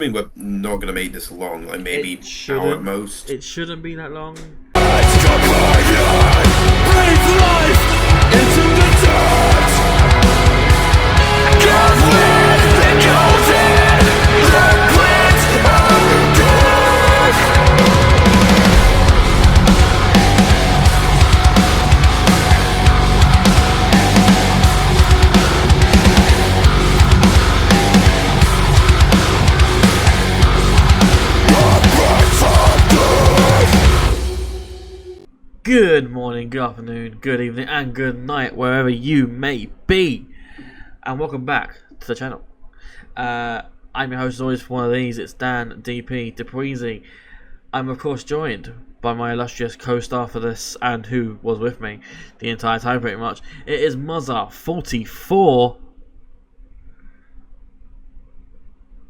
I mean, we're not going to make this long, like maybe It hour at shouldn't. most. It shouldn't be that long. Good morning, good afternoon, good evening, and good night, wherever you may be. And welcome back to the channel. I'm your host, as always, for one of these. It's Dan, DP, Depreezy. I'm, of course, joined by my illustrious co-star for this, and who was with me the entire time, pretty much. It is Muzza, 44.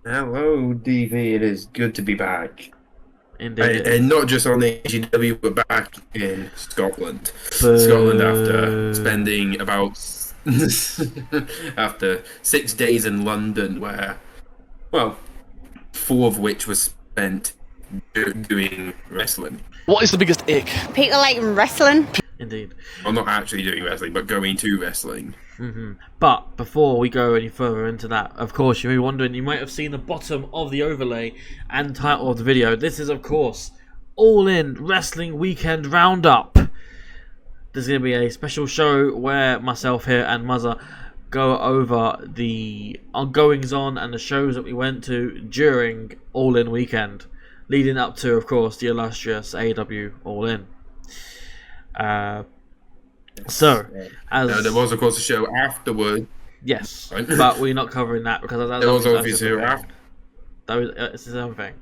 Hello, DV. It is good to be back. Indeed. And not just on the HCW, but back in Scotland. Boo. Scotland after spending about after 6 days in London, where, well, 4 of which was spent doing wrestling. What is the biggest ick? People like wrestling. Indeed. Well, not actually doing wrestling, but going to wrestling. But before we go any further into that, of course, you may be wondering, you might have seen the bottom of the overlay and title of the video. This is, of course, All-In Wrestling Weekend Roundup. There's going to be a special show where myself here and Muzza go over the ongoings on and the shows that we went to during All-In Weekend, leading up to, of course, the illustrious AEW All-In. So, as Now, there was, of course, a show afterward. yes, Right. but we're not covering that because that There was that's obviously just a after. thing. That was it's his own thing.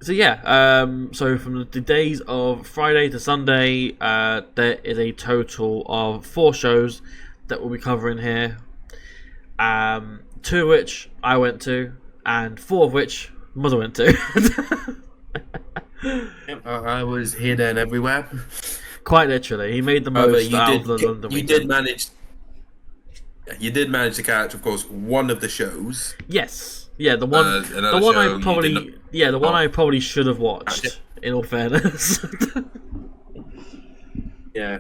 So yeah, so from the days of Friday to Sunday, there is a total of 4 shows that we'll be covering here. 2 of which I went to, and 4 of which Mother went to. I was here, there, and everywhere. Quite literally, he made the However, most out of the London you weekend. did manage. You did manage to catch, of course, one of the shows. Yes, yeah, the one Another the one show I you probably did not- the one Oh. I probably should have watched. In all fairness, Yeah.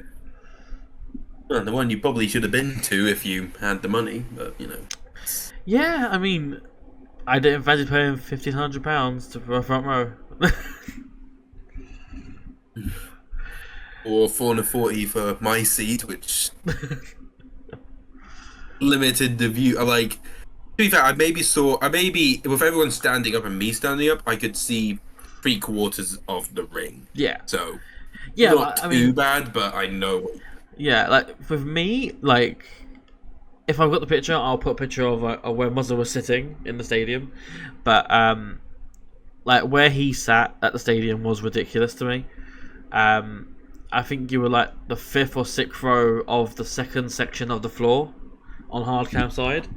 Well, the one you probably should have been to if you had the money, but you know. yeah, I mean, I didn't fancy paying £1,500 for a front row. Or £440 for my seat, which limited the view. Like, to be fair, I maybe with everyone standing up and me standing up, I could see 3/4 of the ring. Yeah, So, yeah, not I too mean, bad, but I know. yeah, like with me, like if I've got the picture, I'll put a picture of where Muzza was sitting in the stadium, but like where he sat at the stadium was ridiculous to me. I think you were like the 5th or 6th row of the second section of the floor on hardcam side,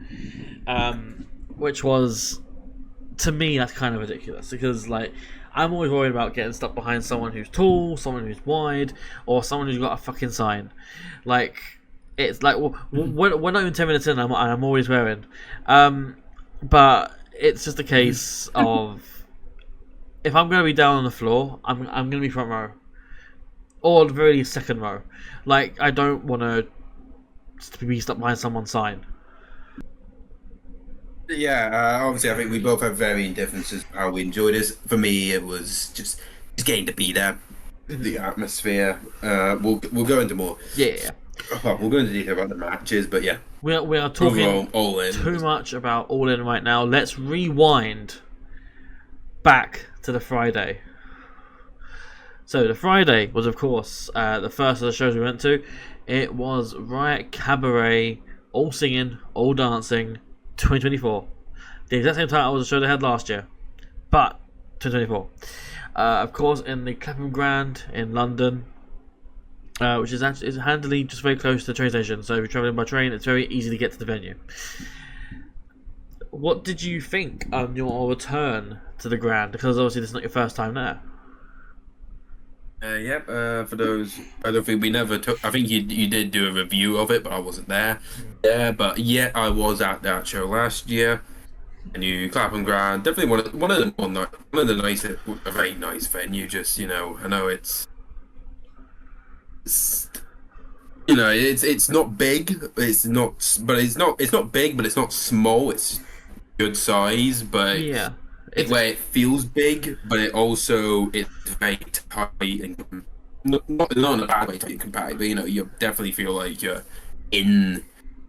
which was, to me, that's kind of ridiculous because like I'm always worried about getting stuck behind someone who's tall, someone who's wide, or someone who's got a fucking sign. Like it's like we're not even 10 minutes in, and I'm always wearing. But it's just a case of if I'm going to be down on the floor, I'm going to be front row. Or the very least second row. Like, I don't want to be stuck behind someone's sign. Yeah, obviously, I think we both have varying differences of how we enjoy this. For me, it was just getting to be there, the atmosphere. We'll go into more. Yeah. Well, we'll go into detail about the matches, but yeah, We are talking overall, all in. too much about All In right now. Let's rewind back to the Friday. So the Friday was, of course, the first of the shows we went to. It was Riot Cabaret, All Singing, All Dancing, 2024. The exact same title as the show they had last year, but 2024. Of course, in the Clapham Grand in London, which is handily just very close to the train station. So if you're travelling by train, it's very easy to get to the venue. What did you think on your return to the Grand? Because obviously this is not your first time there. Yep. For those, I don't think we never took. I think you did do a review of it, but I wasn't there. Yeah, but yeah, I was at that show last year. And you Clapham Grand, definitely one of the nicer, a very nice venue. Just I know it's it's not big. It's not big, but it's not small. It's good size, but Yeah, where it feels big, but it's very tight and not in a bad way tight and compact, but you definitely feel like you're in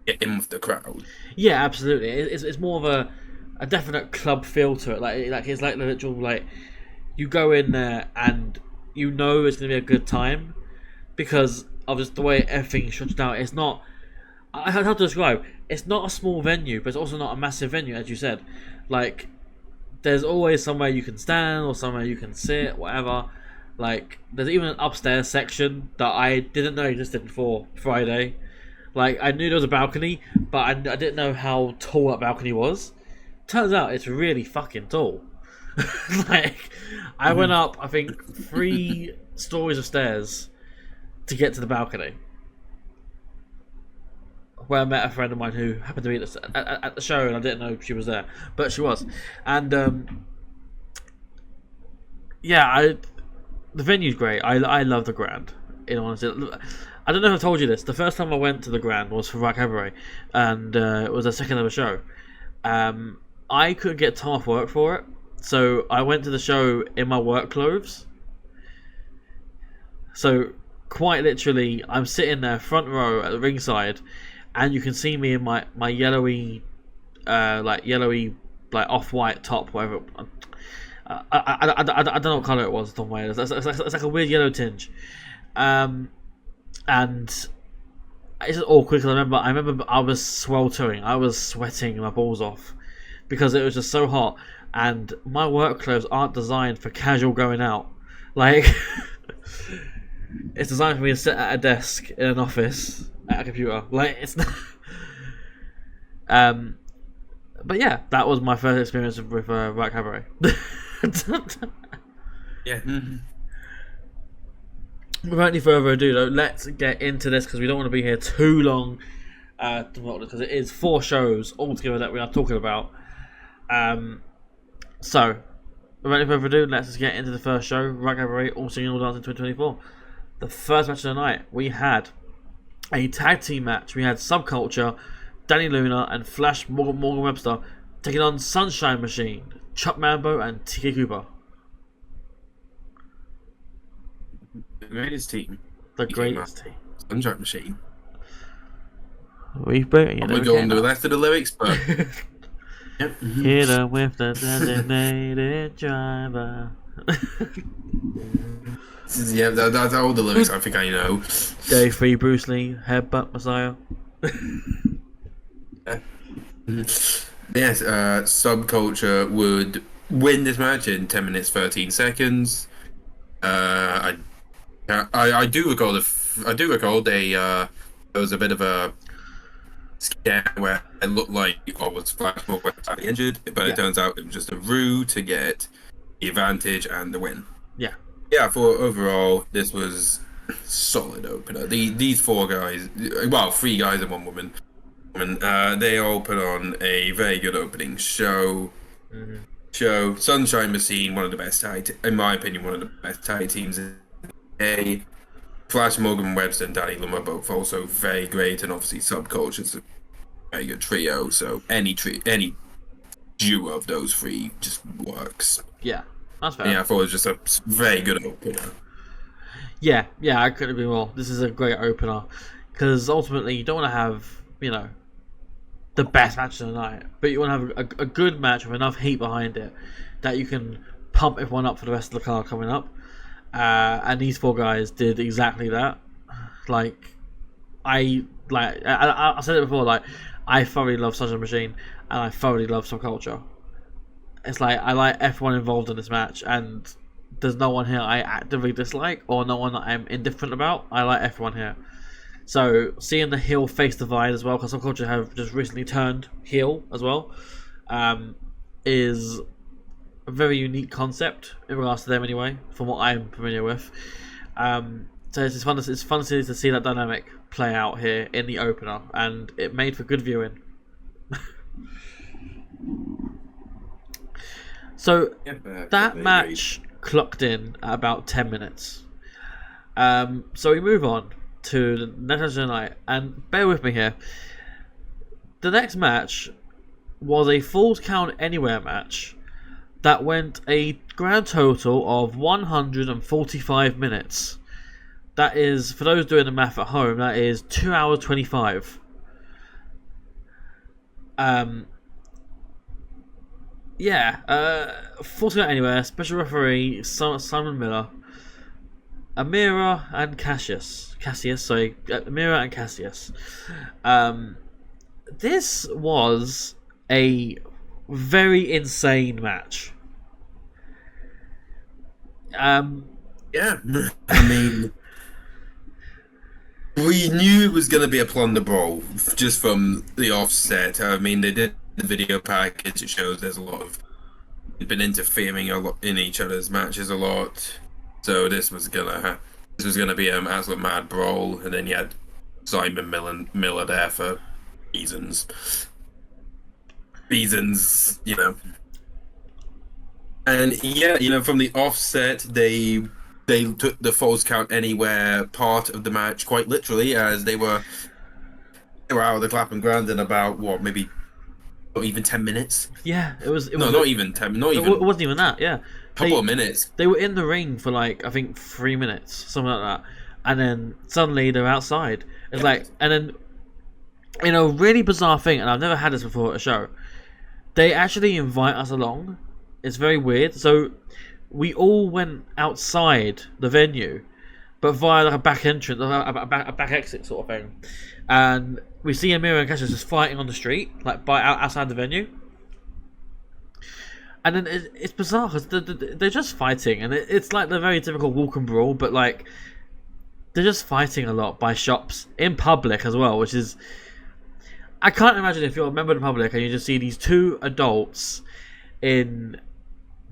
with the crowd. yeah, absolutely. It's more of a definite club feel to it. Like it's like the literal like you go in there and you know it's gonna be a good time because of just the way everything's stretched out. It's not. I how to describe. It's not a small venue, but it's also not a massive venue, as you said. Like there's always somewhere you can stand or somewhere you can sit, whatever. Like there's even an upstairs section that I didn't know existed before Friday. Like I knew there was a balcony, but I didn't know how tall that balcony was. Turns out it's really fucking tall. Like I went up, I think 3 stories of stairs to get to the balcony, where I met a friend of mine who happened to be at the show, and I didn't know she was there, but she was. And yeah, the venue's great. I love the Grand. In honesty, I don't know if I told you this. The first time I went to the Grand was for Rack Cabaret, and it was a second ever show. I couldn't get time off work for it, so I went to the show in my work clothes. So quite literally, I'm sitting there front row at the ringside, and you can see me in my yellowy, like off-white top, whatever. I don't know what colour it was. Tom Wayne. It's like a weird yellow tinge, and it's just awkward because I remember I was sweltering. I was sweating my balls off because it was just so hot, and my work clothes aren't designed for casual going out. Like it's designed for me to sit at a desk in an office at a computer. Like it's not. But yeah, that was my first experience with Rack Cabaret. Yeah. Without any further ado, though, let's get into this because we don't want to be here too long. Because it is 4 shows altogether that we are talking about. So, without any further ado, let's just get into the first show, Rack Cabaret All Singing All Dancing 2024. The first match of the night, we had a tag team match. We had Subculture, Danny Luna, and Flash Morgan Webster taking on Sunshine Machine, Chuck Mambo, and TK Cooper. The greatest team. The greatest team. Sunshine Machine. We've been, I'm going to go on to the rest of the lyrics, but... Yep. Hit her with the designated driver. Yeah, that's all the lyrics I think I know. Day 3 Bruce Lee, Headbutt Messiah. Yes, Subculture would win this match in 10 minutes 13 seconds. I do recall there was a bit of a scare where it looked like I was Flash Morgan badly injured, but it turns out it was just a ruse to get the advantage and the win. Yeah, for overall, this was solid opener. These 4 guys, well, 3 guys and 1 woman, they all put on a very good opening show. Sunshine Machine, one of the best in my opinion, one of the best tag teams in the Flash Morgan Webster and Danny Luma both also very great, and obviously Subculture's a very good trio. So any duo of those 3 just works. Yeah, that's fair. Yeah, I thought it was just a very good opener. Yeah, I couldn't agree more. This is a great opener because ultimately you don't want to have the best match of the night, but you want to have a good match with enough heat behind it that you can pump everyone up for the rest of the card coming up. And these 4 guys did exactly that. I said it before. Like I thoroughly love Sunshine Machine, and I thoroughly love Subculture. It's like I like everyone involved in this match, and there's no one here I actively dislike or no one that I'm indifferent about. I like everyone here. So seeing the heel face divide as well, because Subculture have just recently turned heel as well, is a very unique concept in regards to them anyway, from what I'm familiar with. So it's fun. It's fun to see that dynamic play out here in the opener, and it made for good viewing. So that match clocked in at about 10 minutes. So we move on to the next night, and bear with me here. The next match was a Falls Count Anywhere match that went a grand total of 145 minutes. That is, for those doing the math at home, that is 2 hours 25. Falls Count Anywhere, special referee Simon Miller, Amira and Cassius. Amira and Cassius. This was a very insane match. Yeah, I mean, we knew it was going to be a plunder brawl just from the offset. I mean, they did the video package. It shows there's a lot of they've been interfering a lot in each other's matches a lot. So this was gonna be an absolute mad brawl, and then you had Simon Miller there for reasons, you know. And yeah, you know, from the offset, they took the Falls Count Anywhere part of the match quite literally, as they were out of the clapping ground in about maybe not even 10 minutes. Yeah, it was not even 10. Not even. It wasn't even that. Yeah, couple of minutes. They were in the ring for like I think 3 minutes, something like that, and then suddenly they're outside. It's like, and then you know, really bizarre thing, and I've never had this before at a show. They actually invite us along. It's very weird. So we all went outside the venue, but via like a back entrance, a back exit sort of thing, and we see Amira and Cassius just fighting on the street, like outside the venue. And then it's bizarre because they're just fighting, and it's like the very typical walk and brawl, but like they're just fighting a lot by shops in public as well, which is, I can't imagine if you're a member of the public and you just see these two adults in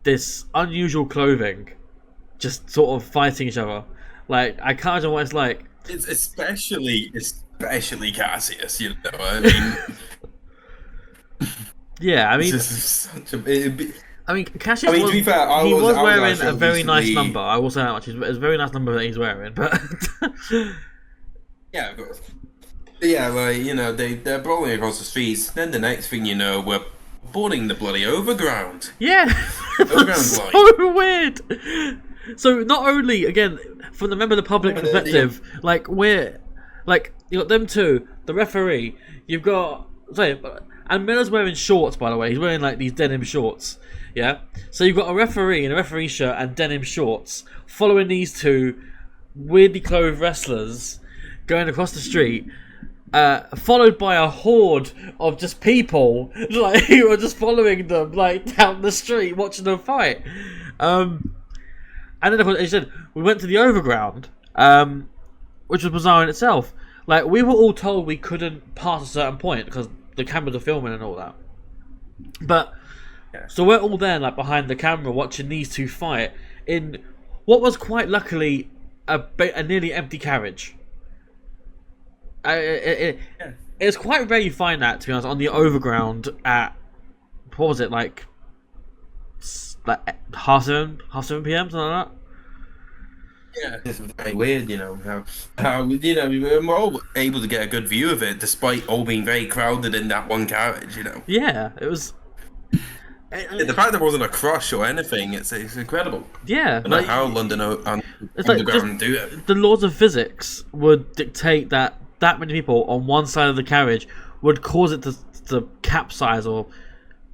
this unusual clothing just sort of fighting each other. Like, I can't imagine what it's like. It's especially Cassius, you know. I mean, yeah, I mean, Cassius. To be fair, he was wearing a very nice number. I will say that much. It's a very nice number that he's wearing, but yeah, of course. Yeah, like, you know, they're brawling across the streets. Then the next thing you know, we're boarding the bloody overground. Yeah, so weird. So not only, again, from the member of the public perspective, like we're like, you got them two, the referee. You've got and Miller's wearing shorts, by the way. He's wearing like these denim shorts. Yeah. So you've got a referee in a referee shirt and denim shorts following these two weirdly clothed wrestlers going across the street. Followed by a horde of just people like who are just following them like down the street, watching them fight. And then, as you said, we went to the overground, which was bizarre in itself. Like, we were all told we couldn't pass a certain point because the cameras are filming and all that. But so we're all there, like behind the camera, watching these two fight in what was quite luckily a nearly empty carriage. It's quite rare you find that, to be honest, on the overground at, what was it, like half 7 p.m, something like that. Yeah, it's very weird, you know, how you know, we're all able to get a good view of it despite all being very crowded in that one carriage, you know. Yeah, it was. The fact there wasn't a crush or anything, it's incredible. Yeah, I don't know how London Underground do it. The laws of physics would dictate that many people on one side of the carriage would cause it to capsize or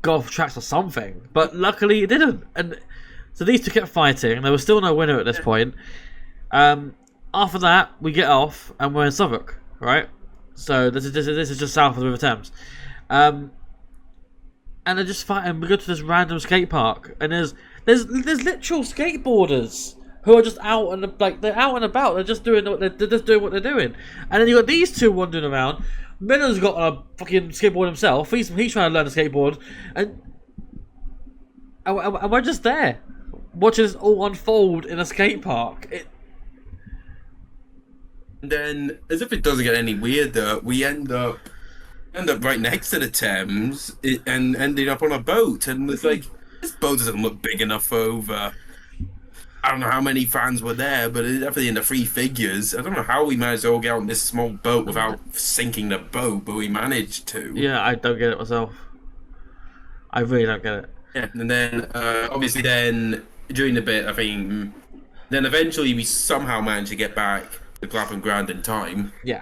go off tracks or something. But luckily it didn't. And so these two kept fighting, and there was still no winner at this point. After that, we get off, and we're in Southwark, right? So this is just south of the River Thames. And they're just fighting. We go to this random skate park, and there's literal skateboarders who are just out and they're out and about. They're just doing what they're doing. And then you got these two wandering around. Miller's got a fucking skateboard himself. He's trying to learn to skateboard, and we're just there watching this all unfold in a skate park. And then, as if it doesn't get any weirder, we end up right next to the Thames and ending up on a boat. And it's like, this boat doesn't look big enough for over. I don't know how many fans were there, but it's definitely in the three figures. I don't know how we managed to all get on this small boat without sinking the boat, but we managed to. Yeah, I don't get it myself. I really don't get it. Yeah, and then obviously then during the bit, I think then eventually we somehow managed to get back to Clapham Grand in time. Yeah.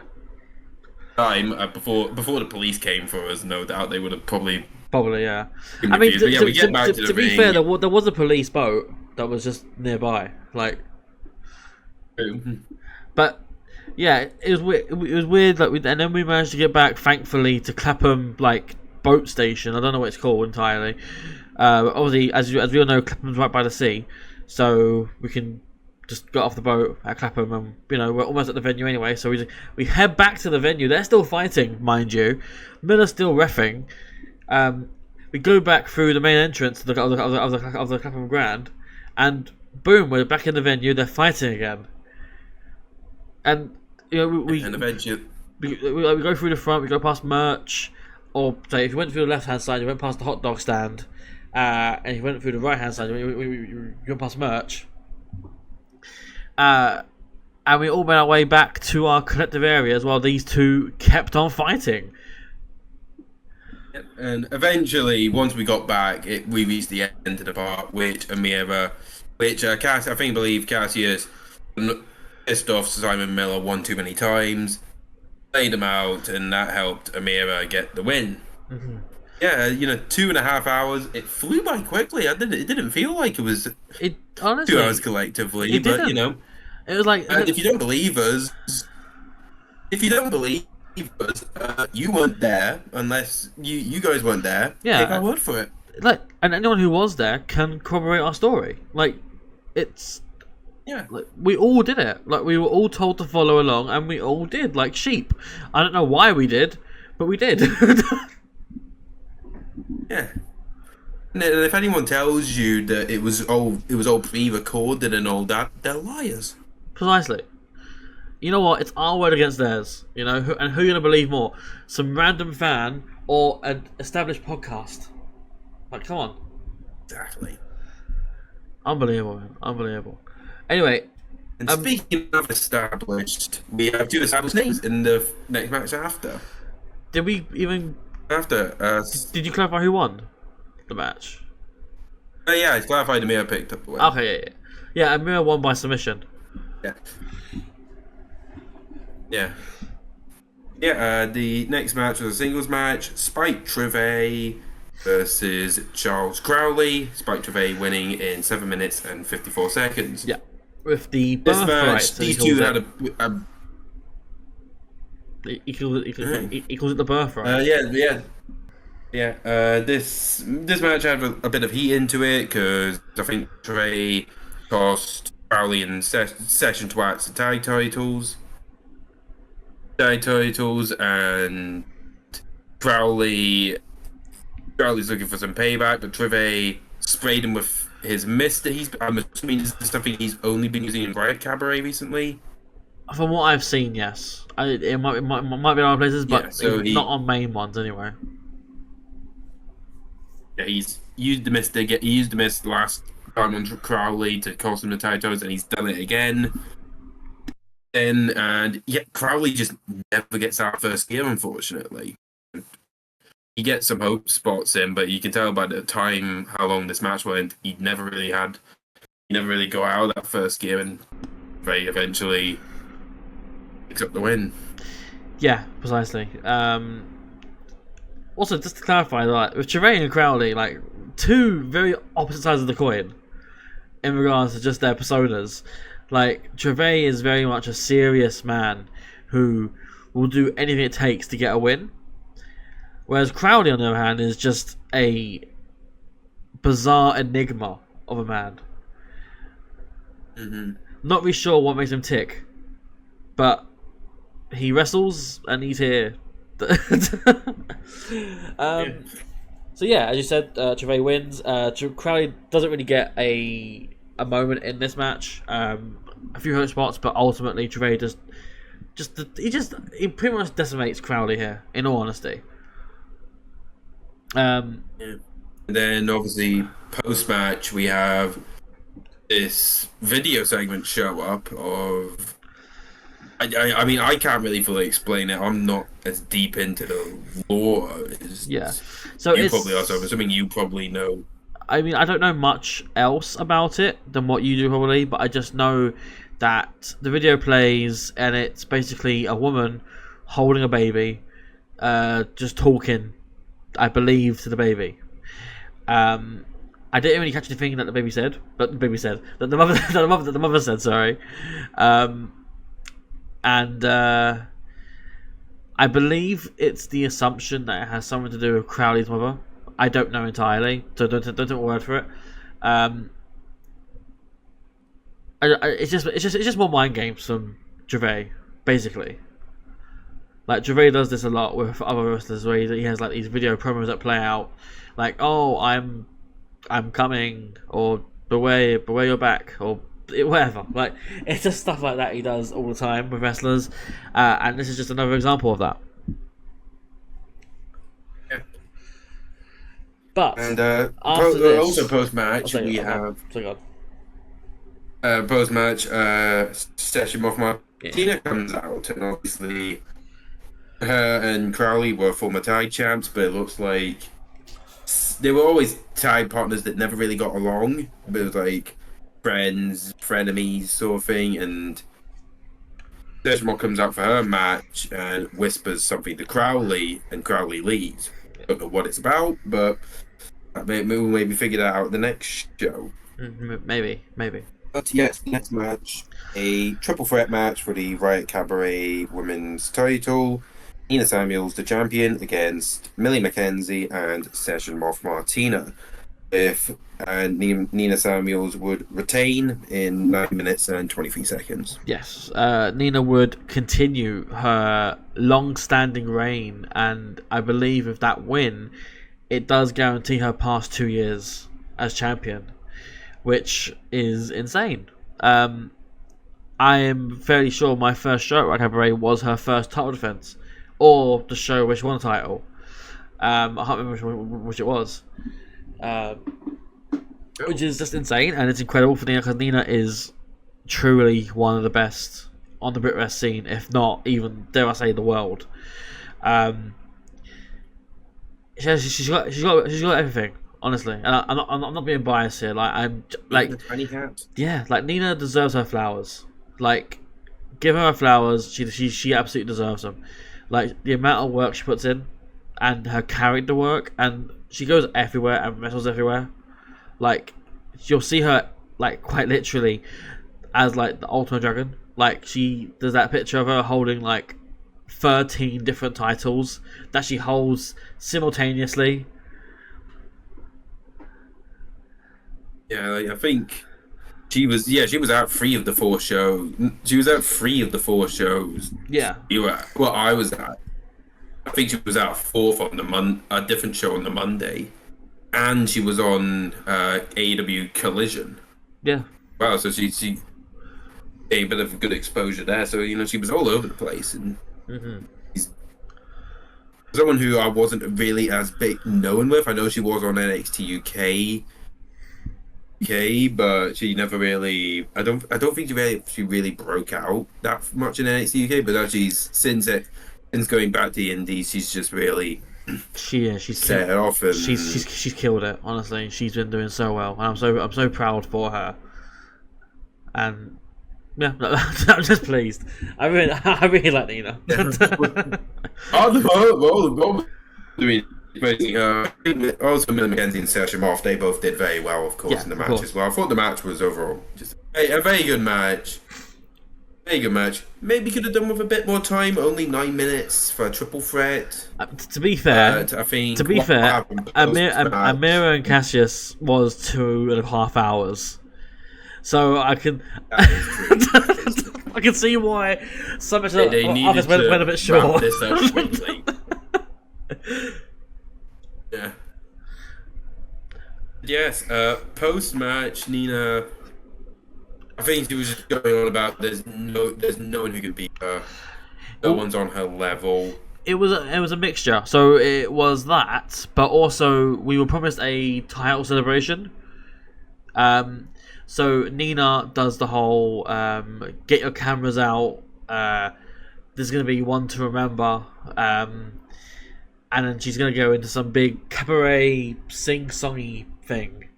Before the police came for us, no doubt they would have probably. Probably, yeah. been I mean, refused. But yeah, we get back to the to be ring. fair, there was a police boat that was just nearby. Like, but yeah, it was weird. It was weird. Like, and then we managed to get back, thankfully, to Clapham like boat station. I don't know what it's called entirely. Obviously, as we all know, Clapham's right by the sea, so we can just got off the boat at Clapham, and we're almost at the venue anyway. So we head back to the venue. They're still fighting, mind you. Miller's still reffing. We go back through the main entrance of the Clapham Grand, and boom, we're back in the venue. They're fighting again, and and eventually we go through the front. We go past merch, or say if you went through the left hand side, you went past the hot dog stand, and if you went through the right hand side, you went past merch. And we all made our way back to our collective areas while these two kept on fighting. And eventually, once we got back, we reached the end of the part, which Cass, I believe Cassius pissed off Simon Miller one too many times, played him out, and that helped Amira get the win. Mm-hmm. Yeah, 2.5 hours. It flew by quickly. It didn't feel like it was honestly 2 hours collectively. It but didn't. It was like, and if you don't believe us, you weren't there unless you guys weren't there. Yeah, take our word for it. Like, and anyone who was there can corroborate our story. Like, it's like, we all did it. Like, we were all told to follow along, and we all did, like sheep. I don't know why we did, but we did. Yeah. And if anyone tells you that it was all pre-recorded and all that, they're liars. Precisely. You know what? It's our word against theirs. And who are you gonna believe more? Some random fan or an established podcast? Like, come on. Exactly. Unbelievable, man. Unbelievable. Anyway. And speaking of established, we have 2 established names in the next match after. Did we even... After. Did you clarify who won the match? Yeah, it's clarified Amir picked up the win. Okay, yeah. Yeah, Amir won by submission. Yeah. The next match was a singles match. Spike Trivet versus Charles Crowley. Spike Trivet winning in 7 minutes and 54 seconds. Yeah. With the this birthright. match, these two had a he calls it the birthright. This match had a bit of heat into it because I think Trey cost Crowley and Session Twats the tag titles, and Crowley's looking for some payback, but Trivet sprayed him with his mist that I'm assuming this is something he's only been using in Riot Cabaret recently. From what I've seen, yes. It might be in other places, but not on main ones anyway. Yeah, he's used the mist he used the mist last time on Crowley to cost him the titles, and he's done it again. Crowley just never gets out of first gear, unfortunately. He gets some hope spots in, but you can tell by the time how long this match went, he never really got out of that first gear, and very eventually picks up the win. Yeah, precisely. Also, just to clarify, like with Trivet and Crowley, like 2 very opposite sides of the coin in regards to just their personas. Like Trivet is very much a serious man who will do anything it takes to get a win, whereas Crowley, on the other hand, is just a bizarre enigma of a man. Mm-hmm. Not really sure what makes him tick, but he wrestles and he's here. So yeah, as you said, Trivet wins. Crowley doesn't really get a moment in this match. A few hurt spots, but ultimately Trivet just he pretty much decimates Crowley here. In all honesty. Yeah. And then obviously post match we have this video segment show up of. I mean, I can't really fully explain it. I'm not as deep into the lore. Yeah, so you probably are. So I'm assuming you probably know. I mean, I don't know much else about it than what you do probably, but I just know that the video plays and it's basically a woman holding a baby, just talking, I believe, to the baby. I didn't really catch anything that the baby said, but the baby said that the mother said. Sorry, and I believe it's the assumption that it has something to do with Crowley's mother. I don't know entirely, so don't take a word for it. It's just more mind games from Gervais, basically. Like Gervais does this a lot with other wrestlers, where he has like these video promos that play out, like, "Oh, I'm coming," or "Beware your back," or whatever. Like, it's just stuff like that he does all the time with wrestlers, and this is just another example of that. Yeah. But And after this, also post match we have post match Session of Martina comes out, and obviously her and Crowley were former tag champs, but it looks like they were always tag partners that never really got along. But it was like friends, frenemies sort of thing, and Session comes out for her match and whispers something to Crowley, and Crowley leaves. Don't know what it's about, but we'll maybe figure that out the next show. Maybe. But yes, next match, a triple threat match for the Riot Cabaret Women's title. Nina Samuels, the champion, against Millie McKenzie and Session Moth Martina. Nina Samuels would retain in 9 minutes and 23 seconds. Yes, Nina would continue her long-standing reign, and I believe with that win, it does guarantee her past 2 years as champion, which is insane. I am fairly sure my first show at Riot Cabaret was her first title defense, or the show which won a title. I can't remember which it was. Which is just insane, and it's incredible for Nina, because Nina is truly one of the best on the BritWres scene, if not even, dare I say, the world. She's got everything, honestly, and I'm not being biased here. Like Nina deserves her flowers. Like, give her flowers. She absolutely deserves them. Like, the amount of work she puts in, and her character work, and she goes everywhere and wrestles everywhere. Like, you'll see her, like, quite literally as, like, the Ultimate Dragon. Like, she does that picture of her holding, like, 13 different titles that she holds simultaneously. Yeah, I think she was out 3 of the 4 shows. She was out 3 of the 4 shows. Yeah. I was at. I think she was out 4th on a different show on the Monday, and she was on AEW Collision. Yeah. Wow, so she a bit of good exposure there. So she was all over the place, and she's someone who I wasn't really as big known with. I know she was on NXT UK, but she never really. I don't think she really broke out that much in NXT UK. But actually, since going back to the Indies, she's just really she's set it off, and she's killed it. Honestly, she's been doing so well, and I'm so proud for her. And yeah, I'm just pleased. I really like Nina. all the doing amazing. Also, Millie McKenzie and Session Moth, they both did very well, of course, in the match as well. I thought the match was overall just a very good match. Very good match. Maybe could have done with a bit more time. Only 9 minutes for a triple threat. To be fair, Amira and Cassius was 2.5 hours. So I can I can see why so much of others went a bit short. This up quickly. Yeah. Yes. Post match, Nina. I think she was just going on about there's no one who can beat her. No one's on her level. It was a mixture. So it was that, but also we were promised a title celebration. So Nina does the whole get your cameras out. There's gonna be one to remember, and then she's gonna go into some big cabaret sing-songy thing.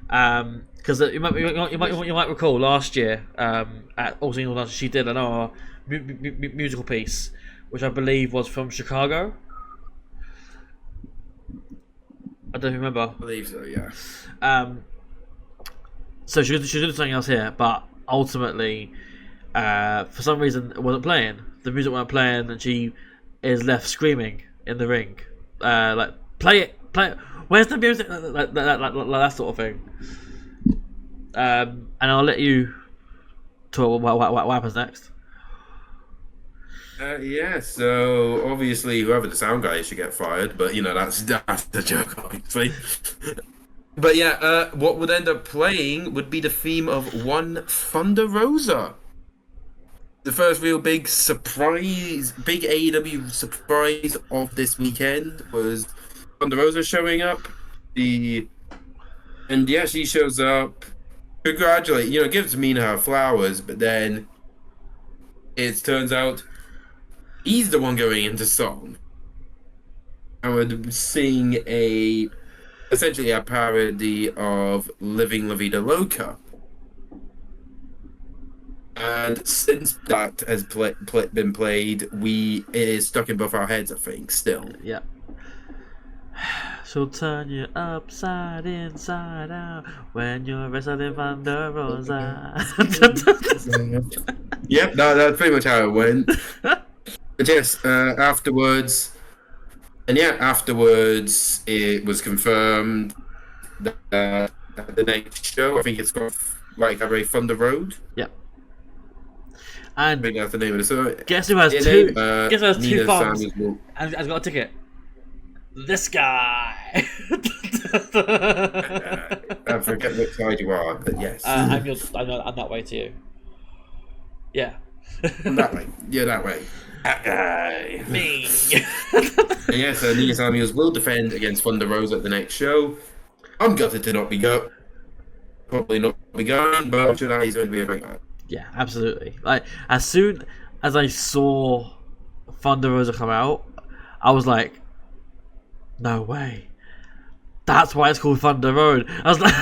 Because you might recall last year at All Singles Last, she did another musical piece, which I believe was from Chicago. I don't remember. I believe so, yeah. So she did something else here, but ultimately, for some reason, it wasn't playing. The music wasn't playing, and she is left screaming in the ring, like play it. Where's the music? Like that sort of thing. And I'll let you talk what happens next. Yeah, so obviously whoever the sound guy is should get fired, but that's the joke, obviously. But yeah, what would end up playing would be the theme of One Thunder Rosa. The first real big surprise, big AEW surprise of this weekend was Thunder Rosa showing up. She shows up, gives Mina her flowers, but then it turns out he's the one going into song. I would sing essentially a parody of Living La Vida Loca. And since that has been played, it is stuck in both our heads, I think, still. Yeah. She'll turn you upside inside out when you're wrestling Thunder Rosa. Yep, that's pretty much how it went. But yes, afterwards it was confirmed that the next show, I think it's got Cabaret Thunder Road. Yep. I And think that's the name of the show. guess who has two? Guess who has two Nina thumbs Samuels and has got a ticket? This guy. I forget which side you are, but yes. I'm that way to you. Yeah. That way. Yeah, that way. That guy. Me. And yeah, so Nina Samuels will defend against Thunder Rosa at the next show. I'm gutted to not be going. Probably not be going, but I'm sure he's going to be a great guy. Yeah, absolutely. Like, as soon as I saw Thunder Rosa come out, I was like, no way. That's why it's called Thunder Road. I was like...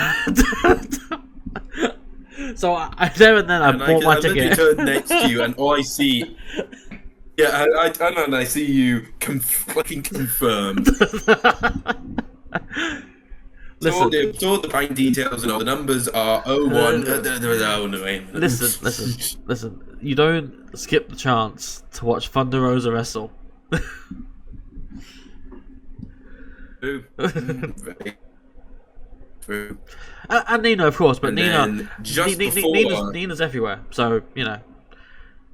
So I there and then I bought my ticket. I turn next to you and all I see... Yeah, I turn and I see you fucking confirmed. Listen. So all the fine details and all the numbers are 01. Listen. You don't skip the chance to watch Thunder Rosa wrestle. True. True. And Nina, of course, but And Nina, then just before- Nina's everywhere. So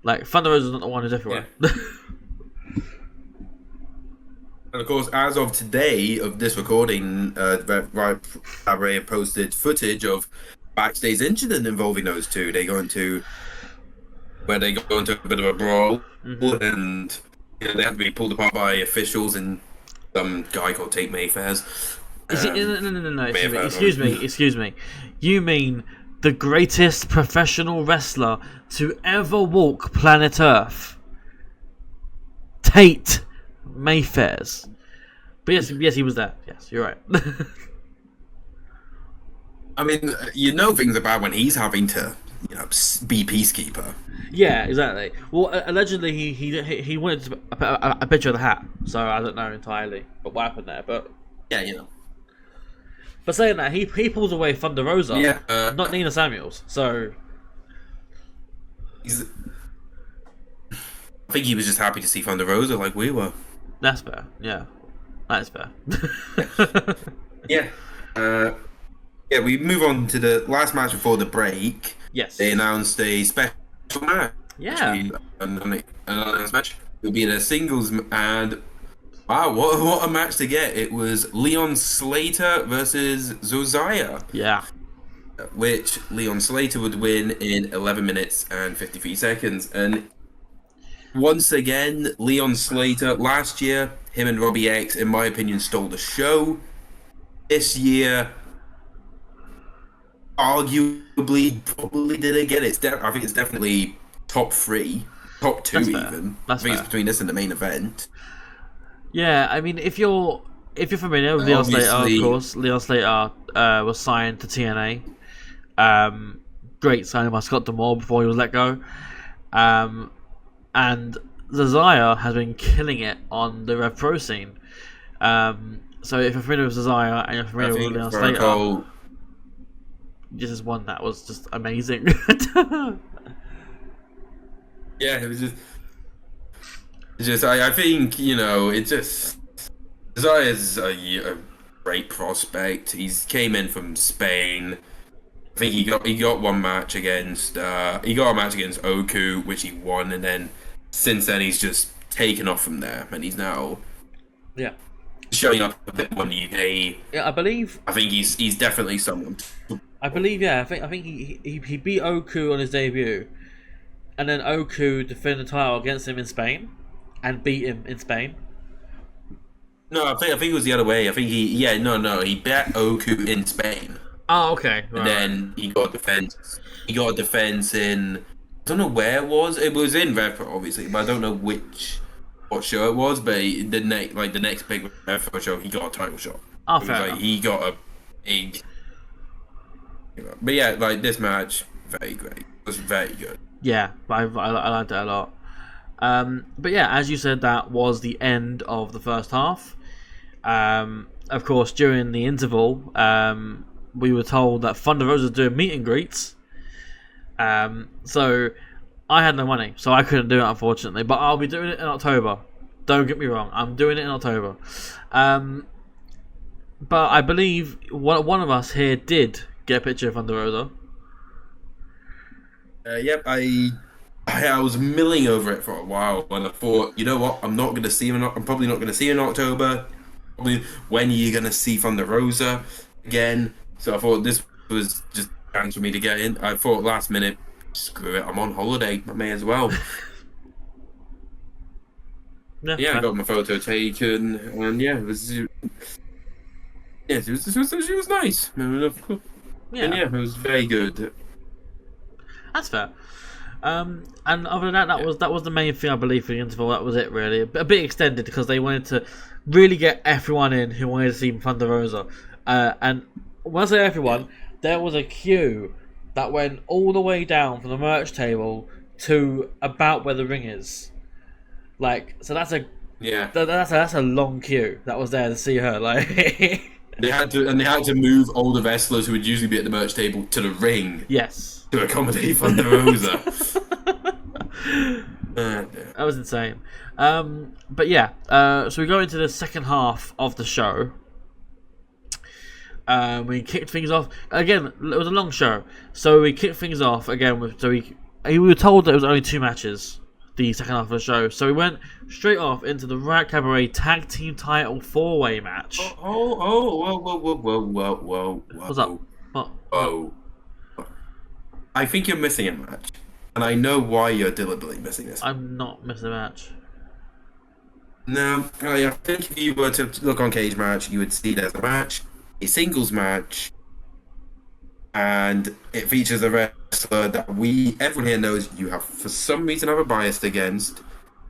like Thunder Rosa's not the one who's everywhere. And of course, as of today of this recording, Cabaret posted footage of backstage incident involving those two. They go into a bit of a brawl, and they have to be pulled apart by officials and some guy called Tate Mayfair's. No. Excuse me. You mean the greatest professional wrestler to ever walk planet Earth? Tate Mayfair's. But yes, he was there. Yes, you're right. I mean, things are bad when he's having to, be peacekeeper. Yeah, exactly. Well, allegedly he wanted a picture of the hat, so I don't know entirely. But what happened there? But Yeah, But saying that, he pulls away Thunder Rosa, Yeah, not Nina Samuels. So I think he was just happy to see Thunder Rosa like we were. that's fair. Yeah, that's fair. Yeah. We move on to the last match before the break. Yes. They announced a special match. Yeah. An announced match. It'll be in a singles, and wow, what a match to get! It was Leon Slater versus Josiah, Yeah. which Leon Slater would win in 11 minutes and 53 seconds. And once again, Leon Slater. Last year, him and Robbie X, in my opinion, stole the show. This year, arguably, probably did again. I think it's definitely top 3, top 2 That's fair. even. That's I think fair. it's between this and the main event. Yeah, I mean, if you're familiar with Leon Slater, of Obviously- course, Leon Slater was signed to TNA. Great signing by Scott D'Amore before he was let go. And Zazaya has been killing it on the Rev Pro scene. So if you're familiar with Zazaya and you're I familiar with think Leon for a Slater, goal, this is one that was just amazing. yeah, it was just I think it just Zaya's a great prospect. He's came in from Spain. I think he got one match against he got a match against Oku, which he won, and then since then he's just taken off from there, and he's now Yeah. showing up a bit more in the UK. Yeah, I believe. I think he's definitely someone. Yeah. I think he beat Oku on his debut, and then Oku defended the title against him in Spain, and beat him in Spain. No, I think it was the other way. I think he bet Oku in Spain. Oh, okay. And then he got a defense. He got a defense in. I don't know where it was. It was in Rev, obviously, but I don't know what show it was. But the next big Rev show, he got a title shot. Oh, It was fair like enough. he got a big. But yeah, like this match, very great. It was very good. Yeah, I liked it a lot. But yeah, as you said, that was the end of the first half. Of course, during the interval, we were told that Thunder Rosa was doing meet and greets. So I had no money, so I couldn't do it, unfortunately. But I'll be doing it in October. Don't get me wrong, I'm doing it in October. But I believe one of us here did get a picture of Thunder Rosa. Yep, I was milling over it for a while, and I thought, you know what, I'm probably not gonna see him in October. Probably when are you gonna see Thunder Rosa again? So I thought this was just a chance for me to get in. I thought last minute, screw it, I'm on holiday, I may as well. Yeah, I got my photo taken, and yeah, it was nice. It was very good. That's fair. And other than that was the main thing, I believe, for the interval. That was it, really. A bit extended because they wanted to really get everyone in who wanted to see Thunder Rosa. And when I say everyone, there was a queue that went all the way down from the merch table to about where the ring is. Like, so that's a long queue that was there to see her. Like, They had to move all the wrestlers who would usually be at the merch table to the ring yes. to accommodate Thunder Rosa. That was insane. But yeah, so we go into the second half of the show. We kicked things off again. It was a long show, so we kicked things off again. We were told that it was only 2 matches, the second half of the show. So we went straight off into the Riot Cabaret Tag Team Title 4-way match. Whoa. What's up? What? Whoa. I think you're missing a match. And I know why you're deliberately missing this. I'm not missing a match. No, I think if you were to look on Cage Match, you would see there's a match, a singles match, and it features a wrestler that everyone here knows you have, for some reason, have a bias against.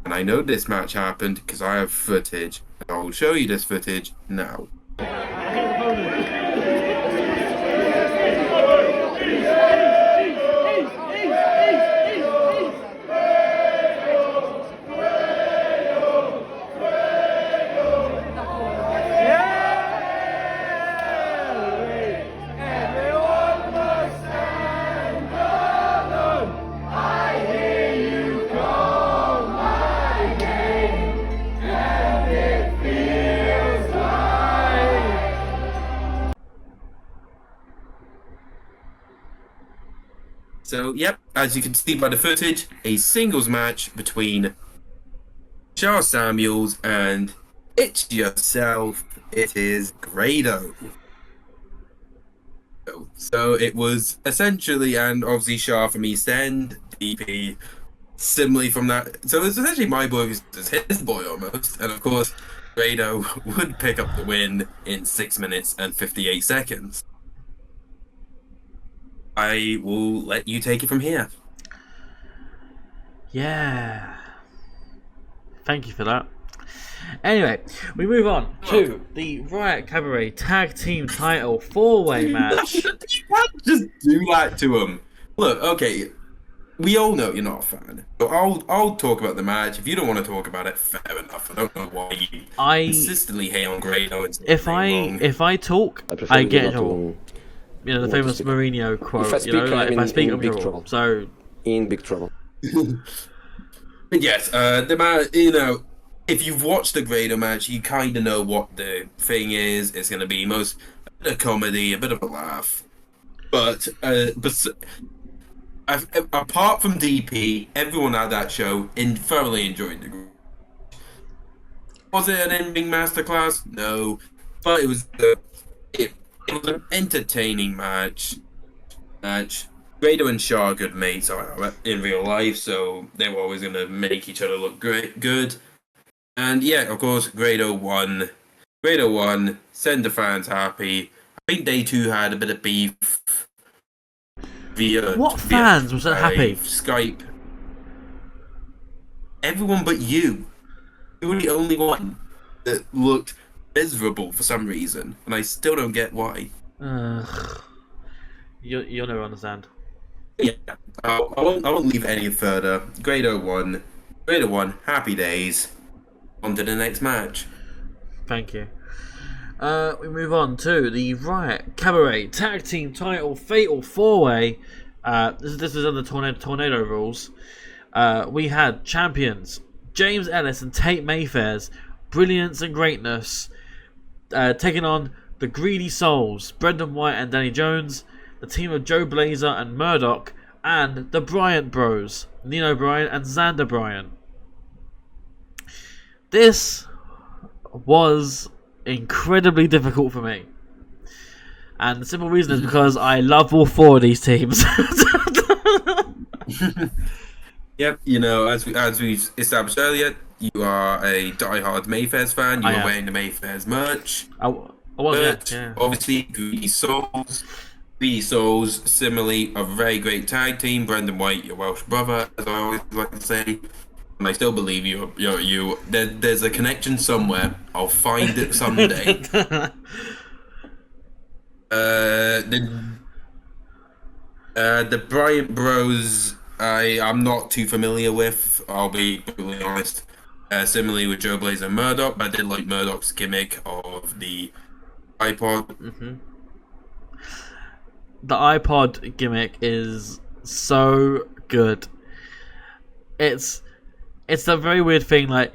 And I know this match happened because I have footage, and I will show you this footage now. So, yep, as you can see by the footage, a singles match between Charles Samuels and It's Yourself. It is Grado. So it was essentially, and obviously Shah from East End, DP similarly from that. So it's essentially my boy versus his boy almost, and of course, Grado would pick up the win in 6 minutes and 58 seconds. I will let you take it from here. Yeah. Thank you for that. Anyway, we move on to the Riot Cabaret Tag Team Title 4-way match. You can't just do that to him. Look, okay, we all know you're not a fan. So I'll talk about the match. If you don't want to talk about it, fair enough. I don't know why you consistently hate on Grado. If I talk, I get in trouble. You know, the famous Mourinho quote. You know, like, if I speak, I'm in trouble. So in big trouble. But yes, the match. You know, if you've watched the Grado match, you kind of know what the thing is. It's going to be a bit of comedy, a bit of a laugh. But apart from DP, everyone at that show thoroughly enjoyed the group. Was it an ending masterclass? No, but it was an entertaining match. Grado and Shaw are good mates in real life, so they were always going to make each other look good. And yeah, of course, Grado won. Send the fans happy. I think they too had a bit of beef. What fans was that happy? Skype. Everyone but you. You were the only one that looked miserable for some reason, and I still don't get why. You'll never understand. Yeah, I won't leave any further. Grado won. Happy days. On to the next match. Thank you. We move on to the Riot Cabaret Tag Team Title Fatal 4-Way. This is under tornado rules. We had champions James Ellis and Tate Mayfair's Brilliance and Greatness taking on the Greedy Souls, Brendan White and Danny Jones, the team of Joe Blazer and Murdoch, and the Bryant Bros, Nino Bryan and Xander Bryan. This was incredibly difficult for me, and the simple reason is because I love all four of these teams. Yep, you know, as we've established earlier, you are a diehard Mayfair's fan. You are wearing the Mayfair's merch. I was, yeah. Obviously, Greedy Souls, similarly, a very great tag team. Brendan White, your Welsh brother, as I always like to say. And I still believe you. There's a connection somewhere. I'll find it someday. The Bryant Bros, I'm not too familiar with. I'll be brutally honest. Similarly with Joe Blaze and Murdoch, I did like Murdoch's gimmick of the iPod. Mm-hmm. The iPod gimmick is so good. It's a very weird thing. Like,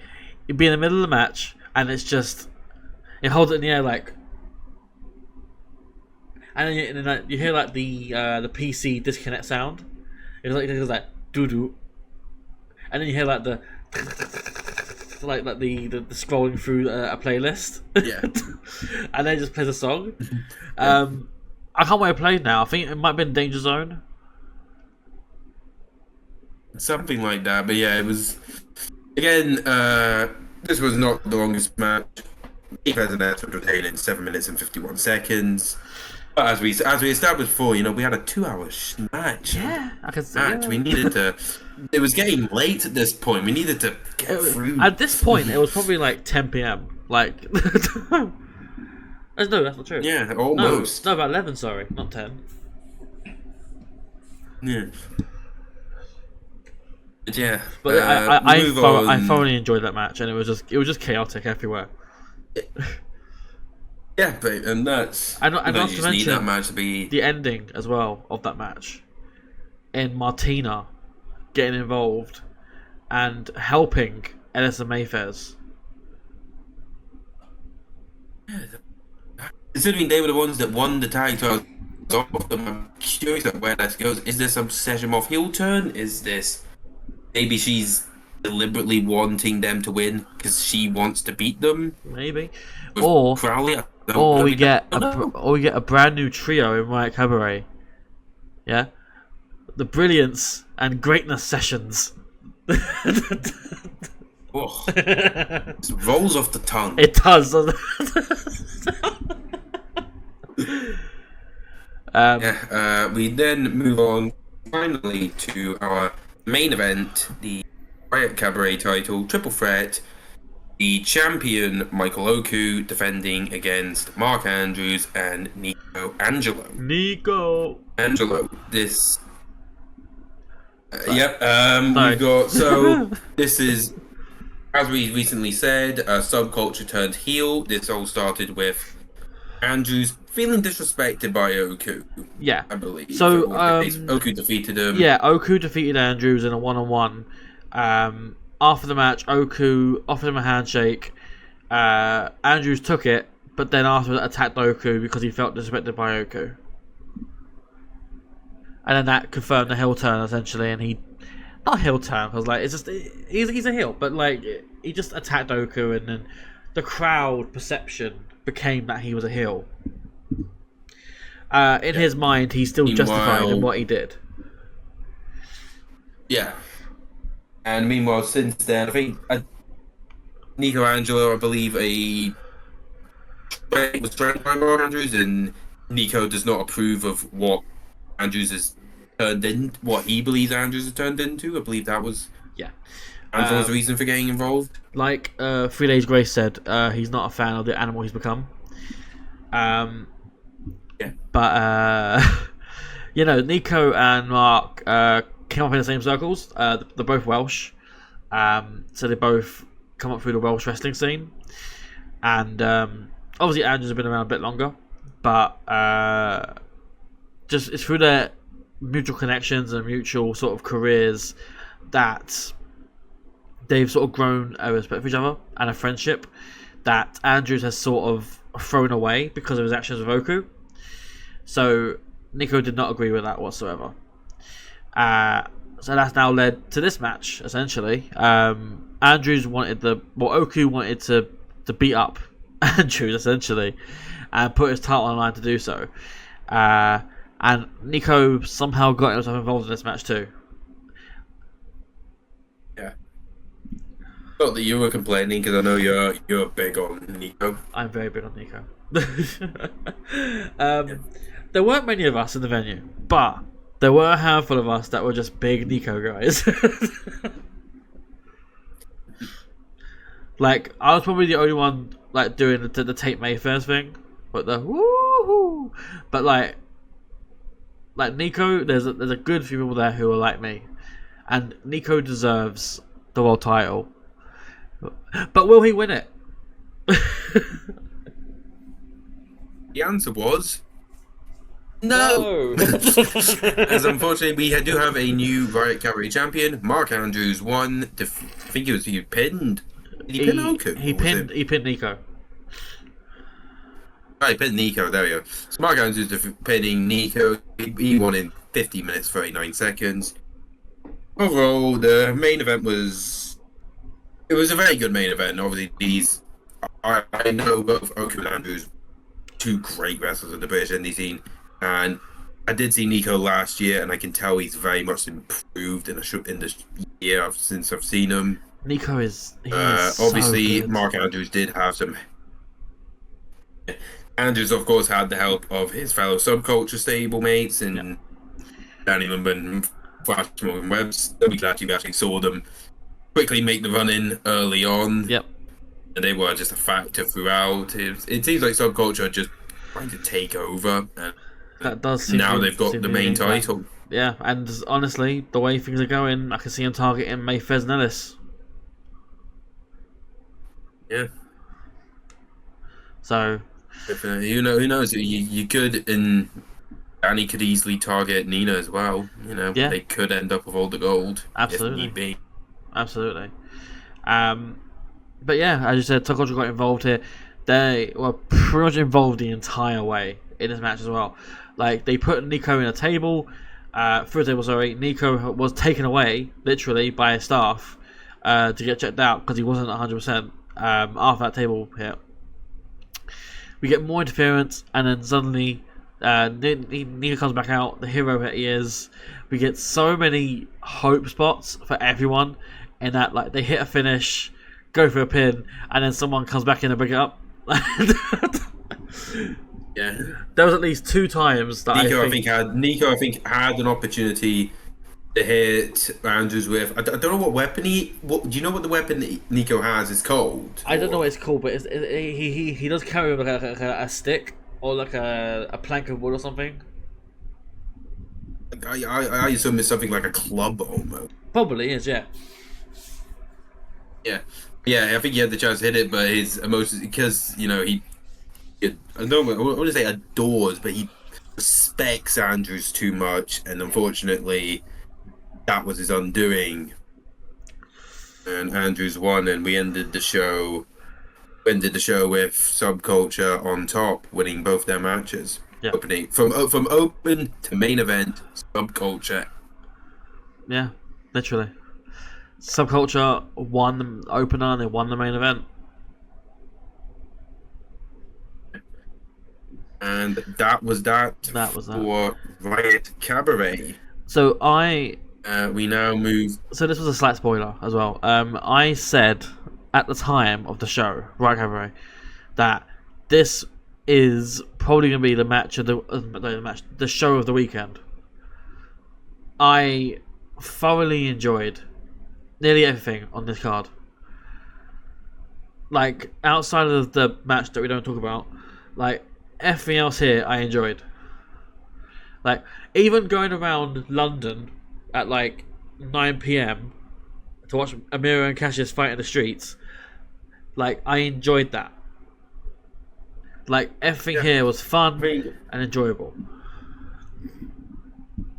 you'd be in the middle of the match, and it's just you hold it in the air like, and then you hear like the PC disconnect sound. It goes like doo doo, and then you hear like the scrolling through a playlist. Yeah, and then it just plays a song. I can't wait to play now. I think it might have been Danger Zone. something like that. But yeah, it was again. This was not the longest match. Mayfair's announcement was held in 7 minutes and 51 seconds. But as we established before, we had a 2-hour match. Yeah, I can see. Match. Yeah. We needed to. It was getting late at this point. We needed to get through. At this point, it was probably like 10 p.m. Like, no, that's not true. Yeah, almost. No, about 11. Sorry, not 10. Yeah. But yeah. But I thoroughly enjoyed that match, and it was just chaotic everywhere. Yeah, and that's. And not to need mention that match to be the ending as well of that match, in Martina getting involved and helping Ellis and Mayfair's. Considering they were the ones that won the tag titles off them, I'm curious at where that goes. Is this some Sejimov heel turn? Is this maybe she's deliberately wanting them to win because she wants to beat them? Maybe, With or Crowley? we get a brand new trio in Riot Cabaret. Yeah, the Brilliance and Greatness Sessions. Oh, it rolls off the tongue. It does. We then move on finally to our main event, the Riot Cabaret title, Triple Threat. The champion, Michael Oku, defending against Mark Andrews and Nico Angelo. Angelo, this... we've got... So, this is, as we recently said, Subculture turned heel. This all started with Andrews feeling disrespected by Oku. Yeah. I believe. So, Oku defeated him. Yeah, Oku defeated Andrews in a one-on-one. After the match, Oku offered him a handshake. Andrews took it, but then after attacked Oku because he felt disrespected by Oku. And then that confirmed the heel turn, essentially, and he... Not heel turn, because, like, it's just... He's a heel, but, like, he just attacked Oku, and then the crowd perception became that he was a heel. In his mind, he's still justified in what he did. Yeah. And meanwhile, since then, I think Nico Angelo, I believe, was trained by Mark Andrews, and Nico does not approve of what Andrews has turned in, what he believes Andrews has turned into. I believe that was Angelo's reason for getting involved. Like 3 Days Grace said, he's not a fan of the animal he's become. But Nico and Mark came up in the same circles. They're both Welsh, so they both come up through the Welsh wrestling scene. And obviously Andrews has been around a bit longer, but just it's through their mutual connections and mutual sort of careers that they've sort of grown a respect for each other and a friendship that Andrews has sort of thrown away because of his actions with Oku. So Nico did not agree with that whatsoever. So that's now led to this match, essentially. Andrews Oku wanted to beat up Andrews, essentially, and put his title on the line to do so. And Nico somehow got himself involved in this match too. Yeah. Not that you were complaining, because I know you're big on Nico. I'm very big on Nico. There weren't many of us in the venue, but there were a handful of us that were just big Nico guys. Like, I was probably the only one like doing the Tate Mayfair's thing, but the woohoo. But like Nico, there's a good few people there who are like me, and Nico deserves the world title. But will he win it? The answer was no. As unfortunately, we do have a new Riot Cabaret champion. Mark Andrews won. I think he pinned. Did he pin Oku? He pinned Nico. Oh, he pinned Nico. There we go. So Mark Andrews pinning Nico. He won in 50 minutes 39 seconds. Overall, the main event was a very good main event. Obviously, I know both Oku and Andrews, two great wrestlers in the British indie scene. And I did see Nico last year, and I can tell he's very much improved in the year since I've seen him. Nico is obviously so Mark Andrews did have some. Andrews, of course, had the help of his fellow Subculture stablemates and Danny Lumber and Flash Morgan Webbs. I'll be glad you actually saw them quickly make the run in early on. Yep. And they were just a factor throughout. It seems like Subculture are just trying to take over. That does seem now to, they've got the main title. Yeah, and honestly, the way things are going, I can see them targeting Mayfez and Ellis. Yeah. So, who knows? You could, and Danny could easily target Nina as well. They could end up with all the gold. Absolutely. If need be. Absolutely. But yeah, as you said, Subculture got involved here. They were pretty much involved the entire way in this match as well. Like, they put Nico in a table, through a table, sorry. Nico was taken away, literally, by his staff to get checked out because he wasn't 100% after that table hit. We get more interference, and then suddenly Nico comes back out, the hero that he is. We get so many hope spots for everyone, in that like they hit a finish, go for a pin, and then someone comes back in and bring it up. Yeah, There was at least 2 times that Nico I think had an opportunity to hit Andrews with. I don't know what weapon do you know what the weapon that Nico has is called? I don't know what it's called, but he does carry like a stick or like a plank of wood or something. I assume it's something like a club almost. Probably is, yeah. Yeah. I think he had the chance to hit it, but his emotions, because I don't want to say adores, but he respects Andrews too much, and unfortunately, that was his undoing. And Andrews won, and we ended the show. With Subculture on top, winning both their matches. Yeah. Opening from open to main event, Subculture. Yeah, literally. Subculture won the opener and they won the main event. And that was that. That was that. For Riot Cabaret. So we now move. So this was a slight spoiler as well. I said at the time of the show, Riot Cabaret, that this is probably going to be the match of the show of the weekend. I thoroughly enjoyed nearly everything on this card. Like, outside of the match that we don't talk about, like, everything else here I enjoyed. Like, even going around London at like 9 p.m. to watch Amira and Cassius fight in the streets, like, I enjoyed that. Like, everything here was fun and enjoyable.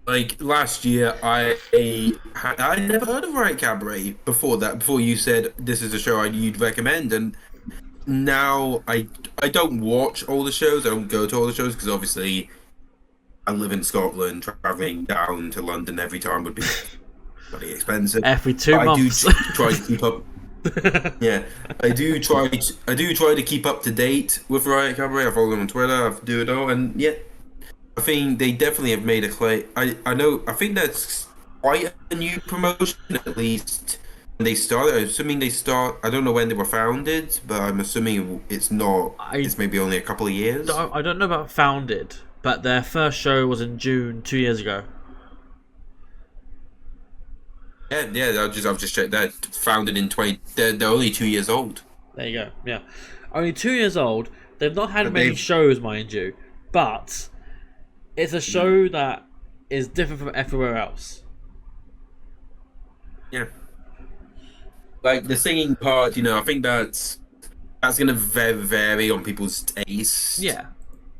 Like last year, I never heard of Riot Cabaret before that. Before you said this is a show you'd recommend, and now I don't watch all the shows. I don't go to all the shows because obviously I live in Scotland. Traveling down to London every time would be pretty expensive. Every 2 months. I do try to keep up. Yeah, I do try to keep up to date with Riot Cabaret. I follow them on Twitter. I do it all, and yeah, I think they definitely have made a claim. I think that's quite a new promotion, at least. When they started, I don't know when they were founded, but I'm assuming it's not. It's maybe only a couple of years. I don't know about founded, but their first show was in June 2 years ago. Yeah. I've just checked that. Founded in 20. They're only 2 years old. There you go. Yeah, only 2 years old. They've not had many shows, mind you, but it's a show that is different from everywhere else. Yeah. Like the singing part, I think that's gonna vary on people's taste. Yeah.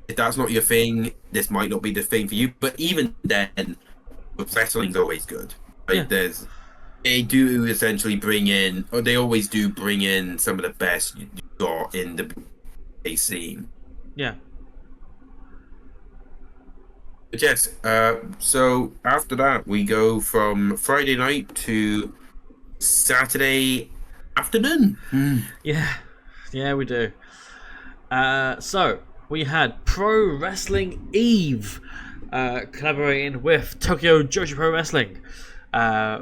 If that's not your thing, this might not be the thing for you. But even then, wrestling's always good. Like they do essentially they always do bring in some of the best you got in the scene. Yeah. But yes, so after that we go from Friday night to Saturday afternoon. Yeah, we do. So we had Pro Wrestling Eve collaborating with Tokyo Joshi Pro Wrestling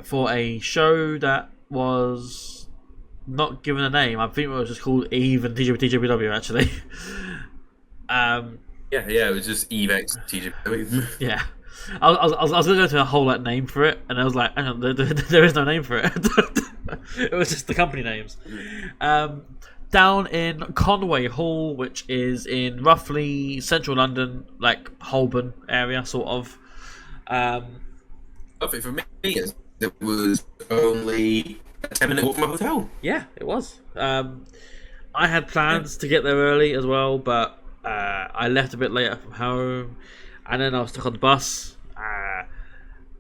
for a show that was not given a name. I think it was just called Eve and TJPW actually. Yeah, it was just Eve X TJPW. Yeah. I was going to go to a whole name for it, and I was like, hang on, there is no name for it. It was just the company names. Down in Conway Hall, which is in roughly central London, like Holborn area, sort of. I think for me, it was only a 10-minute walk from my hotel. Yeah, it was. I had plans to get there early as well, but I left a bit later from home, and then I was stuck on the bus.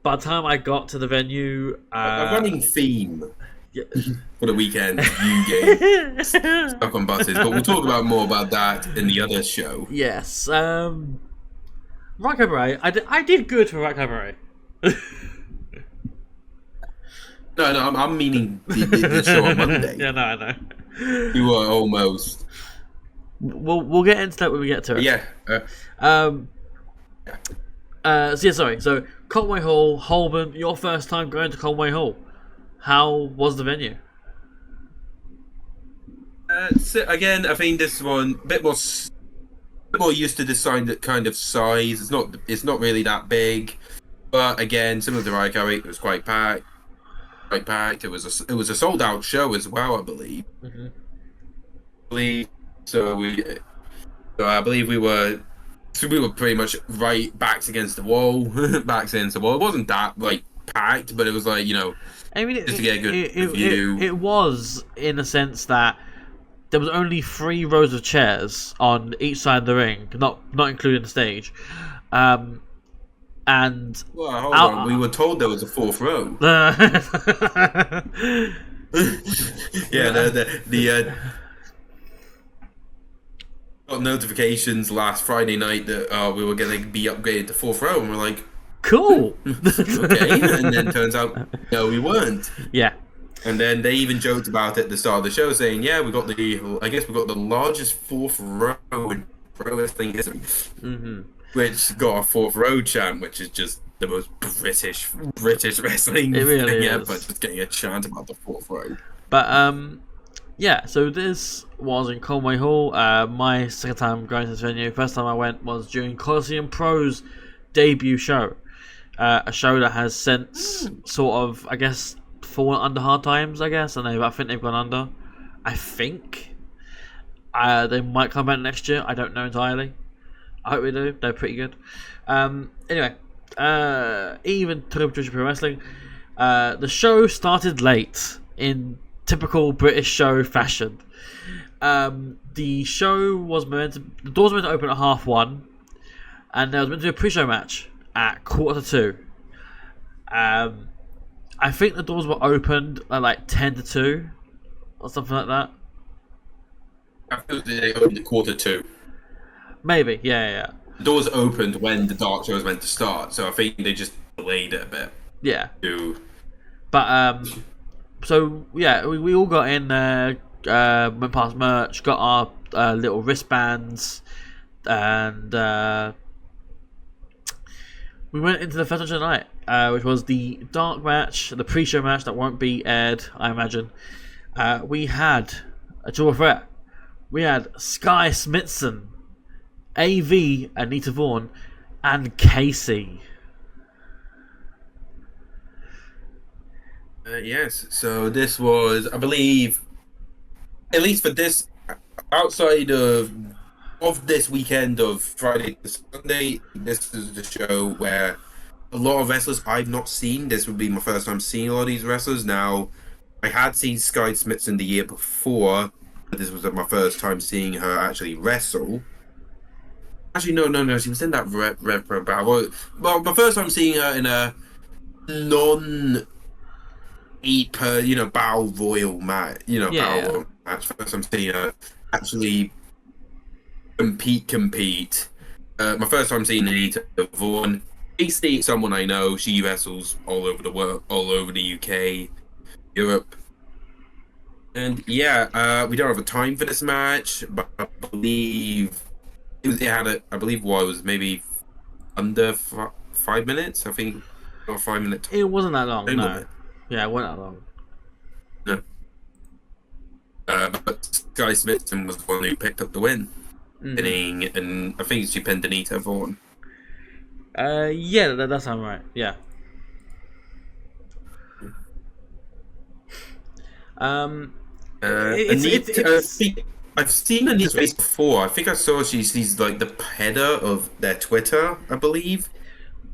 By the time I got to the venue, a running theme for the weekend, you games stuck on buses. But we'll talk more about that in the other show. Yes, Riot Cabaret. I did good for Riot Cabaret. No, I'm meaning the show on Monday. Yeah, no, I know. You were almost. We'll get into that when we get to it. Yeah. So Conway Hall, Holborn, your first time going to Conway Hall. How was the venue? So again, I think this one a bit more used to this kind of size. It's not really that big, but again, similar to Reykjavik, it was quite packed. Quite packed. It was a sold out show as well, I believe. So I believe we were pretty much right backs against the wall, backs against the wall. It wasn't that like packed, but it was like I mean, just to get a good view. It was in a sense that there was only 3 rows of chairs on each side of the ring, not including the stage. And Well, hold on. We were told there was a 4th row. Yeah, got notifications last Friday night that we were going to be upgraded to 4th row, and we're like, cool. okay. And then turns out, no, we weren't. Yeah. And then they even joked about it at the start of the show, saying, "Yeah, we got the largest 4th row in pro wrestling history." Which got a 4th row chant, which is just the most British wrestling It really thing is. ever, just getting a chant about the 4th row. But yeah. So this was in Conway Hall. My second time going to this venue. First time I went was during Coliseum Pro's debut show. A show that has since sort of, I guess, fallen under hard times. I think they've gone under. I think they might come back next year. I don't know entirely. I hope they do. They're pretty good. Anyway, even to British Pro Wrestling, the show started late in typical British show fashion. The show was the doors were meant to open at 1:30, and there was meant to be a pre-show match at 1:45. I think the doors were opened at like 1:50 or something like that. I feel that they opened at 1:45. Maybe, yeah. The doors opened when the dark show was meant to start, so I think they just delayed it a bit. Yeah. To... But so yeah, we all got in there, went past merch, got our little wristbands, and we went into the first match of the night, which was the dark match, the pre-show match that won't be aired, I imagine. We had a dual threat. We had Sky Smithson, AV Anita Vaughn, and Casey. Yes, so this was, I believe, at least for this, outside of this weekend of Friday to Sunday, this is the show where a lot of wrestlers I've not seen. This would be my first time seeing a lot of these wrestlers. Now, I had seen Sky Smithson the year before, but this was my first time seeing her actually wrestle. Actually, no, she was in that Rev Pro Battle. Well, my first time seeing her in a non-8 per, Battle Royal match, Battle Royal match. First time seeing her actually compete. My first time seeing Anita Vaughn. Basically, someone I know. She wrestles all over the world, all over the UK, Europe. And yeah, we don't have a time for this match, but I believe I believe it was maybe under 5 minutes. I think, or 5 minutes. It wasn't that long, no. Yeah, it wasn't that long. No. But Sky Smithson was the one who picked up the win, pinning, and I think she pinned Anita Vaughn. Yeah, that sounds right. Yeah. I've seen Anita's face before. I think I saw she's like the header of their Twitter, I believe.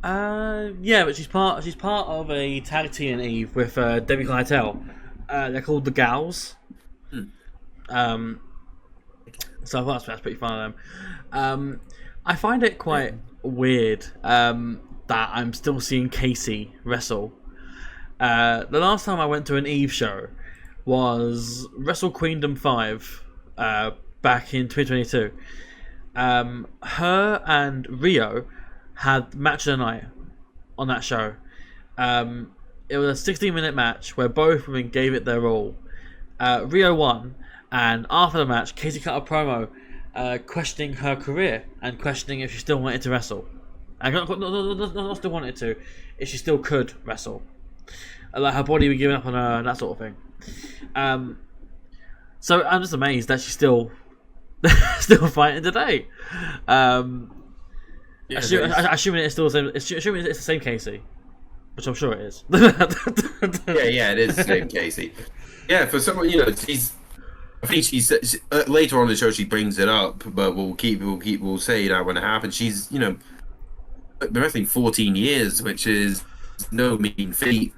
Yeah, but she's part of a tag team Eve with Debbie Keitel. They're called the Gals. So that's pretty fun of them. I find it quite weird that I'm still seeing Casey wrestle. The last time I went to an Eve show was Wrestle Queendom 5 back in 2022. Her and Rio had match of the night on that show. It was a 16-minute match where both women gave it their all. Rio won, and after the match, Casey cut a promo questioning her career and questioning if she still wanted to wrestle. And not still wanted to, if she still could wrestle. Like her body would give up on her and that sort of thing. So I'm just amazed that she's still fighting today. Assuming it's still the same. Assuming it's the same Casey, which I'm sure it is. Yeah, it is the same Casey. Yeah, for someone, I think she's later on in the show she brings it up, but we'll say that when it happens. She's been wrestling 14 years, which is no mean feat,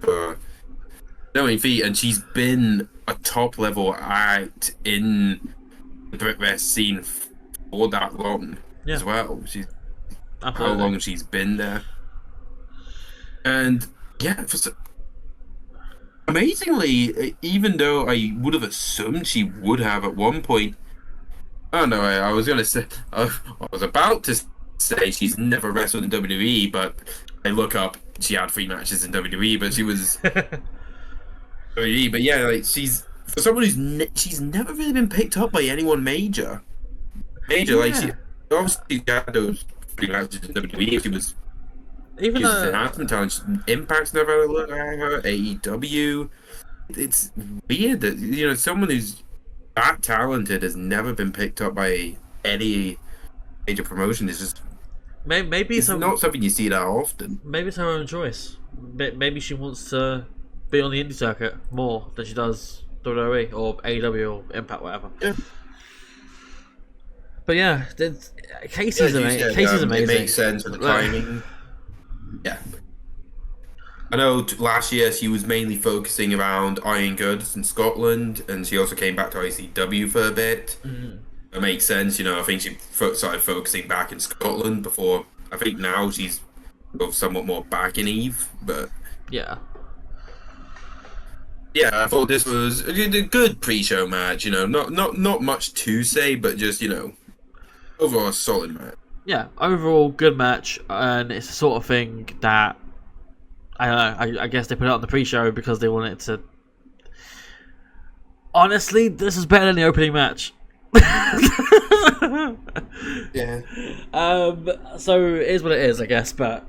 and she's been a top level act in the Brit West scene for that long as well. She's Absolutely. how long she's been there, and amazingly, even though I would have assumed she would have at one point. Oh no, I was gonna say I was about to say she's never wrestled in WWE, but I look up she had 3 matches in WWE, but she was WWE. But yeah, like she's for someone who's she's never really been picked up by anyone major. Like she obviously had those 3 matches in WWE. She was Even an enhancement talent. Impact's never had a look at her. AEW. It's weird that someone who's that talented has never been picked up by any major promotion. It's just maybe it's not something you see that often. Maybe it's her own choice. Maybe she wants to be on the indie circuit more than she does WWE or AEW or Impact, whatever. Yeah. But yeah, Casey's amazing. Casey's amazing. It makes sense with the timing. Yeah. I know last year she was mainly focusing around Iron Goods in Scotland, and she also came back to ICW for a bit. Mm-hmm. It makes sense, I think she started focusing back in Scotland before. I think now she's somewhat more back in Eve, but yeah, I thought this was a good pre-show match. Not much to say, but just overall a solid match. Yeah, overall good match, and it's the sort of thing that I guess they put it on the pre-show because they wanted to. Honestly, this is better than the opening match. Yeah. So it is what it is, I guess. But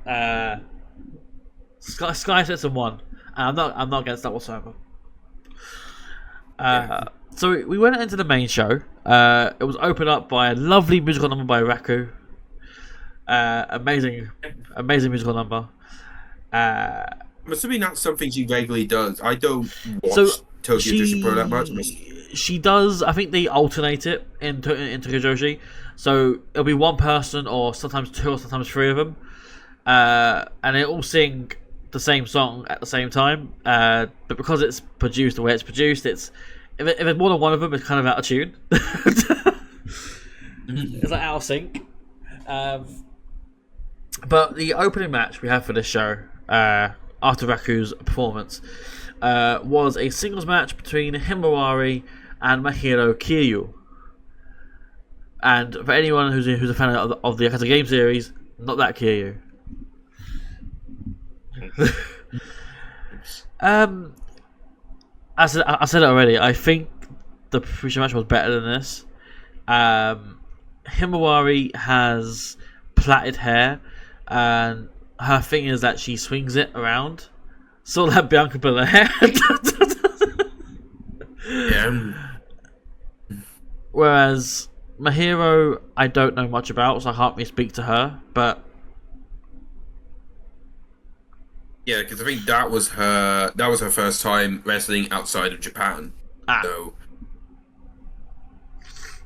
Sky sits in one. I'm not against that whatsoever. So we went into the main show. It was opened up by a lovely musical number by Raku. Amazing musical number. I'm assuming that's something she regularly does. I don't watch Tokyo Joshi Pro that much. She does. I think they alternate it in Tokyo Joshi. So it'll be one person, or sometimes 2, or sometimes 3 of them, and they all sing the same song at the same time. But because it's produced the way it's produced, if it's more than one of them, it's kind of out of tune. It's like out of sync. But the opening match we have for this show, after Raku's performance, was a singles match between Himawari and Mahiro Kiryu. And for anyone who's a fan of the Akata game series, not that Kiryu. I said it already. I think the pre-show match was better than this. Himawari has plaited hair, and her thing is that she swings it around, sort of like Bianca Belair. Yeah. Whereas Mahiro, I don't know much about, so I can't really speak to her. But yeah, because I think that was her first time wrestling outside of Japan. So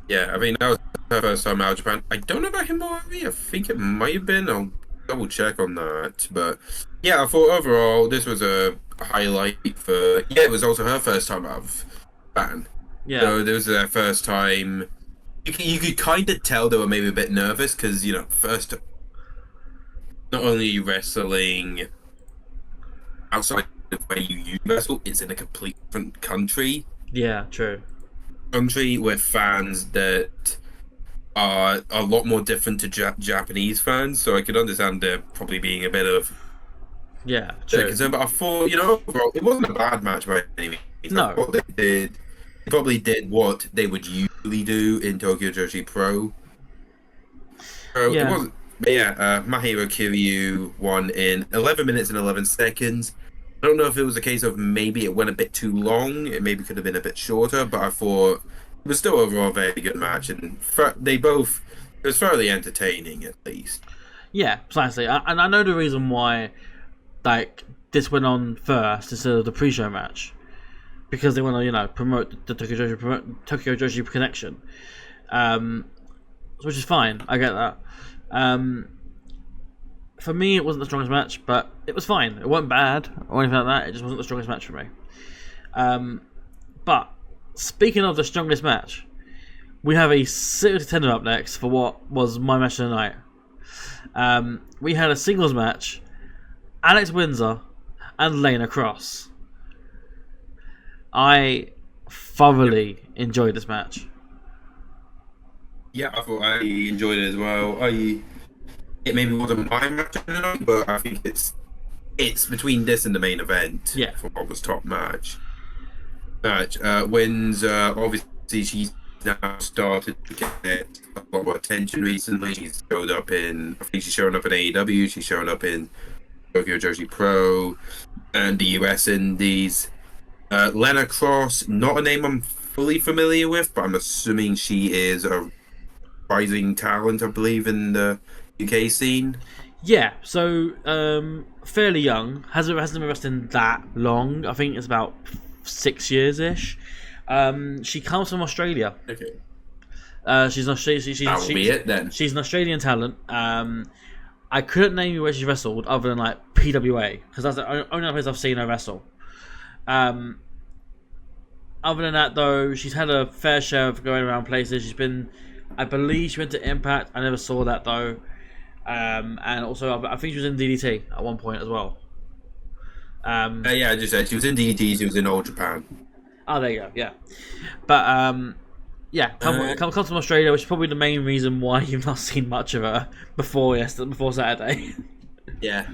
yeah, I mean that was her first time out of Japan. I don't know about Himawari. I think it might have been. I'll double check on that. But yeah, I thought overall this was a highlight for. Yeah, it was also her first time out of Japan. yeah, So this was their first time. You could kind of tell they were maybe a bit nervous because first, not only are you wrestling outside of where you wrestle, it's in a complete different country. yeah, true. Country with fans that are a lot more different to Japanese fans, so I could understand there probably being a bit of True. concern. But I thought, overall, it wasn't a bad match by any means. No. I thought they probably did what they would usually do in Tokyo Joshi Pro. So Yeah. it wasn't. But yeah, Mahiro Kiryu won in 11 minutes and 11 seconds. I don't know if it was a case of maybe it went a bit too long. It maybe could have been a bit shorter, but I thought it was still overall a very good match, and it was fairly entertaining at least. Yeah, precisely. And I know the reason why, like, this went on first instead of the pre-show match, because they want to, promote the Tokyo Joshi connection, which is fine. I get that. For me, it wasn't the strongest match, but it was fine. It wasn't bad or anything like that. It just wasn't the strongest match for me. But speaking of the strongest match, we have a serious contender up next for what was my match of the night. We had a singles match, Alex Windsor and Lana Cross. I thoroughly enjoyed this match. Yeah, I thought I enjoyed it as well. It maybe wasn't my match of the night, but I think it's between this and the main event. Yeah. For what was top match. Wins. Obviously, she's now started to get a lot more attention recently. She's showed up in. I think she's showing up in AEW. She's showing up in Tokyo Joshi Pro and the US Indies. Lana Cross, not a name I'm fully familiar with, but I'm assuming she is a rising talent, I believe, in the UK scene. Yeah, so fairly young. Hasn't been wrestling that long. I think it's about 6 years ish. She comes from Australia. Okay. She's an Australian talent. I couldn't name you where she's wrestled other than like PWA, because that's the only place I've seen her wrestle. Other than that, though, she's had a fair share of going around places. I believe she went to Impact. I never saw that though. And also, I think she was in DDT at one point as well. Yeah, I just said she was in DDT. She was in Old Japan. Oh, there you go. Yeah, but yeah, come from Australia, which is probably the main reason why you've not seen much of her before Saturday. Yeah.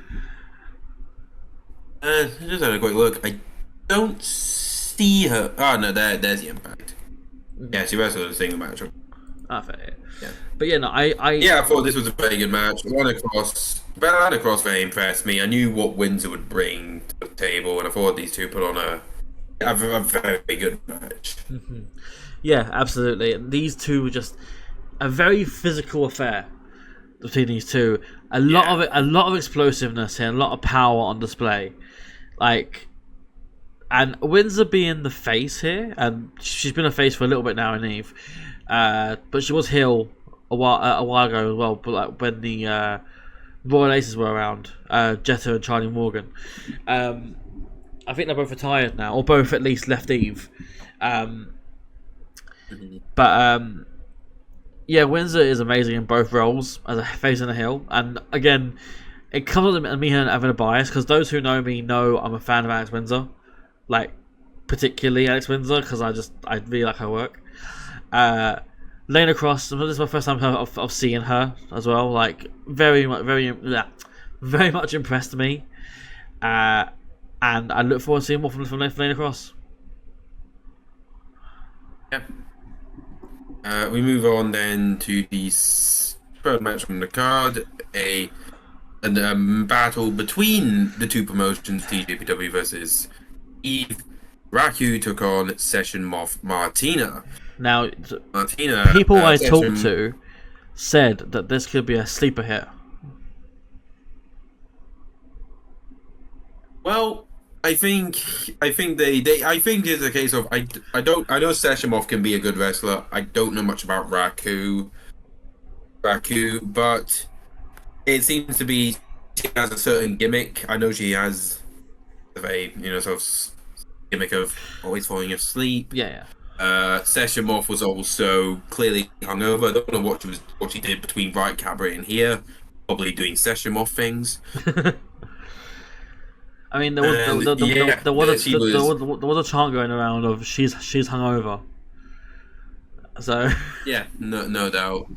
Just had a quick look. I don't see her. Oh no, there's the Impact. Yeah, she wrestled a single match. Fair. Yeah. But yeah, no, I thought this was a very good match. Lana Cross very impressed me. I knew what Windsor would bring to the table, and I thought these two put on a very good match. Mm-hmm. Yeah, absolutely. These two were just a very physical affair between these two. A lot of explosiveness here, a lot of power on display. And Windsor being the face here, and she's been a face for a little bit now in Eve, but she was heel a while ago as well. But like when the Royal Aces were around, Jetta and Charlie Morgan. I think they're both retired now, or both at least left Eve. But yeah, Windsor is amazing in both roles as a face and a heel. And again, it comes with me having a bias, because those who know me know I'm a fan of Alex Windsor, like particularly Alex Windsor, because I really like her work. Lana Cross, this is my first time of seeing her as well. Like very much impressed me, and I look forward to seeing more from Lana Cross. Yep. We move on then to the third match from the card, a battle between the two promotions, TJPW versus Eve. Raku took on Session Moth Martina. Now, Martina, people I talked to said that this could be a sleeper hit. Well, I think it's a case of I know Session Moth can be a good wrestler. I don't know much about Raku, but it seems to be she has a certain gimmick. I know she has a sort of gimmick of always falling asleep. Yeah. Session Moth was also clearly hungover. I don't know what she did between Bright Cabaret and here. Probably doing Session Moth things. I mean, there was a chant going around of she's hungover. So yeah, no doubt.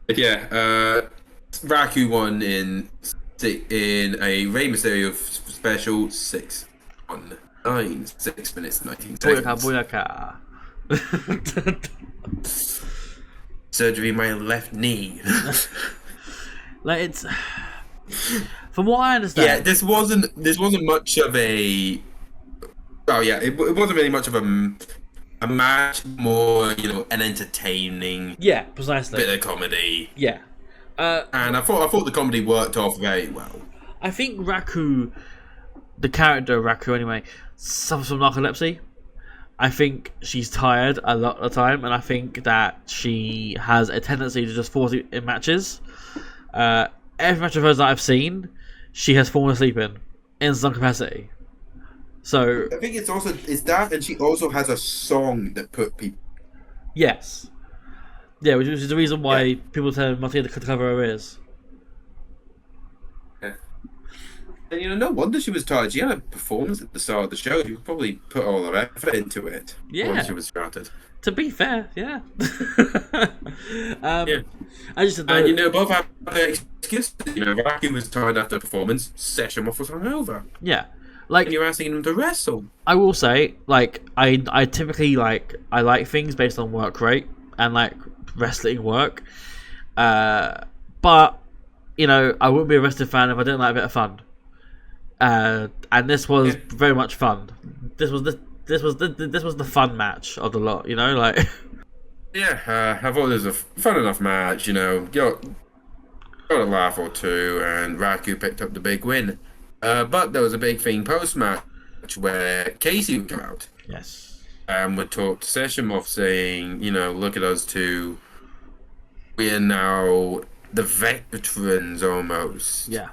But yeah, Raku won in a Rey Mysterio special 6-1-9, 6 minutes 19 seconds. Booyaka. Surgery in my left knee. Like it's from what I Yeah, understand. this wasn't much of a. Oh yeah, it wasn't really much of a match. More, an entertaining Yeah, precisely. bit of comedy. Yeah. And I thought the comedy worked off very well. I think Raku, the character Raku anyway, suffers from narcolepsy. I think she's tired a lot of the time, and I think that she has a tendency to just fall asleep in matches. Every match of hers that I've seen, she has fallen asleep in some capacity. So I think it's that, and she also has a song that put people. yes, yeah, which is the reason why people tell Martina to cover her ears. And no wonder she was tired. She had a performance at the start of the show. She probably put all her effort into it. Yeah. Once she was started. To be fair, yeah. Yeah. I just said, And both have their excuses. Rocky was tired after the performance. Session-Off was hungover. yeah, like And you're asking him to wrestle. I will say, like I typically I like things based on work rate and like wrestling work, but I wouldn't be a wrestling fan if I didn't like a bit of fun. And this was very much fun. This was the fun match of the lot. Like Yeah, I thought it was a fun enough match. Got a laugh or two, and Raku picked up the big win. But there was a big thing post-match where Casey would come out yes, and would talk to Session-Off saying, look at us two. We are now the veterans almost. yeah.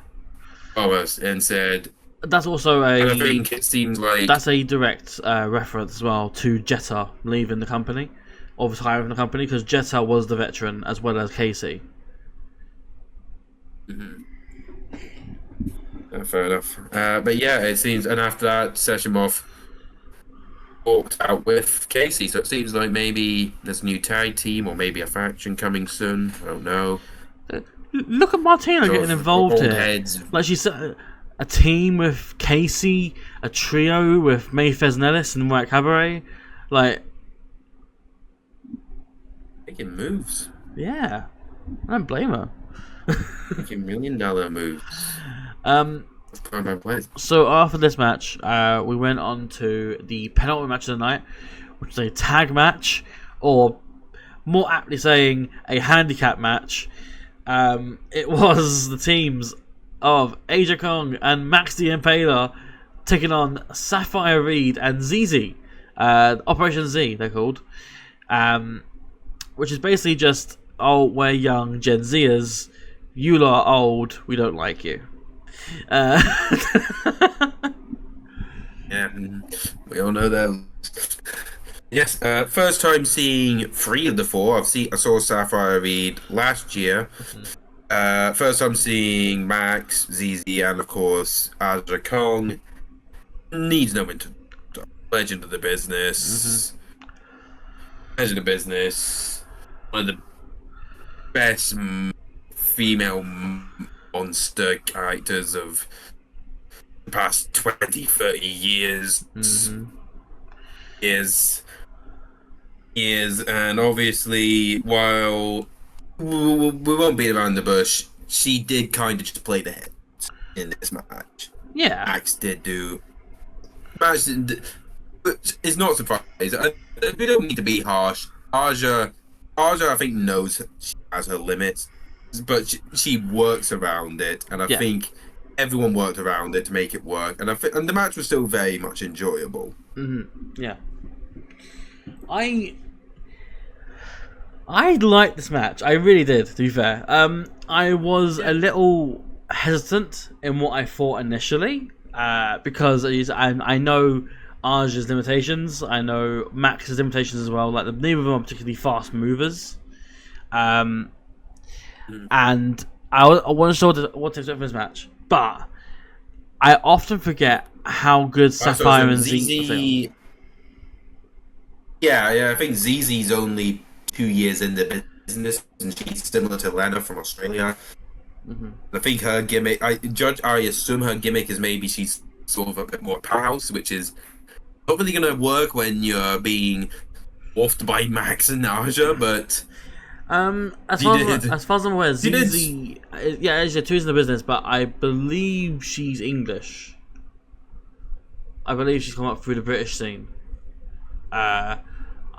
Almost. And said, That's also and I think it seems like... that's a direct reference as well to Jetta leaving the company or retiring from the company, because Jetta was the veteran as well as Casey. Fair enough. But yeah, it seems, and after that, Session-Off walked out with Casey, so it seems like maybe there's a new tag team or maybe a faction coming soon. I don't know. Look at Martina getting involved old here. heads. Like she said, a team with Casey, a trio with May Fesnellis and White Cabaret. Like, Making moves. yeah, I don't blame her. Making $1 million moves. So after this match, we went on to the penultimate match of the night, which was a tag match, or more aptly saying, a handicap match. It was the teams of Aja Kong and Max the Impaler taking on Sapphire Reed and ZZ, Operation Z they're called, which is basically just, oh, we're young Gen Zers, you lot are old, we don't like you. Yeah, we all know that. Yes, first time seeing 3 of the 4. I saw Sapphire Reed last year. First time seeing Max, ZZ, and of course Aja Kong. Needs no introduction. Legend of the business. Legend of business. One of the best female monster characters of the past 20, 30 years. Years, and obviously, while we won't beat around the bush, she did kind of just play the hit in this match. Yeah. Max did do. Max it's not surprising. We don't need to be harsh. Aja, I think, knows she has her limits, but she works around it, and I think everyone worked around it to make it work, and and the match was still very much enjoyable. Yeah. I liked this match. I really did, to be fair. I was a little hesitant in what I thought initially, because I know Aja's limitations. I know Max's limitations as well. Like, neither of them are particularly fast movers. And I wasn't sure what to expect from this match. But I often forget how good Sapphire and ZZ. Yeah, I think ZZ's only 2 years in the business, and she's similar to Lena from Australia. I think her gimmick, I assume her gimmick is maybe she's sort of a bit more powerhouse, which is not really going to work when you're being wolfed by Max and Aja, but As She far did. as far as I'm aware, She did. ZZ, yeah, two's in the business, but I believe she's English. I believe she's come up through the British scene. I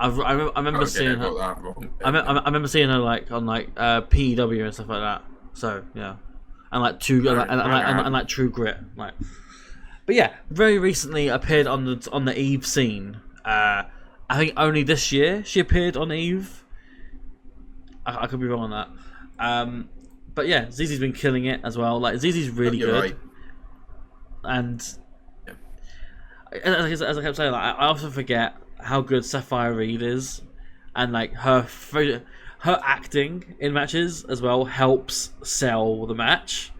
remember Okay, seeing I her. got that wrong. I remember seeing her like on like PEW and stuff like that. So yeah, and like and True Grit, like. But yeah, very recently appeared on the Eve scene. I think only this year she appeared on Eve. I could be wrong on that. But yeah, ZZ's been killing it as well. Like ZZ's really You're good. right. And as I kept saying, like, I often forget how good Sapphire Reed is, and like her acting in matches as well helps sell the match.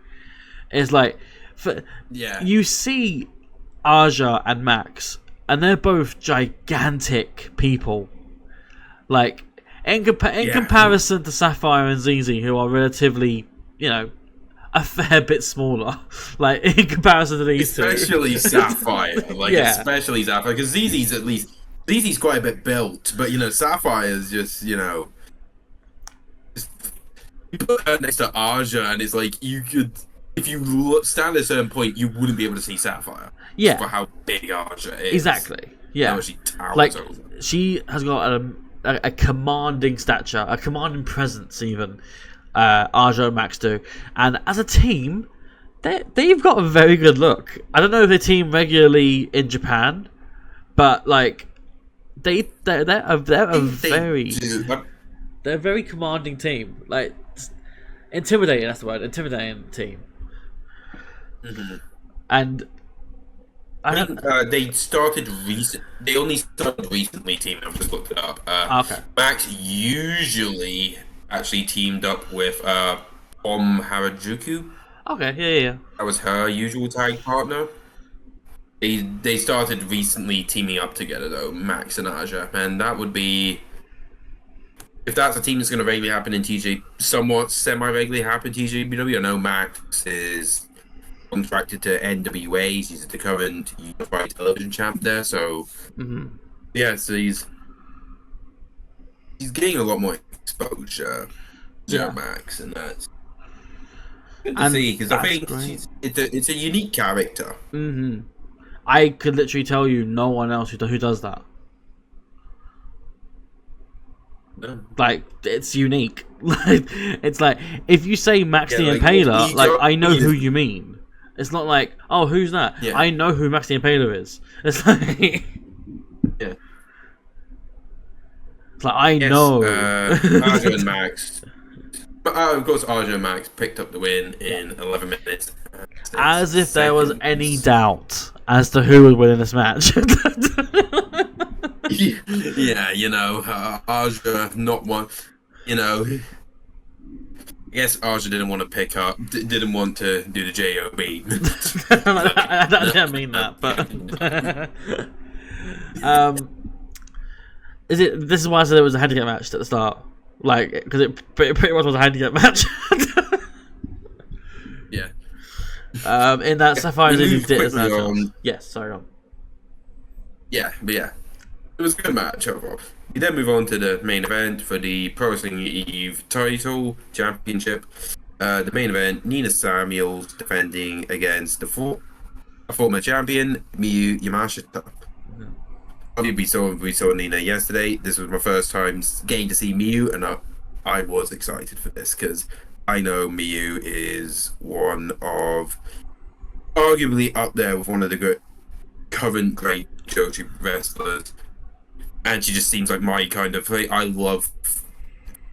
It's like, you see Aja and Max, and they're both gigantic people. Like in comparison to Sapphire and ZZ, who are relatively, a fair bit smaller. Like in comparison to these especially two. Sapphire, especially Sapphire, because ZZ's quite a bit built, but Sapphire is just you put her next to Aja, and it's like you could, if you stand at a certain point, you wouldn't be able to see Sapphire. Yeah, for how big Aja is. Exactly. Yeah, she towers like over. she has got a commanding stature, a commanding presence, even. Aja and Max do, and as a team, they've got a very good look. I don't know if they team regularly in Japan, but like they're a very commanding team. Like intimidating. That's the word. Intimidating team. Mm-hmm. And I think they only started recently teaming. I've just looked it up. Okay. Max usually actually teamed up with Harajuku. Okay, yeah. That was her usual tag partner. They started recently teaming up together though, Max and Aja, and that would be, if that's a team that's going to regularly happen in somewhat semi-regularly happen in TJPW. I know Max is contracted to NWA. She's the current Unified Television champ there, so yeah, so he's getting a lot more exposure, Max, and that's good to see, because I think it's a unique character. I could literally tell you no one else who does that. No. Like, it's unique. Like, it's like, if you say Max the Impaler, like, I know who you mean. It's not like, oh, who's that? Yeah. I know who Max the Impaler is. It's like, yeah. It's like, I know. Aja and Max. But of course, Aja and Max picked up the win in 11 minutes. As if there was any doubt as to who would win in this match. Yeah, Aja not one. I guess Aja didn't want to pick up, didn't want to do the JOB. I didn't mean that, but this is why I said it was a handicap match at the start, like, because it pretty much was a handicap match. Yeah. In that Sapphire did this match. On. Yes, sorry, on. Yeah, but yeah, it was a good match overall. We then move on to the main event for the Pro Wrestling Eve title championship. The main event: Nina Samuels defending against the former champion Miyu Yamashita. We saw Nina yesterday. This was my first time getting to see Miyu, and I was excited for this because I know Miyu is one of, arguably up there with one of the current great Joshi wrestlers, and she just seems like my kind of play. I love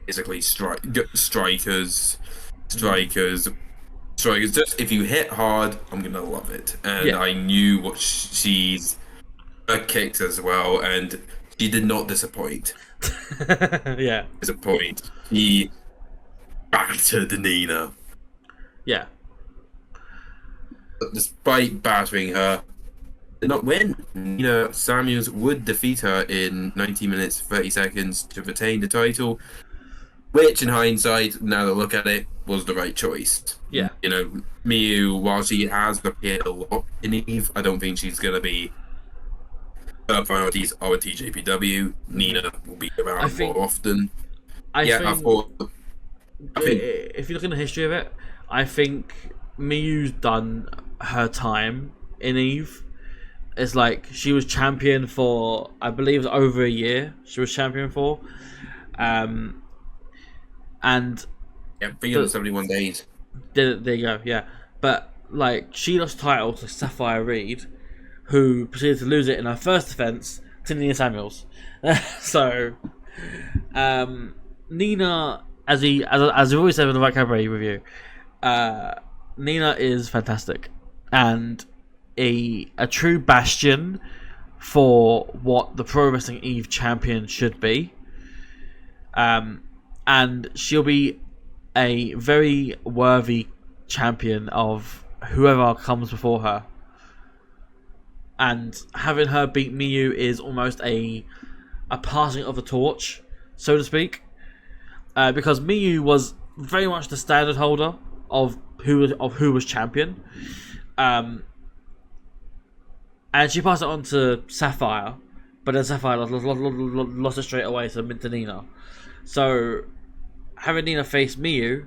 basically strikers. Just if you hit hard, I'm gonna love it. And I knew what she's. Her kicks as well, and she did not disappoint. Yeah. Disappoint. He battered Nina. Yeah. But despite battering her, did not win. Nina Samuels would defeat her in 19 minutes 30 seconds to retain the title, which in hindsight, now that I look at it, was the right choice. Yeah. Miyu, while she has appeared a lot in Eve, I don't think she's gonna be. Her priorities are at TJPW. Nina will be around more often. I yeah, think I think if you look in the history of it, I think Miyu's done her time in Eve. It's like she was champion for, I believe, over a year. She was champion for, and yeah, 371 days. there you go, yeah. But like she lost title to Sapphire Reed, who proceeded to lose it in her first defense to Nina Samuels. So, Nina, as we always said in the White Cabaret review, Nina is fantastic and a true bastion for what the Pro Wrestling Eve champion should be. And she'll be a very worthy champion of whoever comes before her. And having her beat Miyu is almost a passing of the torch, so to speak, because Miyu was very much the standard holder of who was champion, and she passed it on to Sapphire, but then Sapphire lost it straight away to Nina. So having Nina face Miyu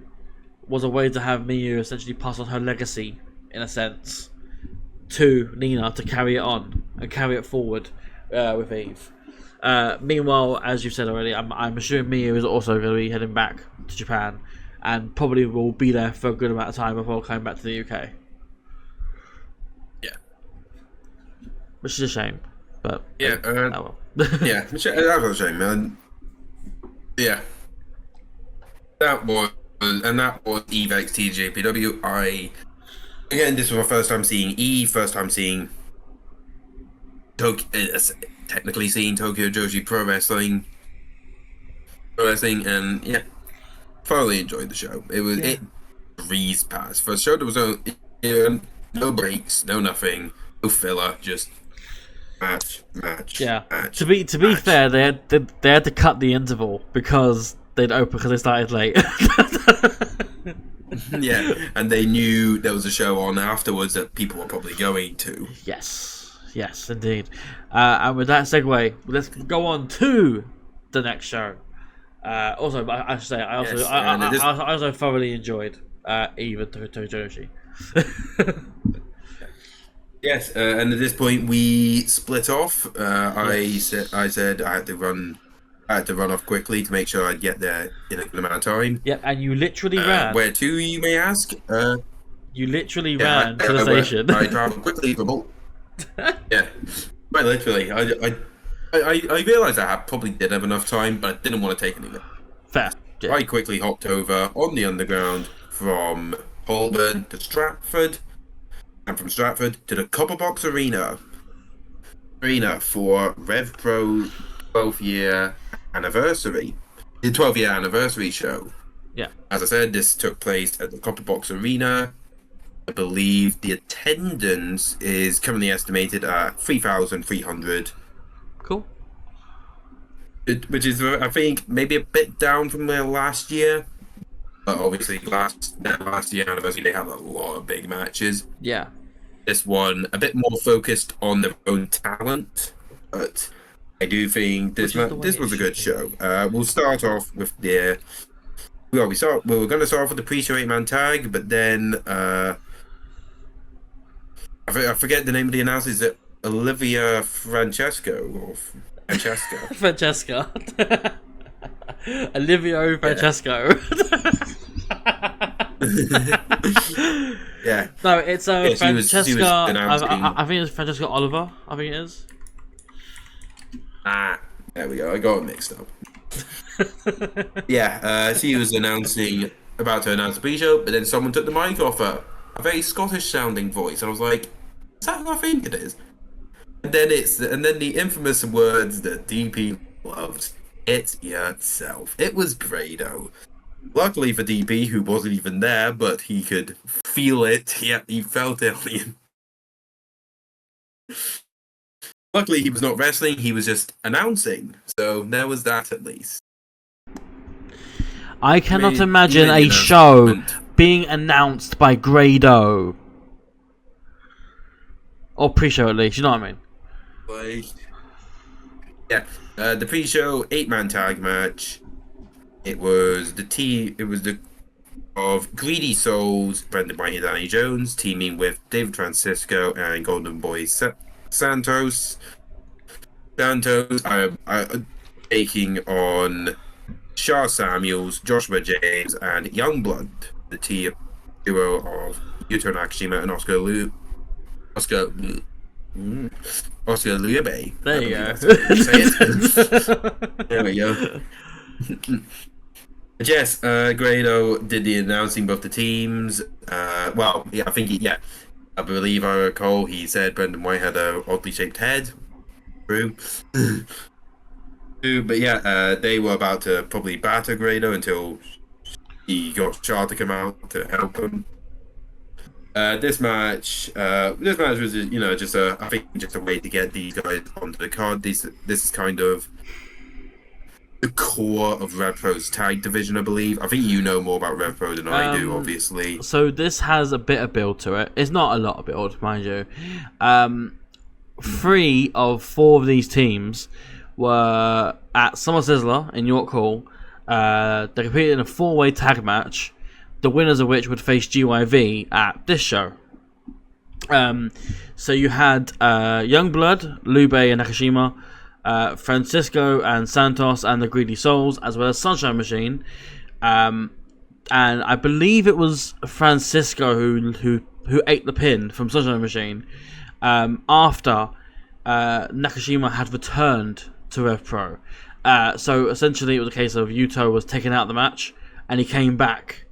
was a way to have Miyu essentially pass on her legacy, in a sense, to Nina to carry it on and carry it forward with Eve. Meanwhile, as you've said already, I'm assuming Miyu is also going to be heading back to Japan and probably will be there for a good amount of time before coming back to the UK. Yeah. Which is a shame, but Yeah, oh well. yeah, that was a shame, man. Yeah, that was Eve XT JPW. Again, this was my first time seeing Eve, first time seeing technically seeing Tokyo Joshi Pro Wrestling, and yeah, thoroughly enjoyed the show. It breezed past. For a show there was no breaks, no nothing, no filler, just match. Yeah. Match, To be match. fair, they had to cut the interval because they started late. Yeah, and they knew there was a show on afterwards that people were probably going to. Yes, indeed. And with that segue, let's go on to the next show. Also, I should say, I also thoroughly enjoyed Eve Tojoshi. Yes, and at this point we split off. I said I had to run off quickly to make sure I'd get there in a good amount of time. Yep, and you literally ran. Where to, you may ask? You literally ran to the station. I traveled quickly for both. Yeah, quite literally. I realised I probably did have enough time, but I didn't want to take anything. Fair. Yeah. I quickly hopped over on the underground from Holborn to Stratford, and from Stratford to the Copperbox Arena for Rev Pro 12-year anniversary. The 12-year anniversary show. Yeah. As I said, this took place at the Copperbox Arena. I believe the attendance is currently estimated at 3,300. Cool. Which is, I think, maybe a bit down from their last year. But obviously, last year anniversary, they had a lot of big matches. Yeah. This one, a bit more focused on their own talent. But I do think this was a good show. We'll start off with the... We were going to start off with the pre-show 8-man tag, but then... I forget the name of the announcer. Is it Olivia Francesco or Francesca? Francesca. Olivia Francesco. Yeah. No, it's Francesca. She was announcing... I think it's Francesca Oliver. I think it is. There we go. I got it mixed up. Yeah, she was about to announce the pre-show, but then someone took the mic off her. A very Scottish-sounding voice, and I was like, "Is that who I think it is?" And then the infamous words that DP loved. It's yourself. It was Grado. Luckily for DP, who wasn't even there, but he could feel it. Yeah, he felt it. Luckily, he was not wrestling. He was just announcing. So there was that at least. I cannot imagine a show being announced by Grado. Or pre-show at least, you know what I mean? Yeah. The pre-show 8-man tag match. it was the of Greedy Souls, Brendan White and Danny Jones, teaming with David Francisco and Golden Boy Santos. Santos taking on Shah Samuels, Joshua James, and Youngblood, the duo of Yuto Nakashima and Oscar mm, Oscar Liebe. There you go. There we go. Yes, Grado did the announcing both the teams. Well, yeah, I believe I recall he said Brendan White had a oddly shaped head. True. But yeah, they were about to probably batter Grado until he got Shah to come out to help him. This match was, just I think just a way to get these guys onto the card. This is kind of the core of RevPro's tag division, I believe. I think you know more about RevPro than I do, obviously. So this has a bit of build to it. It's not a lot of build, mind you. 3 of 4 of these teams were at Summer Sizzler in York Hall. They competed in a 4-way tag match, the winners of which would face GYV at this show. So you had Youngblood, Lube and Nakashima, Francisco and Santos and the Greedy Souls, as well as Sunshine Machine. And I believe it was Francisco who ate the pin from Sunshine Machine after Nakashima had returned to RevPro. So essentially it was a case of Yuto was taken out of the match and he came back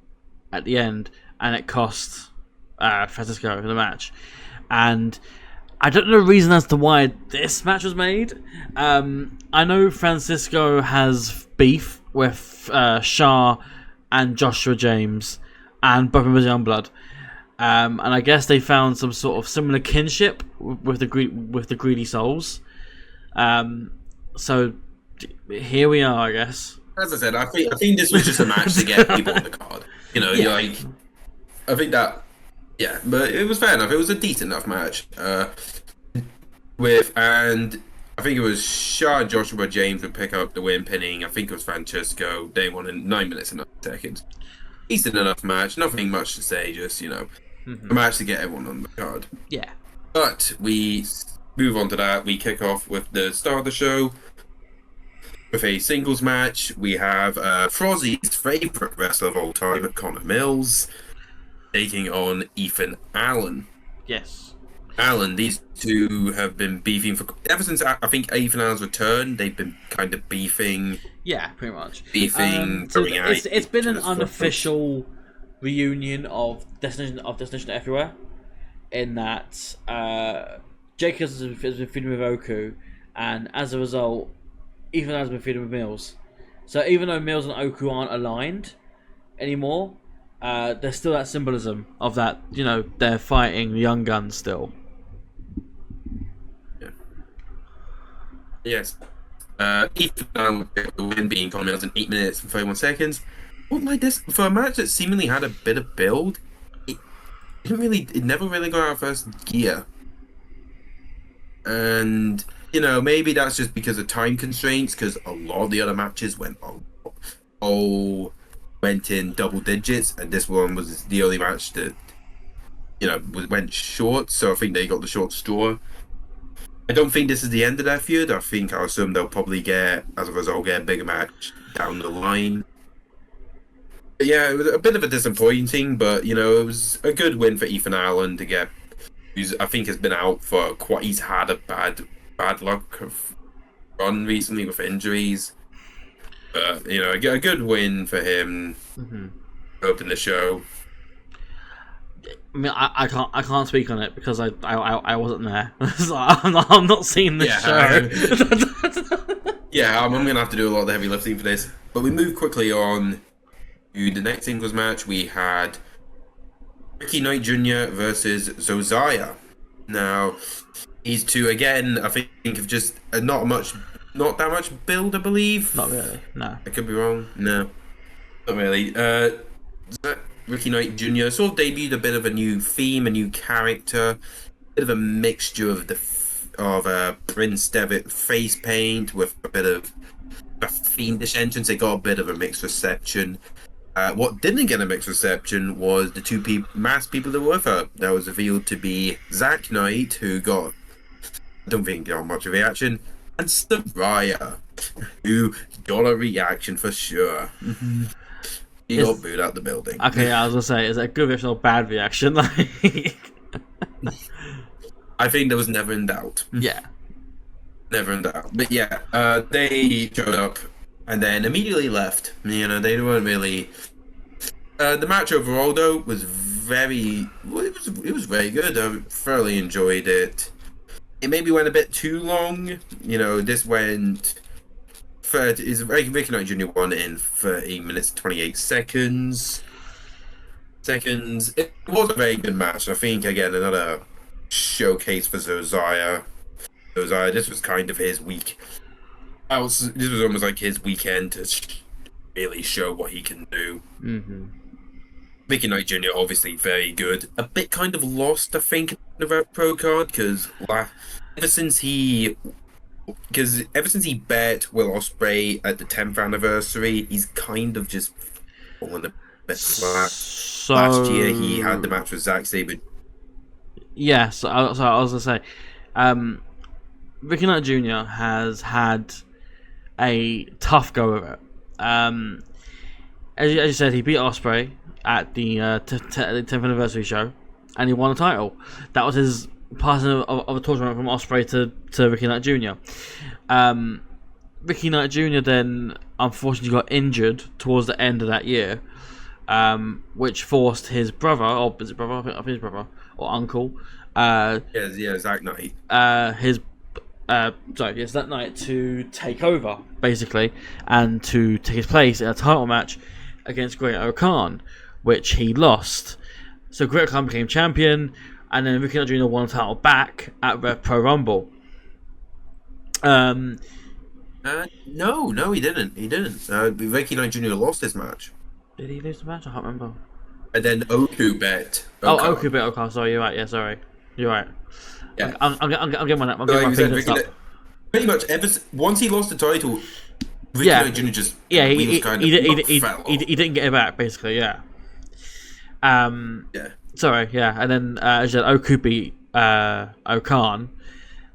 at the end, and it cost Francisco the match. And I don't know the reason as to why this match was made. I know Francisco has beef with Shah and Joshua James and both of them as Youngblood. And I guess they found some sort of similar kinship with the Greedy Souls. So here we are, I guess. As I said, I think this was just a match to get people on the card. Yeah. I think that, yeah, but it was fair enough. It was a decent enough match. And I think it was Shah and Joshua James would pick up the win, pinning. I think it was Francisco. They won in 9 minutes and 9 seconds. Decent enough match. Nothing much to say. Just a match to get everyone on the card. Yeah. But we move on to that. We kick off with the start of the show. With a singles match, we have Frozzy's favourite wrestler of all time, Connor Mills, taking on Ethan Allen. Yes. Allen, these two have been beefing ever since I think Ethan Allen's return. They've been kind of beefing. Yeah, pretty much. Beefing. So it's been an unofficial reunion of Destination Everywhere, in that Jake has been feuding with Oku, and as a result, Ethan has been feuding with Mills. So even though Mills and Oku aren't aligned anymore, there's still that symbolism of that, they're fighting the Young Guns still. Yeah. Yes. Ethan Allen with the win, being Connor Mills in 8 minutes and 31 seconds. What like this for a match that seemingly had a bit of build? It never really got out of first gear. And maybe that's just because of time constraints, because a lot of the other matches went in double digits, and this one was the only match that went short. So I think they got the short straw. I don't think this is the end of their feud. I assume they'll probably get a bigger match down the line. But yeah, it was a bit of a disappointing, but it was a good win for Ethan Allen to get. I think has been out for quite. He's had a bad luck of run recently with injuries. But a good win for him. Open the show. I mean, I can't speak on it because I wasn't there. So I'm not seeing the show. Yeah, I'm gonna have to do a lot of the heavy lifting for this. But we move quickly on to the next singles match. We had Ricky Knight Jr. versus Zosiah. Now, these two again, I think have just not that much build, I believe. Not really. No. I could be wrong. No, not really. Ricky Knight Jr. sort of debuted a bit of a new theme, a new character, a bit of a mixture of Prince Devitt face paint with a bit of a fiendish entrance. It got a bit of a mixed reception. What didn't get a mixed reception was the two masked people that were with her. That was revealed to be Zack Knight, who got, I don't think got much of a reaction, and Soraya, who got a reaction for sure. He got booed out the building. Okay, I was gonna say, is that a good reaction or bad reaction? Like, I think there was never in doubt. yeah. Never in doubt. But yeah, they showed up and then immediately left. You know, they weren't really. The match overall, though, was very. Well, it was very good. I thoroughly enjoyed it. It maybe went a bit too long. You know, this went. Ricky Knight Jr. won in 13 minutes 28 seconds. It was a very good match. I think again another showcase for Josiah. This was kind of his week. This was almost like his weekend to really show what he can do. Mm-hmm. Ricky Knight Jr. obviously very good. A bit kind of lost, I think, in the Rev Pro card because ever since he bet Will Ospreay at the 10th anniversary, he's kind of just fallen a bit flat. So, last year he had the match with Zack Sabre. Yeah, so I was gonna say, Ricky Knight Jr. has had a tough go of it. As you said, he beat Ospreay at the 10th anniversary show, and he won the title. That was his passing of a torch from Ospreay to Ricky Knight Jr. Ricky Knight Jr. then unfortunately got injured towards the end of that year, which forced his brother, or is it brother? I think his brother or uncle. Zack Knight. That night to take over, basically, and to take his place in a title match against Great-O-Khan, which he lost. So Great-O-Khan became champion, and then Ricky Knight Jr. won the title back at Rev Pro Rumble. No, he didn't. Ricky Knight Jr. lost his match. Did he lose the match? I can't remember. And then Oku bet. Oku bet Oku. Sorry, you're right. Yeah, sorry, you're right. Yeah. I'm getting my fingers up. Pretty much, once he lost the title, Ricky Knight Jr. just he didn't get it back, basically. Yeah. Sorry. Yeah, and then as you said, Oku beat Okan.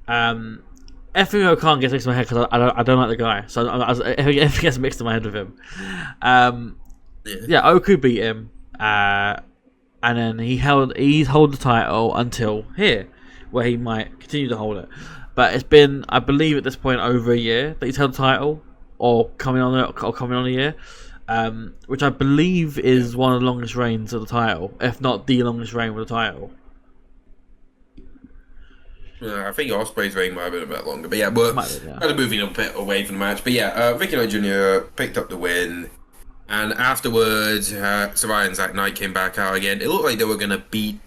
Effing Okan gets mixed in my head because I don't like the guy, so everything gets mixed in my head with him. Oku beat him, and then he's held the title until here, where he might continue to hold it. But it's been, I believe, at this point over a year that he's held the title, or coming on a year, which I believe is one of the longest reigns of the title, if not the longest reign with the title. I think Ospreay's reign might have been a bit longer, but we're kind of moving a bit away from the match. But Ricky Knight Jr. picked up the win, and afterwards, Soraya and Zack Knight came back out again. It looked like they were going to beat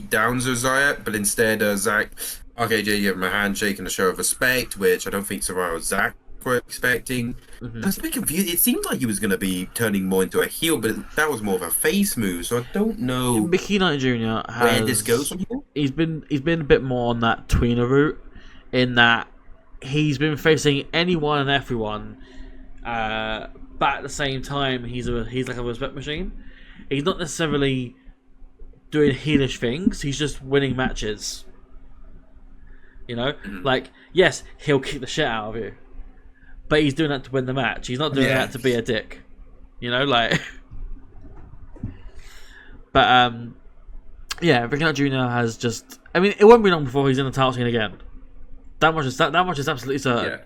down Josiah, but instead, Zack RKJ gave him a handshake and a show of respect, which I don't think Soraya or Zack were expecting. I was a bit confused. It seemed like he was going to be turning more into a heel, but that was more of a face move, so I don't know Ricky Knight Jr. where this goes from here. He's been a bit more on that tweener route, in that he's been facing anyone and everyone, but at the same time he's like a respect machine. He's not necessarily doing heelish things, he's just winning matches. You know? Like, yes, he'll kick the shit out of you, but he's doing that to win the match. He's not doing that to be a dick. You know, like... But, Ricky Knight Jr. has just... I mean, it won't be long before he's in the title scene again. That much is absolutely certain.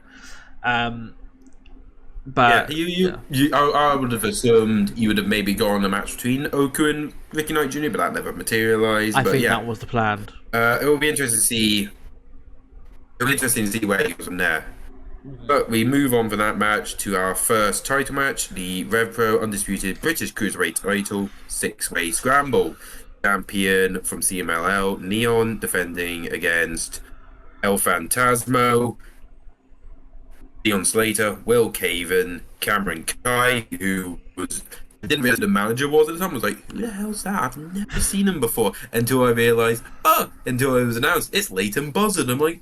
But... I would have assumed you would have maybe gone a match between Oku and Ricky Knight Jr., but that never materialised. I think that was the plan. It will be interesting to see... where he goes from there. But we move on from that match to our first title match, the Rev Pro Undisputed British Cruiserweight title 6-way scramble. Champion from CMLL, Neon, defending against El Phantasmo, Leon Slater, Will Caven, Cameron Kai, who was... I didn't realize the manager was at the time. I was like, who the hell's that? I've never seen him before. Until I realised, until it was announced, it's Leighton Buzzard. I'm like,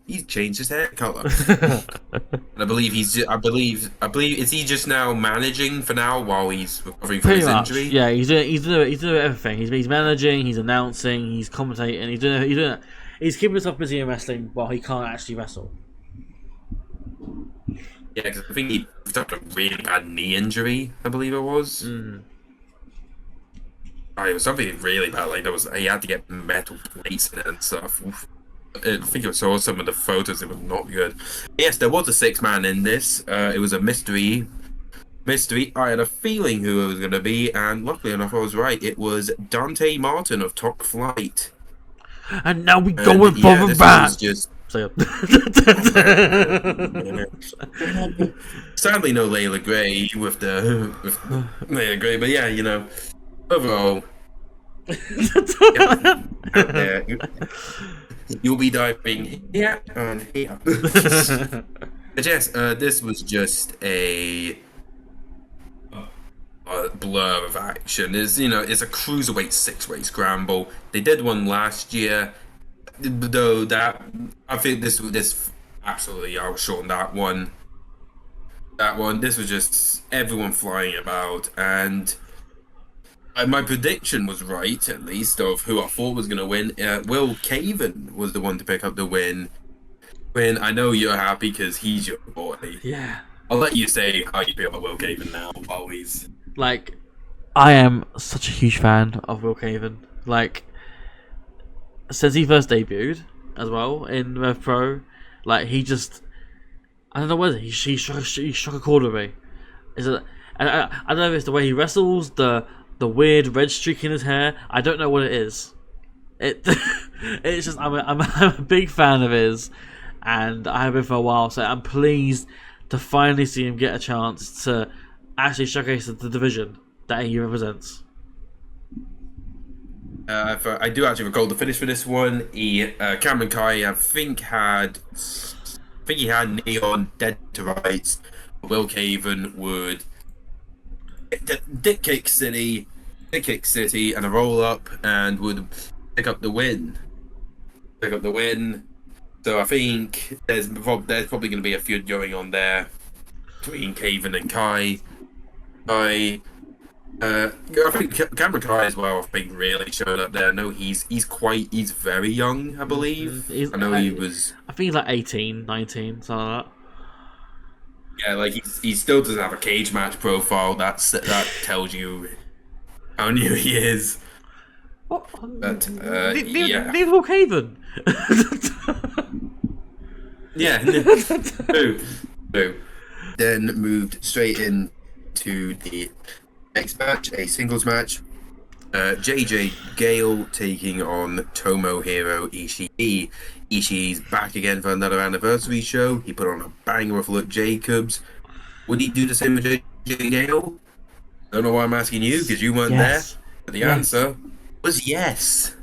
he's changed his hair color. And I believe is he just now managing for now while he's recovering from Pretty his much, injury? yeah. He's doing everything. He's managing, he's announcing, he's commentating, he's keeping himself busy in wrestling while he can't actually wrestle. Yeah, because I think he suffered a really bad knee injury. I believe it was. Oh, it was something really bad. Like he had to get metal plates in it and stuff. Oof. I think I saw some of the photos. It was not good. Yes, there was a 6-man in this. It was a mystery. I had a feeling who it was going to be, and luckily enough, I was right. It was Dante Martin of Top Flight. And now we go with Brother This was just So, sadly no Layla Gray with Layla Gray, but yeah, overall, out there, you'll be diving here and here. But yes, this was just a blur of action. It's a cruiserweight 6-way scramble. They did one last year, though that I think this absolutely outshone that one. This was just everyone flying about, and my prediction was right, at least, of who I thought was going to win. Will Caven was the one to pick up the win. I know you're happy because he's your boy. yeah. I'll let you say how you feel about Will Caven now, always. Like, I am such a huge fan of Will Caven. Like, since he first debuted as well in Rev Pro, like he just, I don't know whether he struck a chord with me. Is it? I don't know if it's the way he wrestles, the weird red streak in his hair. I don't know what it is. It's just I'm a big fan of his, and I have been for a while. So I'm pleased to finally see him get a chance to actually showcase the division that he represents. I do actually recall the finish for this one. Cameron Kai, I think he had Neon dead to rights. Will Caven would dick kick City, and a roll up, and would pick up the win. So I think there's probably going to be a feud going on there between Caven and Kai. I think Cameron Kai as well, I think, really showed up there. I know he's very young, I believe. He was. I think he's like 18, 19, something like that. Yeah, like he still doesn't have a cage match profile. That tells you how new he is. What? But Leave Will Caven. Yeah. Boo. Then moved straight into the next match, a singles match. JJ Gale taking on Tomohiro Ishii. Ishii's back again for another anniversary show. He put on a banger with Luke Jacobs. Would he do the same with JJ Gale? Don't know why I'm asking you, because you weren't there. But the answer was yes.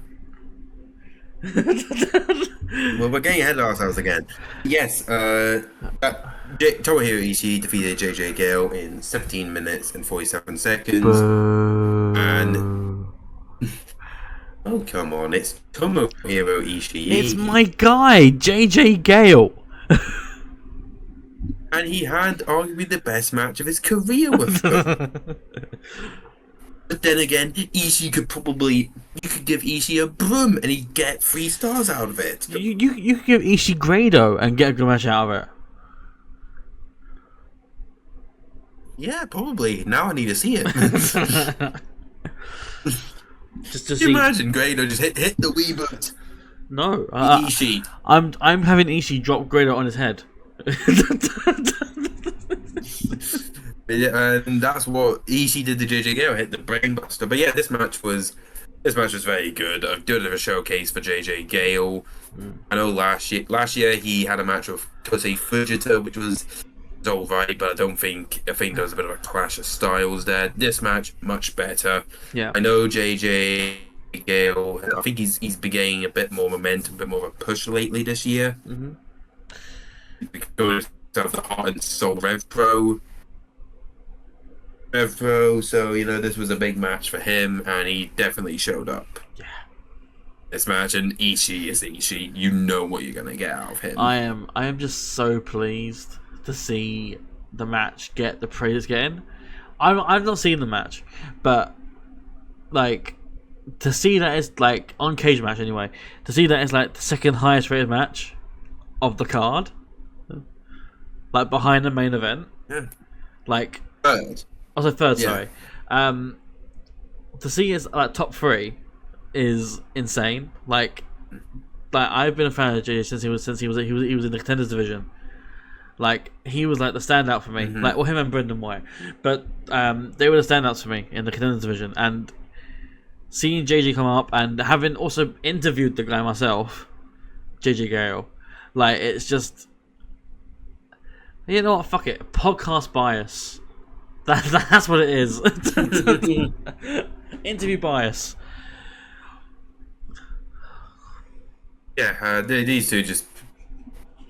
Well, we're getting ahead of ourselves again. Yes, Tomohiro Ishii defeated JJ Gale in 17 minutes and 47 seconds. And oh, come on, it's Tomohiro Ishii. It's my guy, JJ Gale. And he had arguably the best match of his career with him. But then again, you could give Ishii a broom and he'd get 3 stars out of it. You could give Ishii Grado and get a good match out of it. Yeah, probably. Now I need to see it. Just to Can see. you imagine Grado just hit the wee butt? No, Ishii. I'm having Ishii drop Grado on his head. And that's what Ishii did to JJ Gale, hit the brainbuster. But yeah, this match was very good. I did a showcase for JJ Gale. I know last year he had a match with Tosei Fujita, which was alright, but I think there was a bit of a clash of styles there. This match much better. Yeah, I know JJ Gale. I think he's been gaining a bit more momentum, a bit more of a push lately this year. Because of the heart and soul Rev Pro. So this was a big match for him, and he definitely showed up. yeah. this match, and Ishii is Ishii. You know what you're gonna get out of him. I am just so pleased to see the match get the praise it's getting. I've not seen the match, but like to see that it's like on Cage Match anyway. To see that it's like the second highest rated match of the card, like behind the main event. Yeah. Like Third. also third, Yeah. sorry. To see it's like top 3 is insane. Like I've been a fan of JJ since he was in the contenders division. Like he was like the standout for me. Like well, him and Brendan White, but they were the standouts for me in the contenders division. And seeing JJ come up and having also interviewed the guy myself, JJ Gale, like it's just, you know what? Fuck it, podcast bias. That's what it is. Interview bias. Yeah, these two just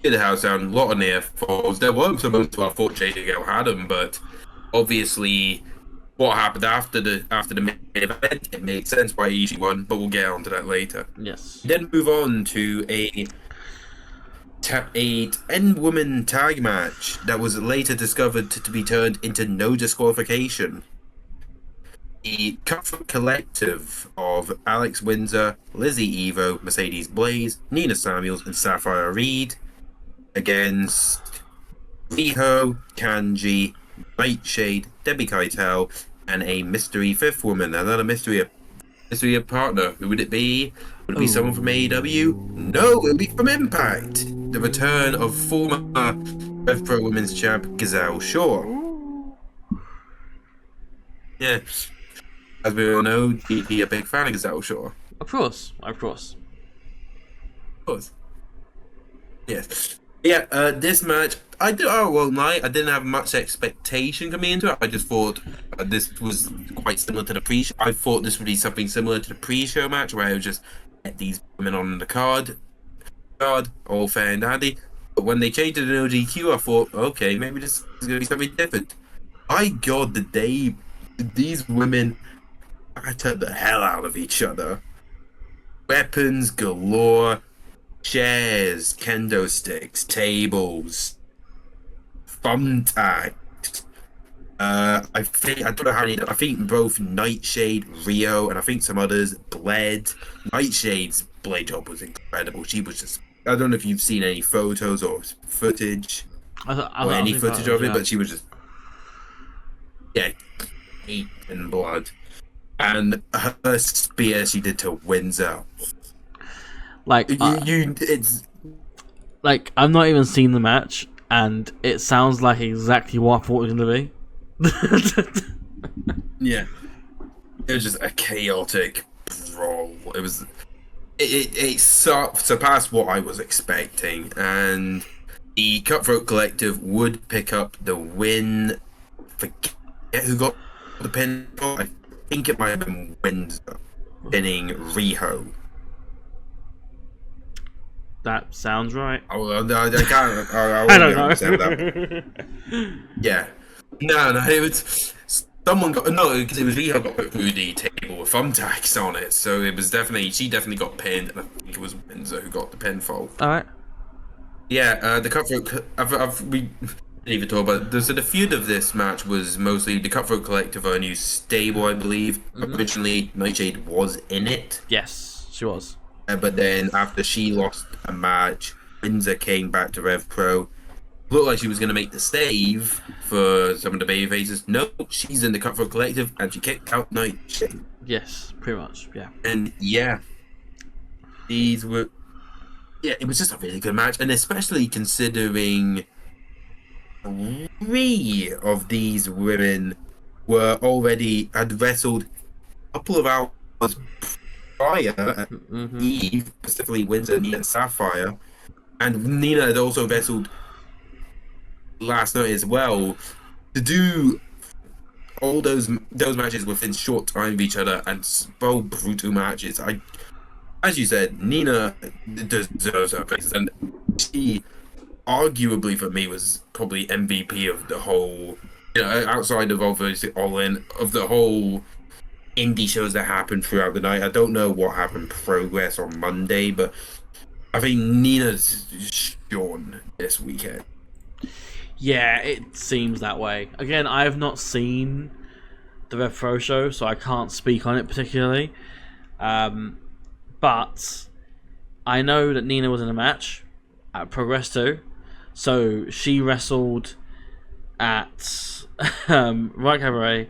did the house down. A lot of near falls. There were some moments where I thought JJ Gale had them, but obviously, what happened after the main event, it made sense why Ishii won. But we'll get onto that later. Yes. Then move on to a 10-woman tag match that was later discovered to be turned into no disqualification. The Comfort Collective of Alex Windsor, Lizzie Evo, Mercedes Blaze, Nina Samuels, and Sapphire Reed against Riho, Kanji, Nightshade, Debbie Keitel, and a mystery fifth woman. Another mystery partner. Who would it be? Would it be someone from AEW? No, it would be from Impact. The return of former Rev Pro Women's Champ Gazelle Shaw. Yeah. As we all know, Deity a big fan of Gazelle Shaw. Of course. Of course. Yes. Yeah, this match, I won't lie, I didn't have much expectation coming into it. I just thought this was quite similar to the pre-show. I thought this would be something similar to the pre-show match where I would just get these women on the card, all fair and dandy. But when they changed it to no DQ, I thought, okay, maybe this is going to be something different. My God, these women battered the hell out of each other. Weapons galore. Chairs, kendo sticks, tables, thumbtacks. I don't know how many. I think both Nightshade, Rio, and I think some others bled. Nightshade's blade job was incredible. She was just. I don't know if you've seen any photos or footage or any footage of it, but she was just heat and blood. And her spear she did to Windsor. Like it's like I've not even seen the match, and it sounds like exactly what I thought it was going to be. Yeah, it was just a chaotic brawl. It surpassed what I was expecting, and the Cutthroat Collective would pick up the win. Forget who got the pin. I think it might have been Windsor pinning Riho. That sounds right. I can't. I don't know. Yeah. No, it was someone got because it was Riho got put through the table with thumbtacks on it, so it was she definitely got pinned, and I think it was Windsor who got the pinfall. All right. Yeah, the Cutthroat. We didn't even talk about. So the feud of this match was mostly the Cutthroat Collective are a new stable, I believe. Originally, Nightshade was in it. Yes, she was. But then after she lost a match, Windsor came back to Rev Pro. Looked like she was going to make the save for some of the baby faces. No, she's in the Cutthroat Collective and she kicked out Nightshade. Yes, pretty much, yeah. And yeah, it was just a really good match. And especially considering 3 of these women had wrestled a couple of hours prior, Eve, specifically Windsor, Nina, and Sapphire, and Nina had also wrestled last night as well. To do all those matches within short time of each other and both brutal matches, as you said, Nina deserves her places, and she arguably for me was probably MVP of the whole, outside of obviously All-In, of the whole indie shows that happened throughout the night. I don't know what happened Progress on Monday, but I think Nina's shone this weekend. Yeah, it seems that way. Again, I have not seen the Rev Pro show, so I can't speak on it particularly. But I know that Nina was in a match at Progress 2, so she wrestled at Right Cabaret,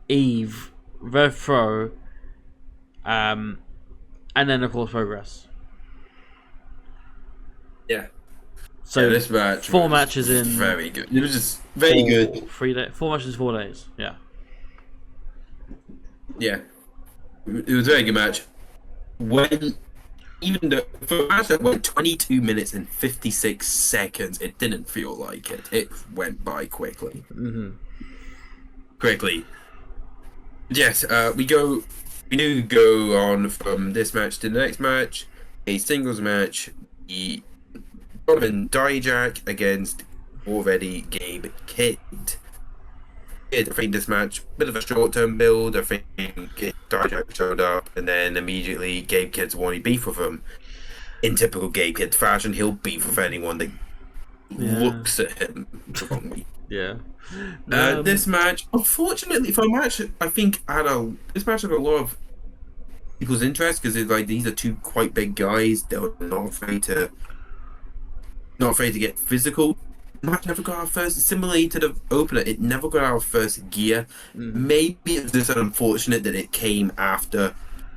Eve, Rev Pro, and then of course Progress. Yeah. So yeah, this match 4 was matches in very good. It was just very good. 3 days. 4 matches in 4 days. Yeah. Yeah, it was a very good match. For a match that went 22 minutes and 56 seconds, it didn't feel like it. It went by quickly. Mm-hmm. Quickly. Yes, we do go on from this match to the next match. A singles match. The Donovan Dijak against already Gabe Kidd. I think this match, bit of a short-term build. I think Dijak showed up, and then immediately Gabe Kidd's wanting beef with him. In typical Gabe Kidd fashion, he'll beef with anyone that looks at him the wrong way. Yeah. This match, unfortunately, for a match, I think this match had a lot of people's interest because like these are two quite big guys. They're not afraid to get physical. Match never got out first. Similarly to the opener, it never got out of first gear. Maybe it was just unfortunate that it came after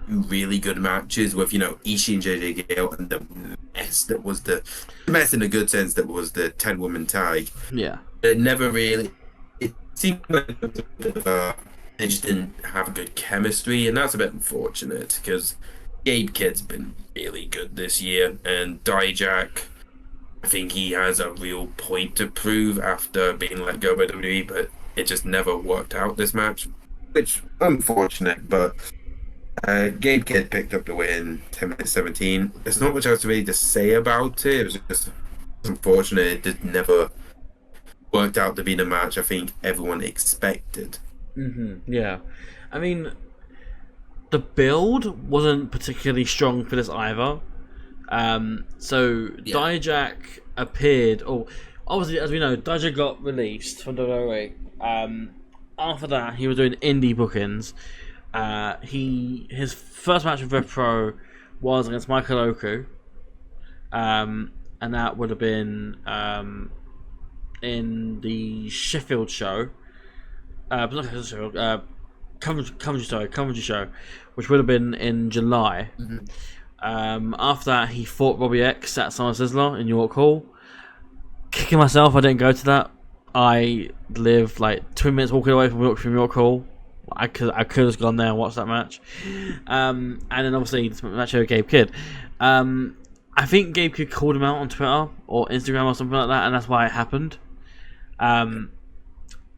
2 really good matches with Ishii and JJ Gale and the mess that was the mess in a good sense that was the 10-woman tag. Yeah. It never really. It seemed like it was a bit of they just didn't have good chemistry, and that's a bit unfortunate because Gabe Kidd's been really good this year, and Dijak, I think he has a real point to prove after being let go by WWE, but it just never worked out this match, which unfortunate. But Gabe Kidd picked up the win, 10 minutes 17. There's not much else really to say about it. It was just unfortunate. It just never worked out to be the match I think everyone expected. Yeah. I mean, the build wasn't particularly strong for this either. Dijak appeared. Obviously, as we know, Dijak got released from WWE. After that, he was doing indie bookings. His first match with Rev Pro was against Michael Oku, and that would have been in the Sheffield show. But not Sheffield, Coventry show, which would have been in July. After that, he fought Robbie X at Summer Sizzler in York Hall. Kicking myself, I didn't go to that. I live like 2 minutes walking away from York Hall. I could have gone there and watched that match. And then obviously this match with Gabe Kidd. I think Gabe Kidd called him out on Twitter or Instagram or something like that, and that's why it happened. Other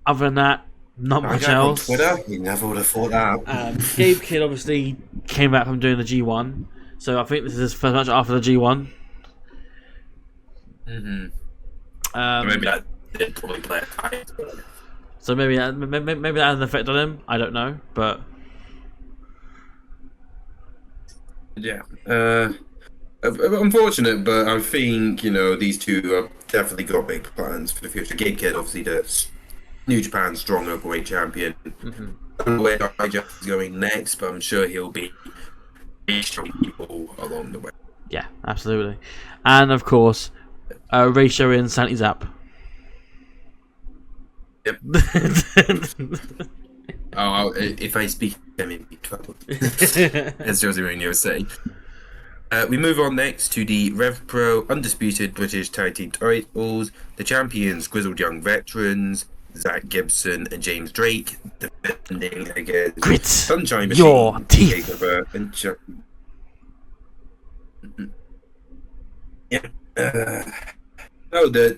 than that, not much else. On Twitter, you never would have thought that. Gabe Kidd obviously came back from doing the G1, so I think this is his first match after the G1. Maybe that did probably play a part. So maybe that has an effect on him. I don't know, but yeah, unfortunate. But I think these two have definitely got big plans for the future. Gabe Kidd, obviously the New Japan Strong Openweight Champion. I don't know where Dijak is going next, but I'm sure he'll be showing people along the way. Yeah, absolutely. And of course, ratio in Santi Zap. Yep. If I speak, I'm in big trouble. As Josie Mourinho was saying. We move on next to the Rev Pro Undisputed British Tag Team titles. The champions, Grizzled Young Veterans, Zach Gibson and James Drake, defending against Grit Sunshine Machine, your teeth.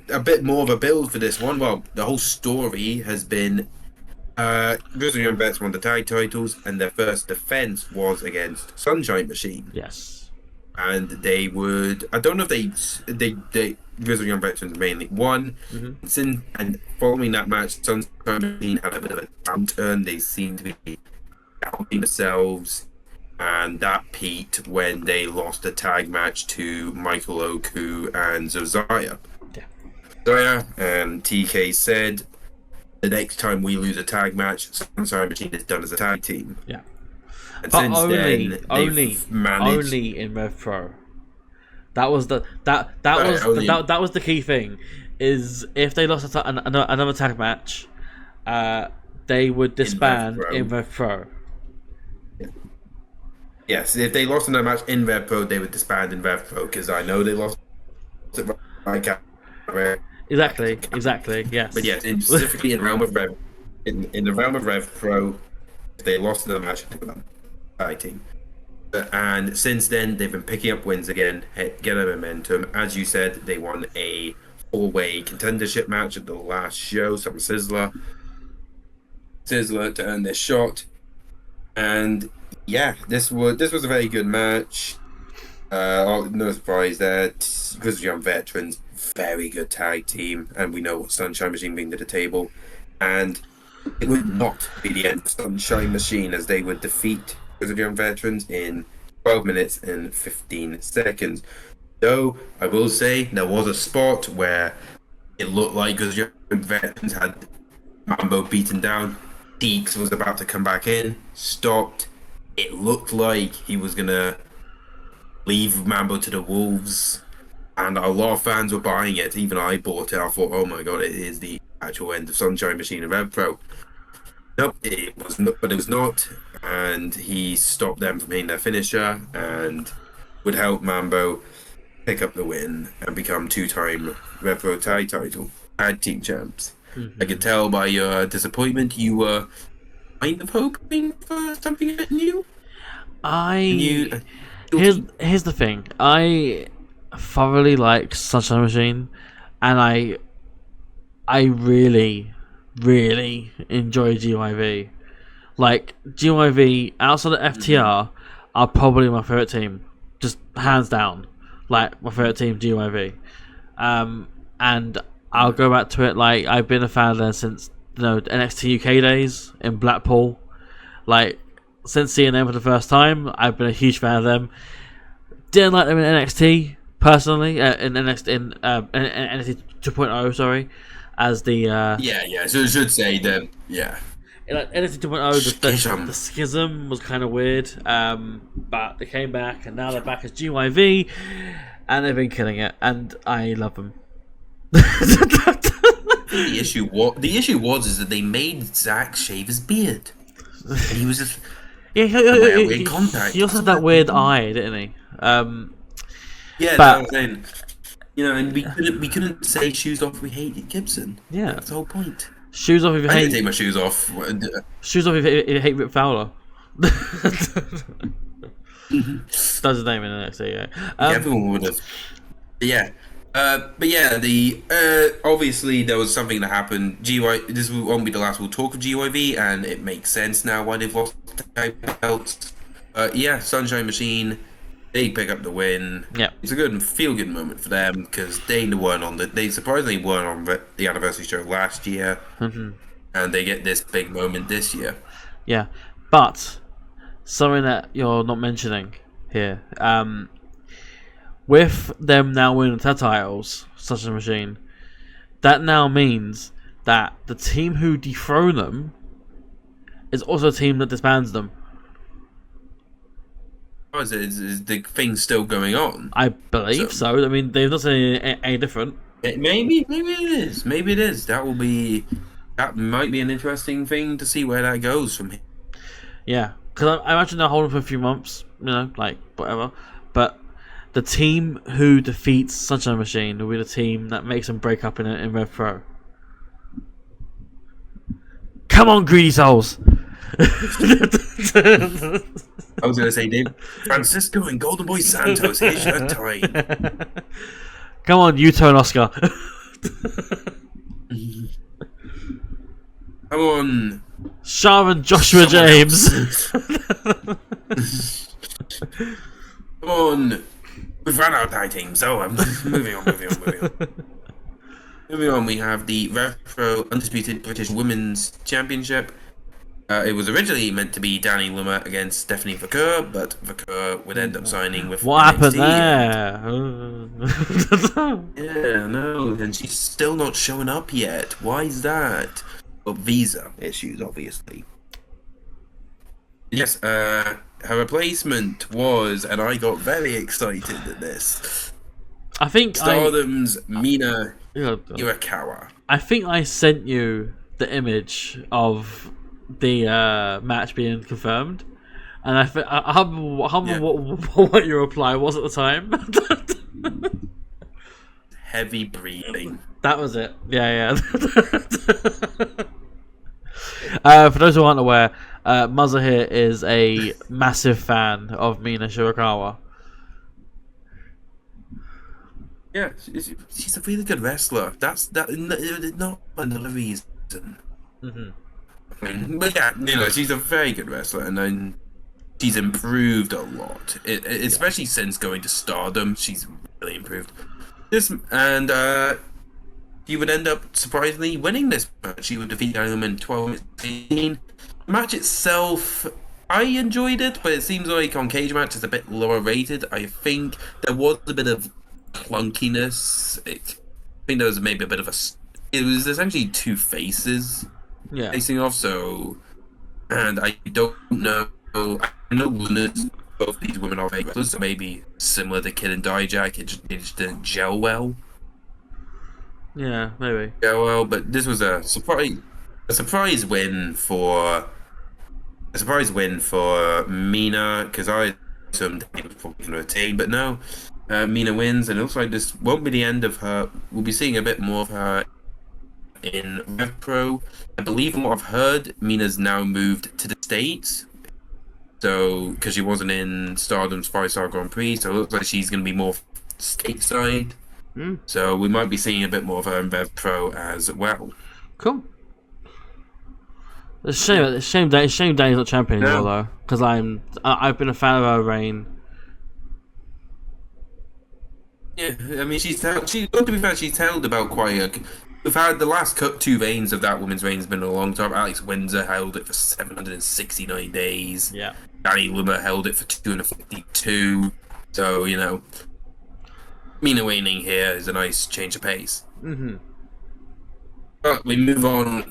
A bit more of a build for this one. Well, the whole story has been Grizzled Young Vets won the tag titles, and their first defense was against Sunshine Machine. Yes. And they would. I don't know if they Grizzled Young Veterans mainly won. And following that match, Sunshine Machine had a bit of a downturn. They seemed to be doubting themselves, and that peaked when they lost the tag match to Michael Oku and Josiah. Yeah. Josiah and TK said, the next time we lose a tag match, Sunshine Machine is done as a tag team. Yeah. And But since then, they've managed... only in Rev Pro. That was the that was the key thing. Is if they lost another tag match, they would disband in Rev Pro. Yes, if they lost another match in Rev Pro, they would disband in Rev Pro, because I know they lost it right. Exactly, yes. But yes, specifically in the realm of Rev, in the realm of Rev Pro, if they lost another match, they would tag team. And since then, they've been picking up wins again, getting momentum. As you said, they won a 4-way contendership match at the last show, some Sizzler to earn their shot. And yeah, this was a very good match. No surprise there, because young veterans, very good tag team, and we know what Sunshine Machine bring to the table. And it would not be the end of Sunshine Machine, as they would defeat Grizzled Young Veterans in 12 minutes and 15 seconds. Though, I will say, there was a spot where it looked like Grizzled Young Veterans had Mambo beaten down. Deeks was about to come back in, stopped. It looked like he was going to leave Mambo to the Wolves, and a lot of fans were buying it. Even I bought it. I thought, oh my god, it is the actual end of Sunshine Machine and Rev Pro. Nope, it was not, but it was not, and he stopped them from hitting their finisher and would help Mambo pick up the win and become 2-time Rev Pro tag team champs. Mm-hmm. I could tell by your disappointment you were kind of hoping for something new. Here's the thing. I thoroughly like Sunshine Machine, and I really enjoy GYV. Like, GYV outside of FTR are probably my favorite team, just hands down. Like, my favorite team, GYV. And I'll go back to it. Like, I've been a fan of them since NXT UK days in Blackpool. Like, since seeing them for the first time, I've been a huge fan of them. Didn't like them in NXT personally, in NXT 2.0, sorry, as the So I should say that in NXT 2.0, the schism was kind of weird, but they came back, and now they're back as GYV, and they've been killing it, and I love them. The issue was that they made Zack shave his beard, and he was just he also had that weird eye, didn't he? Yeah, that was saying. And we couldn't say shoes off. We hate Gibson. Yeah, that's the whole point. Shoes off if you hate. I didn't take my shoes off. Shoes off if you hate Rip Fowler. That's his name in NXT. Yeah, everyone would have. Yeah. But yeah, obviously there was something that happened. This won't be the last we'll talk of GYV, and it makes sense now why they've lost the tag belts. Sunshine Machine, they pick up the win. Yeah, it's a good feel-good moment for them because they surprisingly weren't on the anniversary show last year, and they get this big moment this year. Yeah, but something that you're not mentioning here. With them now winning the titles, Sunshine Machine, that now means that the team who dethrone them is also a team that disbands them. Oh, is the thing still going on? I believe so. I mean, they've not said any different. Maybe it is. Maybe it is. That might be an interesting thing to see where that goes from here. Yeah, because I imagine they're holding for a few months, like whatever. But the team who defeats Sunshine Machine will be the team that makes them break up in Rev Pro. Come on, greedy souls! I was going to say, Dave, Francisco and Golden Boy Santos, here's your time. Come on, Yuto and Oscar. Come on. Sharon Joshua James. Come on. We've run out of tag teams, so I'm moving on. Moving on, we have the Rev Pro Undisputed British Women's Championship. It was originally meant to be Danny Lummer against Stephanie Vaquer, but Vaquer would end up signing with What happened NXT. there? Yeah, no, and she's still not showing up yet. Why is that? Well, visa issues, obviously. Yes, her replacement was, and I got very excited at this, I think Stardom's Mina Yeah, Iwakawa. I think I sent you the image of the match being confirmed, and I remember what your reply was at the time. Heavy breathing. That was it. Yeah. For those who aren't aware, Muzza here is a massive fan of Mina Shirakawa. Yeah, she's a really good wrestler. That's not another reason. Mm-hmm. I mean, but yeah, she's a very good wrestler, and then she's improved a lot. Especially since going to Stardom, she's really improved. She would end up surprisingly winning this match. She would defeat Daniel in 12 minutes 18. The match itself, I enjoyed it, but it seems like on Cage Match it's a bit lower rated. I think there was a bit of clunkiness. I think there was maybe a bit of it was essentially two faces facing off, and I don't know. I know both these women are very wrestlers, so maybe similar to Kid and Dijak, it just didn't gel well. Yeah, maybe. Yeah, well, but this was a surprise win for Mina, because I assumed he was probably going to retain, but no, Mina wins, and it looks like this won't be the end of her. We'll be seeing a bit more of her in Rev Pro. I believe, from what I've heard, Mina's now moved to the States. So, because she wasn't in Stardom's 5-Star Grand Prix, so it looks like she's going to be more stateside. So we might be seeing a bit more of her in Rev Pro as well. Cool. It's a shame Danny's not champion anymore, though, because I've been a fan of her reign. Yeah, I mean, to be fair, she's held about quite a. We've had the last two reigns of that woman's reign has been a long time. Alex Windsor held it for 769 days. Yeah. Danny Lummer held it for 252. So, Mina waning here is a nice change of pace. Mm-hmm. But we move on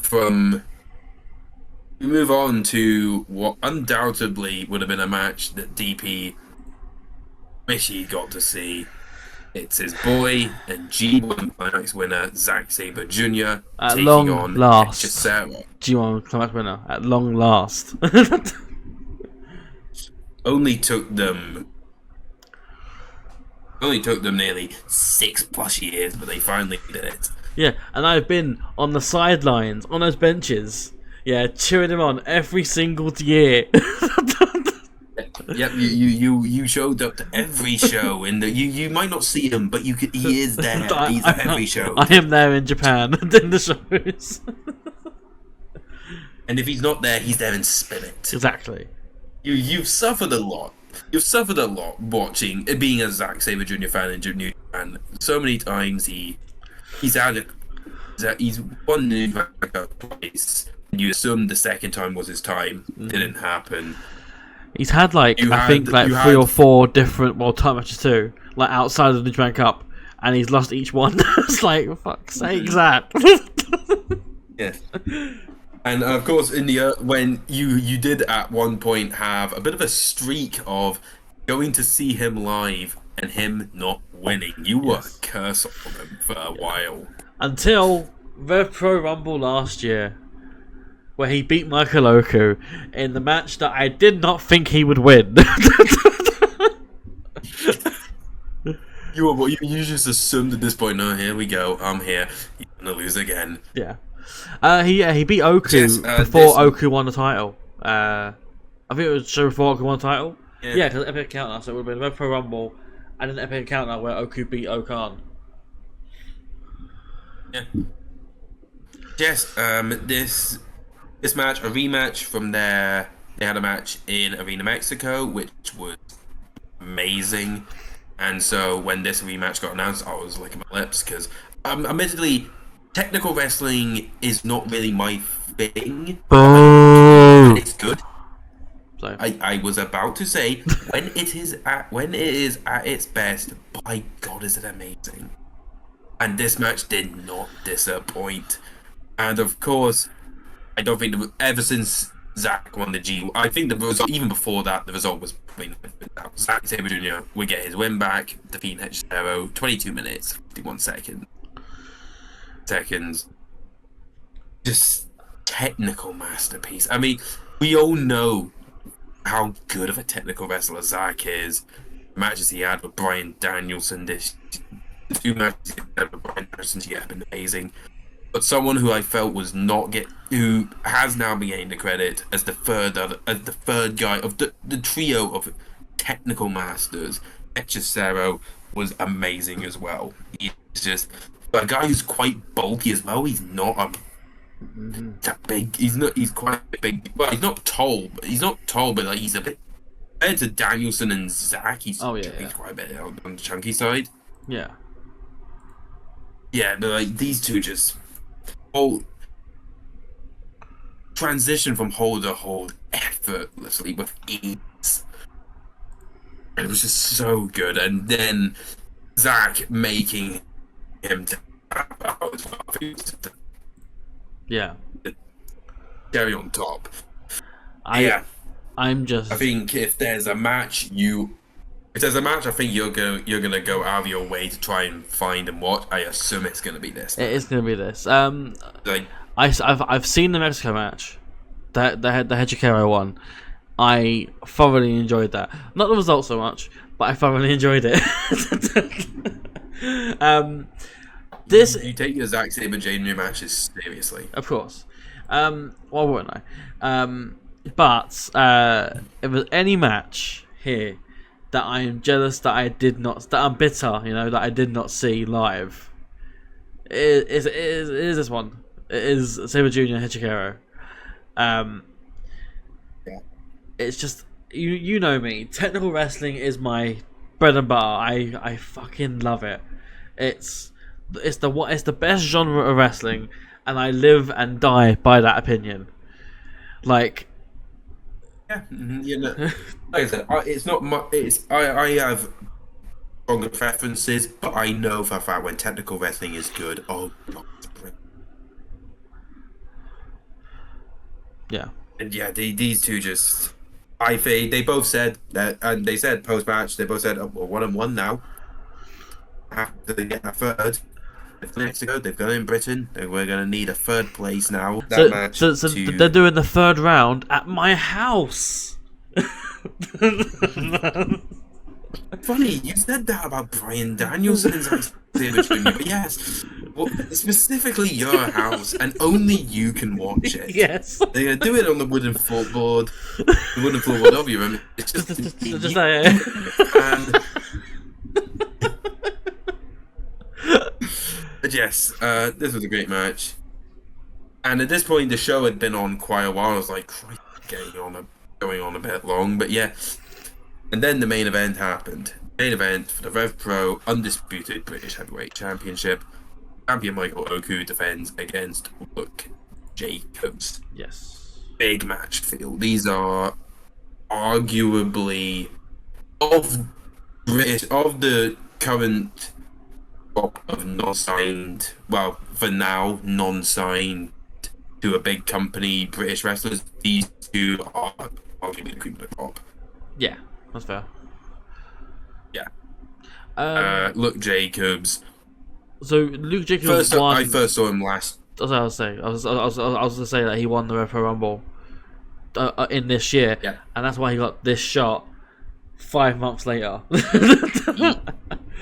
to what undoubtedly would have been a match that DP wish he got to see. It's his boy and G1 Climax winner Zack Sabre Jr. taking on Hechicero. G1 Climax winner at long last. Only took them nearly 6+ years, but they finally did it. Yeah, and I've been on the sidelines, on those benches, cheering him on every single year. Yep, you showed up to every show, and you might not see him, but he is there. He's at every show. I am there in Japan in the shows. And if he's not there, he's there in spirit. Exactly. You've suffered a lot. You've suffered a lot watching, being a Zack Sabre Jr. fan in New Japan. So many times he's won New Japan twice. You assumed the second time was his time. Didn't happen. He's had three or four different title matches too, like outside of the New Japan Cup, and he's lost each one. It's like, for fuck's sake, Zach. Yes. And of course, in the when you did at one point have a bit of a streak of going to see him live and him not winning. You were cursed on him for a while. Until the Pro Rumble last year, where he beat Michael Oku in the match that I did not think he would win. You just assumed at this point, no, here we go, I'm here. He's gonna lose again. Yeah. He beat Oku before Oku won the title. I think it was show before Oku won the title. Yeah, because Epic Counter, so it would have been a Pro Rumble and an Epic Counter where Oku beat Okan. Yeah. Yes, this match, a rematch from there. They had a match in Arena Mexico, which was amazing. And so when this rematch got announced, I was licking my lips because, admittedly, technical wrestling is not really my thing. Boom. when it's good. So I was about to say when it is at its best, by God, is it amazing! And this match did not disappoint. And of course, I don't think ever since Zack won the G, I think the result, even before that, the result was probably not. Zack Sabre Jr. would get his win back, defeat HCW, 22 minutes, 51 seconds. Just technical masterpiece. I mean, we all know how good of a technical wrestler Zack is. The matches he had with Bryan Danielson, the 2 matches he had with Bryan Danielson, have been amazing. But someone who I felt who has now been getting the credit as the third guy of the trio of technical masters, Hechicero was amazing as well. He's just a guy who's quite bulky as well. He's not that big. He's quite big. Well, he's not tall, but like he's a bit compared to Danielson and Zack. He's quite a bit on the chunky side. Yeah. Yeah, but like these two just transition from hold to hold effortlessly with ease. It was just so good, and then Zack making him tap out as well. Yeah. Cherry on top. I think if there's a match, I think you're gonna go out of your way to try and find and watch. I assume it's gonna be this. It is gonna be this. Like, I've seen the Mexico match, the Hechicero one. I thoroughly enjoyed that. Not the result so much, but I thoroughly enjoyed it. This you take your Zack Sabre Jr. matches seriously, of course. Why wouldn't I? But if there's any match here that I am jealous that I'm bitter, that I did not see live, it is this one. It is Sabre Jr. Hechicero. It's just you know me. Technical wrestling is my bread and butter. I fucking love it. It's the best genre of wrestling, and I live and die by that opinion. Like, like I said, it's not my. I have stronger preferences, but I know for a fact when technical wrestling is good. Oh God, it's brilliant. Yeah. And yeah, these two just. I think they both said that, and they said post match. They both said, "Oh, we're 1-1 now. After they get a third, if Mexico, they've got in Britain. We're gonna need a third place now." So they're doing the third round at my house. Funny, you said that about Bryan Danielson and Zack Sabre Jr., but yes, well, specifically your house, and only you can watch it. Yes. They do it on the wooden floorboard. The wooden floorboard of your room. It's just But yes, this was a great match. And at this point, the show had been on quite a while. I was like, Christ, going on a bit long, but yeah. And then the main event happened. Main event for the Rev Pro Undisputed British Heavyweight Championship. Champion Michael Oku defends against Luke Jacobs. Yes. Big match feel. These are arguably of the current crop of non-signed, well, for now, non-signed to a big company British wrestlers. These two are arguably the cream of the crop. Yeah, that's fair. Yeah. Luke Jacobs. So Luke Jacobs won. I first saw him last. That's what I was saying. I was gonna say that he won the Rev Pro Rumble in this year, Yeah. and that's why he got this shot 5 months later.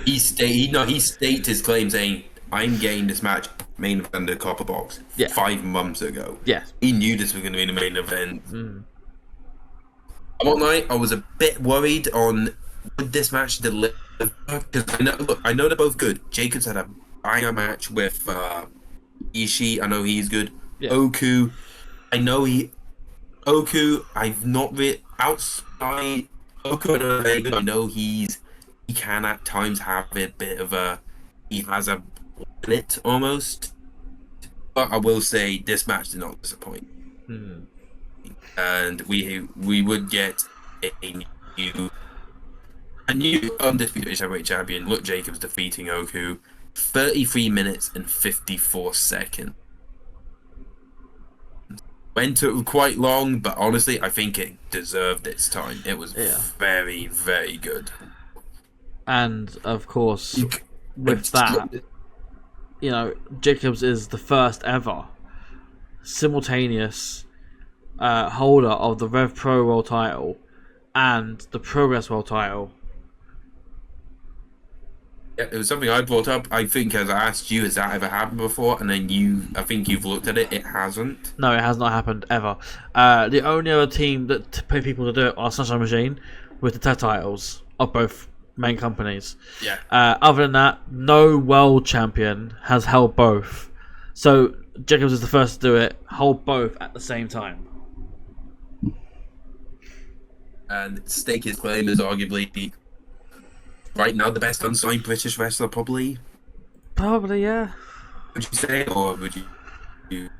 He stated his claim saying, "I'm getting this match main event of Copper Box." Yeah. 5 months ago. Yes. He knew this was going to be the main event. One night, I was a bit worried on would this match deliver, because I know they're both good. Jacobs had a banger match with Ishii. I know he's good. Yeah. Oku, I've not really outside Oku. I know he can at times have a bit of he has a split almost. But I will say this match did not disappoint. and we would get new a new undisputed heavyweight champion, Luke Jacobs, defeating Oku, 33 minutes and 54 seconds. Went quite long, but honestly, I think it deserved its time. It was very, very good. And of course, with that, Jacobs is the first ever simultaneous holder of the Rev Pro World title and the Progress World title. Yeah, it was something I brought up. I think as I asked you, has that ever happened before? And then I think you've looked at it. It hasn't. No, it has not happened ever. The only other team that pay people to do it are Sunshine Machine with the tag titles of both main companies. Yeah. Other than that, no world champion has held both. So Jacobs is the first to do it, hold both at the same time. And stake his claim as arguably right now the best unsigned British wrestler, probably. Probably, yeah. Would you say, or would you?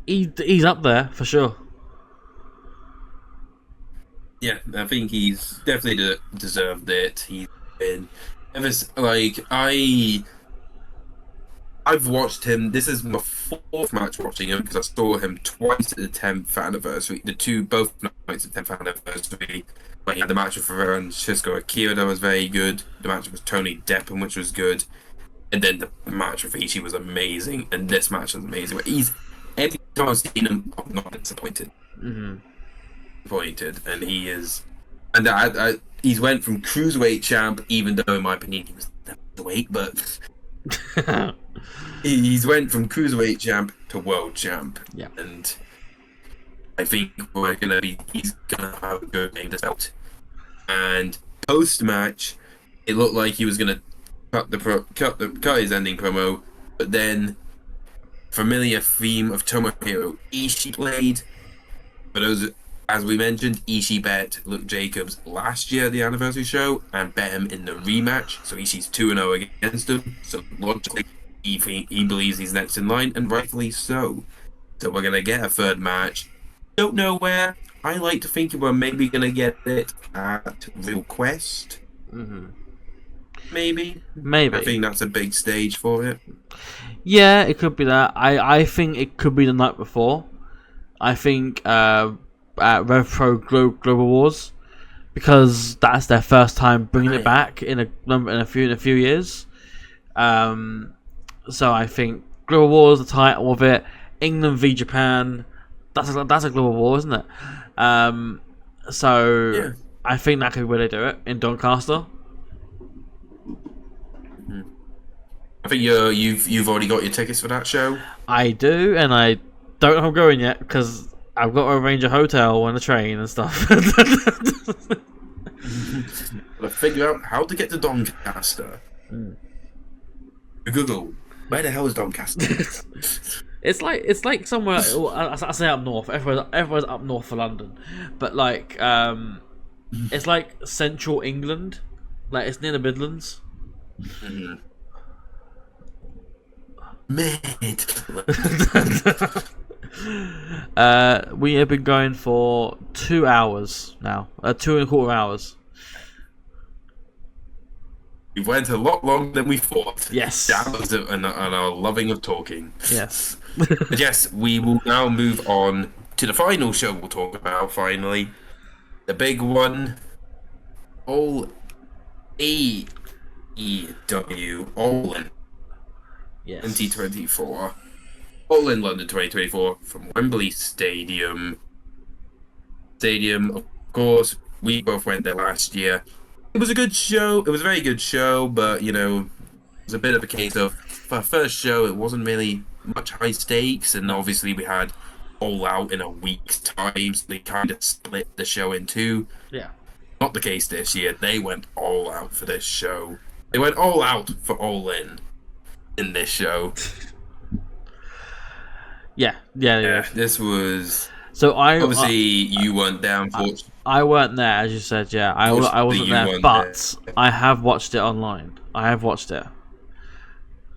He's up there for sure. Yeah, I think he's definitely deserved it. He's been I've watched him. This is my 4th match watching him because I saw him twice at the 10th anniversary. Both nights of 10th anniversary. When he had the match with Ferrer and Shisco Akira, that was very good. The match with Tony Deppen, which was good. And then the match with Ishii was amazing. And this match was amazing. But every time I've seen him, I'm not disappointed. Mm-hmm. Disappointed. And he is. And he's went from cruiserweight champ, even though in my opinion he was the weight, but he's went from cruiserweight champ to world champ. Yeah. And I think he's gonna have a good game this out. And post match, it looked like he was gonna cut his ending promo, but then familiar theme of Tomohiro Ishii played. For those, as we mentioned, Ishii bet Luke Jacobs last year at the anniversary show and bet him in the rematch. So Ishii's 2-0 against him. So logically, he believes he's next in line, and rightfully so. So we're gonna get a 3rd match. Don't know where. I like to think we're maybe gonna get it at Real Quest. Mm-hmm. Maybe. Maybe. I think that's a big stage for it. Yeah, it could be that. I think it could be the night before. I think at Rev Pro Global Wars, because that's their first time bringing it back in a few years. So I think Global Wars, the title of it, England v Japan. That's a Global War, isn't it? So yeah. I think that could be where they do it in Doncaster. I think you've already got your tickets for that show. I do, and I don't know if I'm going yet because I've got to arrange a hotel and a train and stuff. Gotta figure out how to get to Doncaster. Google, where the hell is Doncaster? It's like somewhere. I say up north. Everyone's up north for London, but like it's like central England. Like it's near the Midlands. Mm-hmm. Mid. We have been going for 2 hours now. 2.25 hours. We went a lot longer than we thought. Yes. And our loving of talking. Yes. But yes, we will now move on to the final show we'll talk about, finally. The big one. All AEW All-In. Yes. 2024. All-In London 2024 from Wembley Stadium. Of course, we both went there last year. It was a good show. It was a very good show, but, it was a bit of a case of, for our first show, it wasn't really much high stakes, and obviously we had All Out in a week's time, so they kind of split the show in two. Yeah. Not the case this year. They went all out for this show. They went all out for All-In this show. Yeah. This was... So obviously you weren't down for... I weren't there, as you said, yeah. I wasn't there, but there. I have watched it online. I have watched it.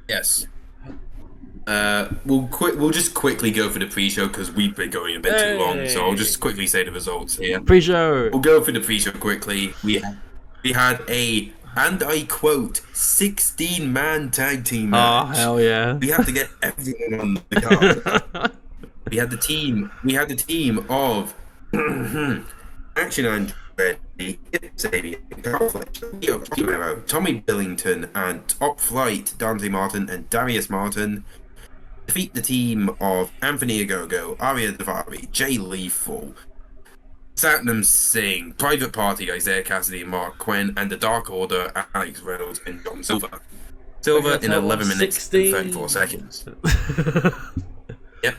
Yes. We'll just quickly go for the pre-show because we've been going a bit too long. So I'll just quickly say the results here. Pre-show. We'll go for the pre-show quickly. We had and I quote, 16-man tag team match. Oh hell yeah! We had to get everyone on the card. We had the team of Action Andretti, Carl Fletcher, Romero, Tommy Billington, and Top Flight, Dante Martin and Darius Martin. Defeat the team of Anthony Agogo, Arya Davari, Jay Lethal, Satnam Singh, Private Party, Isaiah Cassidy and Mark Quinn, and the Dark Order, Alex Reynolds and John Silver. Silver in 11 minutes 16. and 34 seconds. Yep.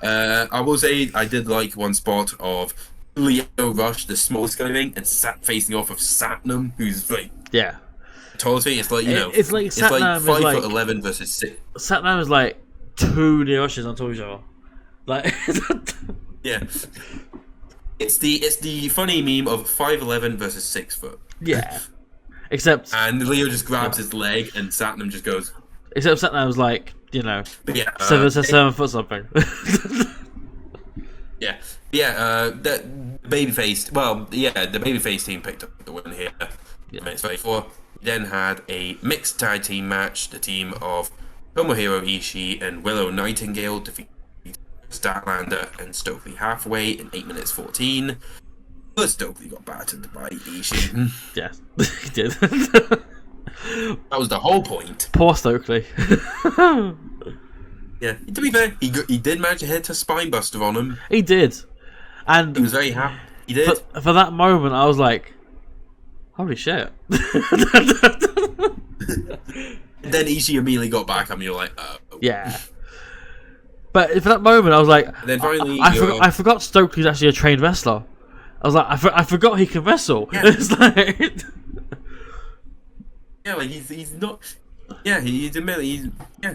I will say I did like one spot of Leo Rush, the smallest guy thing, and facing off of Satnam, who's like tallest thing. It's like it's like Satnam is like 5'11" versus 6. Satnam is like 2 Leo Rushes on top of each other. Like yeah. It's the funny meme of 5'11" versus 6 foot. Yeah. Except and Leo just grabs his leg and Satnam just goes. Except Satnam's like, but yeah, 7 foot something. yeah. The babyface. Well, yeah, the babyface team picked up the win here. Minutes 34. We then had a mixed tag team match. The team of Tomohiro Ishii and Willow Nightingale defeated Statlander and Stokely Halfway in 8 minutes 14. But Stokely got battered by Ishii. Yes, he did. That was the whole point. Poor Stokely. Yeah, to be fair, he did manage to hit a spinebuster on him. He did. And he was very happy. He did. For that moment, I was like, holy shit. And then Ishii immediately got back at me, you're like, oh. Yeah. But for that moment, I was like, and then finally, I forgot Stokely's actually a trained wrestler. I was like, I forgot he can wrestle. Yeah. It's like, yeah, like he's not. Yeah, he's admitted yeah.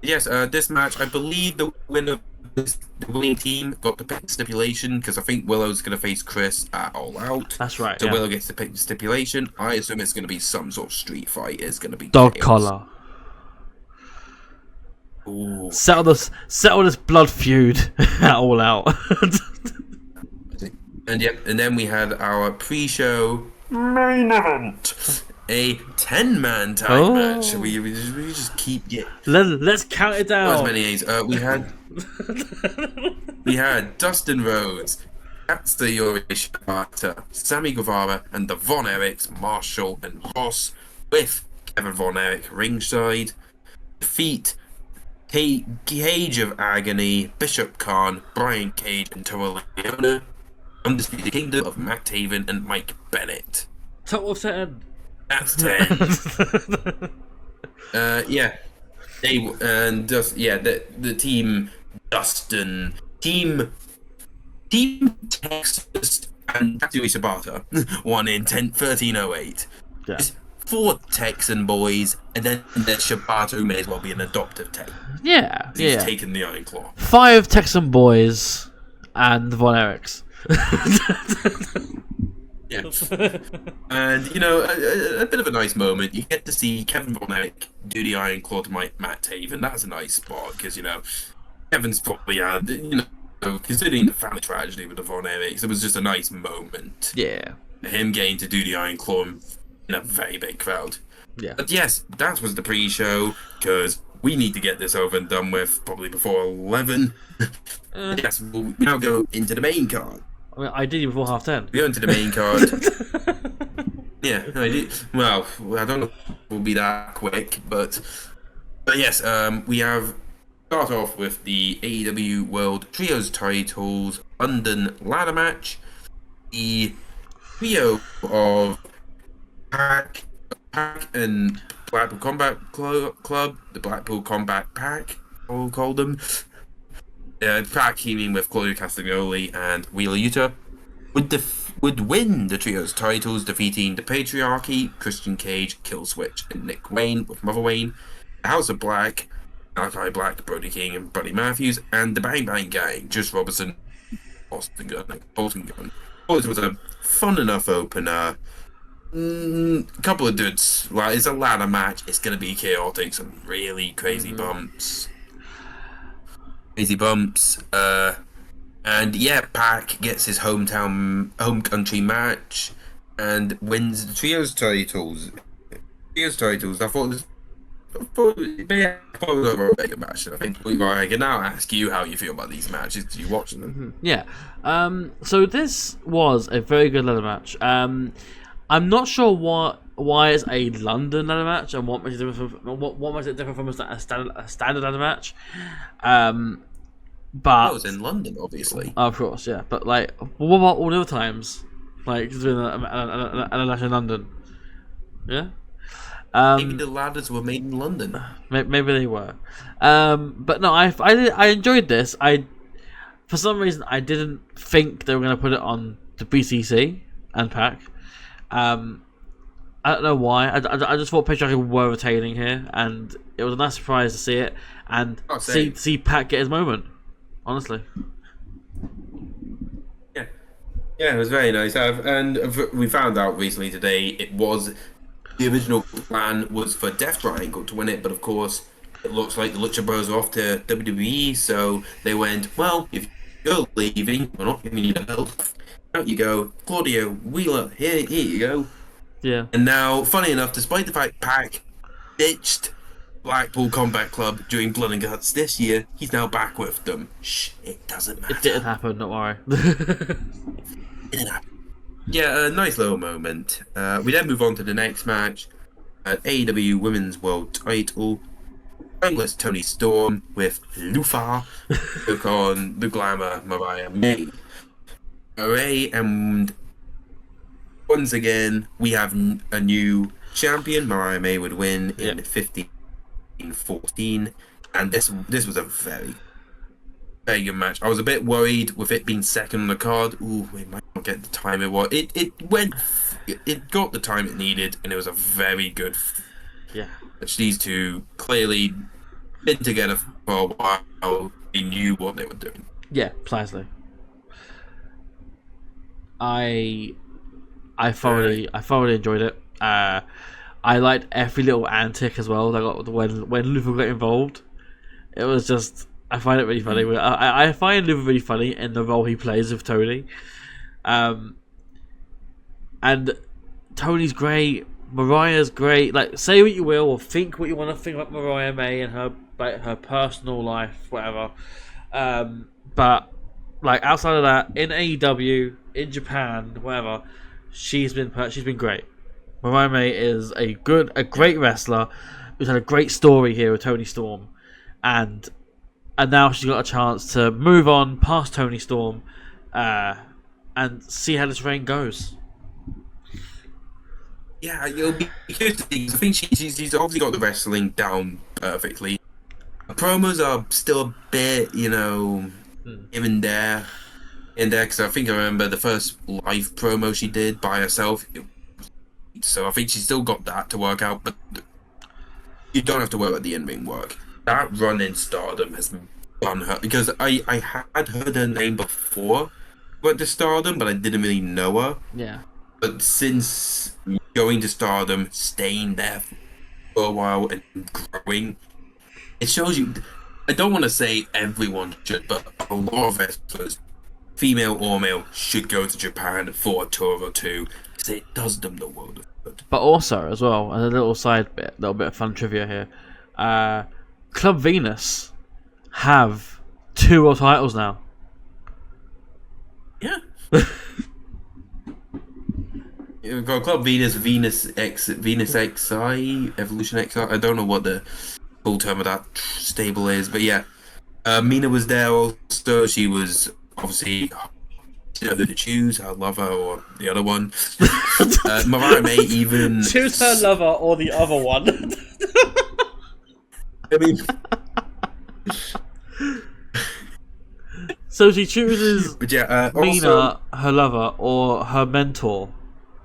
Yes, this match, I believe the winning team got to pick the stipulation because I think Willow's going to face Chris at All Out. That's right. So yeah. Willow gets to pick the stipulation. I assume it's going to be some sort of street fight. It's going to be dog chaos. collar. Ooh. Settle this blood feud at All Out. And then we had our pre-show main event. A 10-man tag match. We just keep getting. Let's count it down. As many A's. We had Dustin Rhodes, Katsuya Shibata, Sammy Guevara, and the Von Erichs, Marshall and Ross, with Kevin Von Erich ringside. Defeat Cage of Agony, Bishop Khan, Brian Cage, and Toro Leona. Undisputed Kingdom of Matt Taven and Mike Bennett. Total of 10. That's 10. Yeah. The team Dustin, team Texas and Katsuya Shibata won in 13:08. Yeah. It's 4 Texan boys, and then there's Shibata, who may as well be an adoptive Texan. Yeah. He's taken the Iron Claw. 5 Texan boys and the Von Erichs. Yeah. And, a bit of a nice moment. You get to see Kevin Von Erich do the Iron Claw to Matt Taven. That's a nice spot, because, Kevin's probably had, considering the family tragedy with the Von Erichs, it was just a nice moment. Yeah. Him getting to do the Iron Claw in a very big crowd. Yeah. But yes, that was the pre-show, because we need to get this over and done with probably before 11. Yes, we'll now go into the main card. I mean, ideally before 10:30. We go into the main card. Yeah, I did. Well, I don't know if we'll be that quick, but yes, we have start off with the AEW World Trios titles London ladder match. The trio of Pac and Blackpool Combat Club, the Blackpool Combat Pack, I'll call them. Pac teaming with Claudio Castagnoli and Wheeler Yuta would win the trios titles, defeating the Patriarchy, Christian Cage, Killswitch, and Nick Wayne with Mother Wayne, the House of Black, Malachi Black, Brody King, and Buddy Matthews, and the Bang Bang Gang, Just Robertson, Austin Gunn, and Bolton Gunn. It was a fun enough opener. Couple of dudes. Like, it's a ladder match. It's gonna be chaotic. Some really crazy bumps. Crazy bumps. And yeah, Pac gets his home country match and wins the trios titles. I thought it was. I thought it was a very big match. I think I can now ask you how you feel about these matches. Did you watch them? Yeah. So this was a very good ladder match. I'm not sure why it's a London ladder match and what makes it different from a standard ladder match. But I was in London, obviously. of course, yeah. But like, what about all the other times? Like doing a match in London. Yeah. Maybe the ladders were made in London. Maybe they were. But no, I enjoyed this. For some reason I didn't think they were going to put it on the BCC and Pac. I don't know why. I just thought Patriarchy were retaining here, and it was a nice surprise to see it and see Pac get his moment. Honestly. Yeah, it was very nice. And we found out recently today the original plan was for Death Triangle to win it, but of course it looks like the Lucha Bros are off to WWE, so they went, well, if you're leaving, we're not giving you the belt. Out you go, Claudio Wheeler. Here you go. Yeah. And now, funny enough, despite the fact Pac ditched Blackpool Combat Club during Blood and Guts this year, he's now back with them. Shh, it doesn't matter. It didn't happen. Don't worry. It didn't happen. Yeah, a nice little moment. We then move on to the next match at AEW Women's World Title. Timeless Tony Storm with Lufa took on the Glamour Mariah May. And once again, we have a new champion. Mariah May would win in 15-14, and this was a very, very good match. I was a bit worried with it being second on the card. Ooh, we might not get the time it was. It got the time it needed, and it was a very good. Yeah. Which these two clearly been together for a while. They knew what they were doing. Yeah, precisely. I thoroughly enjoyed it. I liked every little antic as well that got when Luther got involved. It was just, I find it really funny. I find Luther really funny in the role he plays with Tony. And Tony's great. Mariah's great. Like, say what you will or think what you want to think about Mariah May and her personal life, whatever. But like outside of that, in AEW, in Japan, whatever, she's been great. Mariah May is a great wrestler who's had a great story here with Tony Storm, and now she's got a chance to move on past Tony Storm, and see how this reign goes. Yeah, you'll be curious to see. I think she's obviously got the wrestling down perfectly. Her promos are still a bit, here and there, because I think I remember the first live promo she did by herself. So I think she's still got that to work out, but you don't have to worry about the in-ring work. That run in Stardom has done her, because I had heard her name before I went to Stardom, but I didn't really know her. Yeah. But since going to Stardom, staying there for a while and growing, it shows you. I don't want to say everyone should, but a lot of wrestlers, female or male, should go to Japan for a tour or two, because it does them the world of good. But also, as well, as a little bit of fun trivia here, Club Venus have 2 world titles now. Yeah. We've got Club Venus, Venus XI, Evolution XI. I don't know what the full term of that stable is, but yeah. Mina was there also. She was obviously, who to choose, her lover or the other one. Mariah May even choose her lover or the other one. I mean, so she chooses Mina, also, her lover, or her mentor,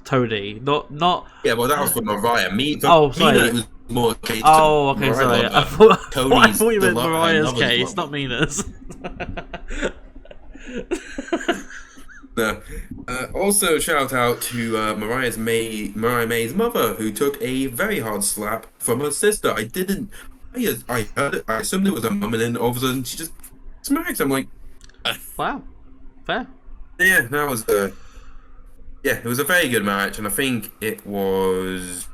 Tony. Not. Yeah, well, that was for Mariah. Sorry. Mina, it was more a case. Oh, okay, sorry. I thought you meant Mariah's case, well. not Mina's. Also, shout out to Mariah May's mother, who took a very hard slap from her sister. I didn't. I heard it. I assumed it was her mum, and then all of a sudden she just smacks. I'm like, Wow, fair. yeah, that was yeah, it was a very good match, and I think it was,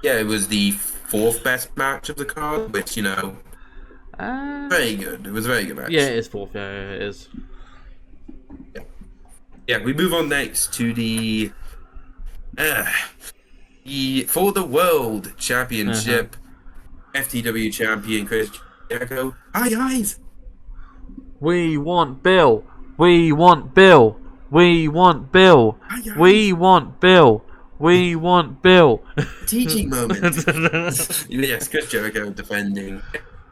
yeah, it was the fourth best match of the card, which very good. It was a very good match. Yeah, it is fourth. Yeah, it is. Yeah, we move on next to the for the World Championship, FTW champion Chris Jericho. Hi guys. We want Bill. We want Bill. We want Bill. Hi, guys. We want Bill. We want Bill. Teaching moment. Yes, Chris Jericho defending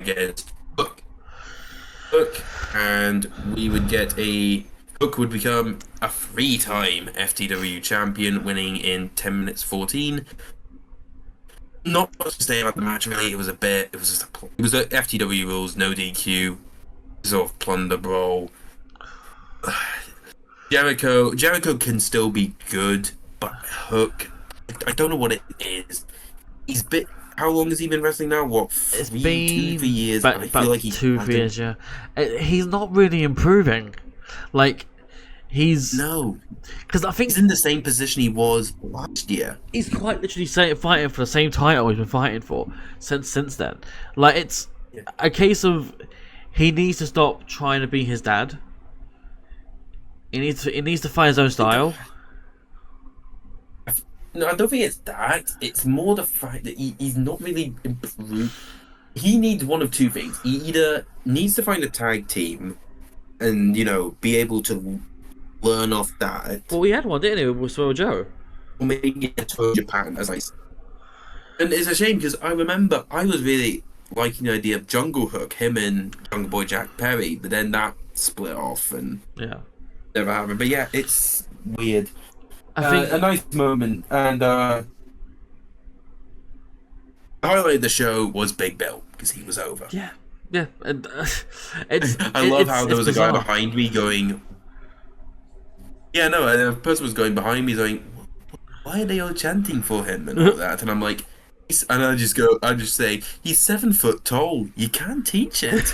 against Hook. And we would get Hook would become a 3-time FTW champion, winning in 10 minutes 14. Not much to say about the match, really. It was a FTW rules, no DQ, sort of plunder brawl. Jericho can still be good, but Hook, I don't know what it is. How long has he been wrestling now? What, It's been 2-3 years? About, I feel like he's 2-3 years. Yeah, he's not really improving. Like because I think he's in the same position he was last year. he's quite literally fighting for the same title he's been fighting for since then. Like it's a case of he needs to stop trying to be his dad. He needs to find his own style. No, I don't think it's that. It's more the fact that he's not really improved. He needs one of two things. He either needs to find a tag team and, be able to learn off that. Well, we had one, didn't we, with Samoa Joe? Or maybe to Japan, as I said. And it's a shame because I remember I was really liking the idea of Jungle Hook, him and Jungle Boy Jack Perry, but then that split off and never happened. But yeah, it's weird. I think a nice moment, and the highlight of the show was Big Bill because he was over. Yeah. And, I love how there was a guy behind me going. Yeah, no, a person was going behind me going, "Why are they all chanting for him?" and all that, and I'm like, I just say, he's 7 foot tall. You can't teach it.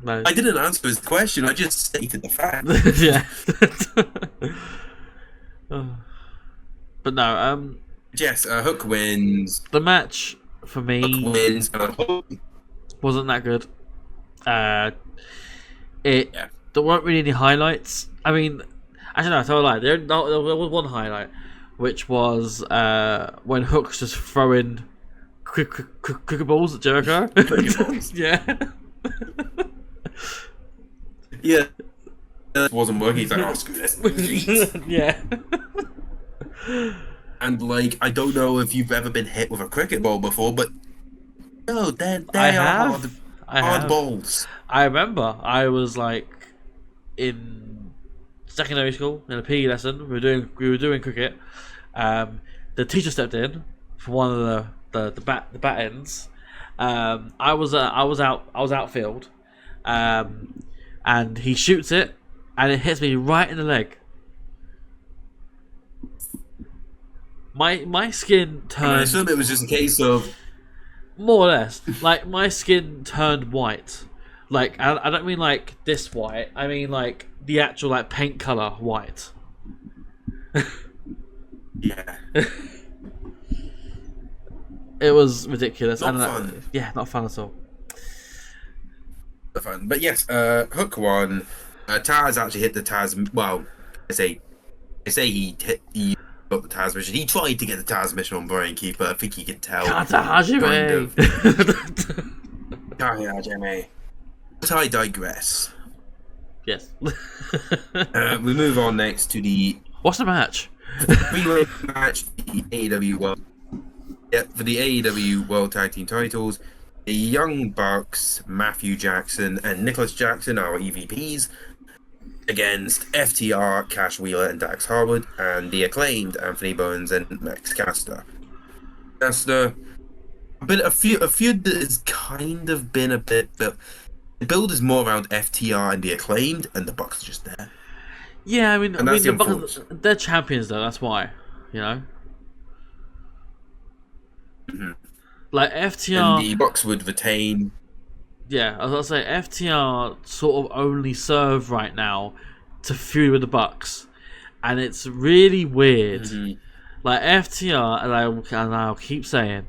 No. I didn't answer his question. I just stated the fact. Yeah. But no, yes, Hook wins. The match for me Hook wins. wasn't that good. There weren't really any highlights. I mean, actually no, I told a lie. There was one highlight, which was when Hook's just throwing cricket balls at Jericho. Yeah. Yeah. That wasn't working. He's like, "Oh, screw this." Yeah. And I don't know if you've ever been hit with a cricket ball before, but no, they I are have. hard balls. I remember I was in secondary school in a PE lesson. We were doing cricket. The teacher stepped in for one of the bat ends. I was outfield, and he shoots it, and it hits me right in the leg. My skin turned. I assume it was just a case of more or less. My skin turned white. I don't mean this white. I mean the actual paint color white. Yeah. It was ridiculous. Not fun. Yeah, not fun at all. Not fun. But yes, Hook won. Taz actually hit the Taz. Well, I say he got the Taz mission. He tried to get the Taz mission on Brian Keeper. I think he could tell. Hajime. But I digress. Yes. We move on next to the What's the match? three-way match, the AEW World. Yeah, for the AEW World Tag Team titles, the Young Bucks, Matthew Jackson, and Nicholas Jackson are EVPs against FTR, Cash Wheeler, and Dax Harwood, and the Acclaimed, Anthony Bowens and Max Caster. But a feud that has kind of been a bit, but the build is more around FTR and the Acclaimed, and the Bucks are just there. Yeah, I mean, And that's the the Bucks, unfortunate. they're champions though. That's why, you know. Mhm. Like And FTR, the Bucks would retain. yeah, I was gonna say FTR sort of only serve right now to feud with the Bucks, and it's really weird. Mhm. Like FTR, and I'll keep saying,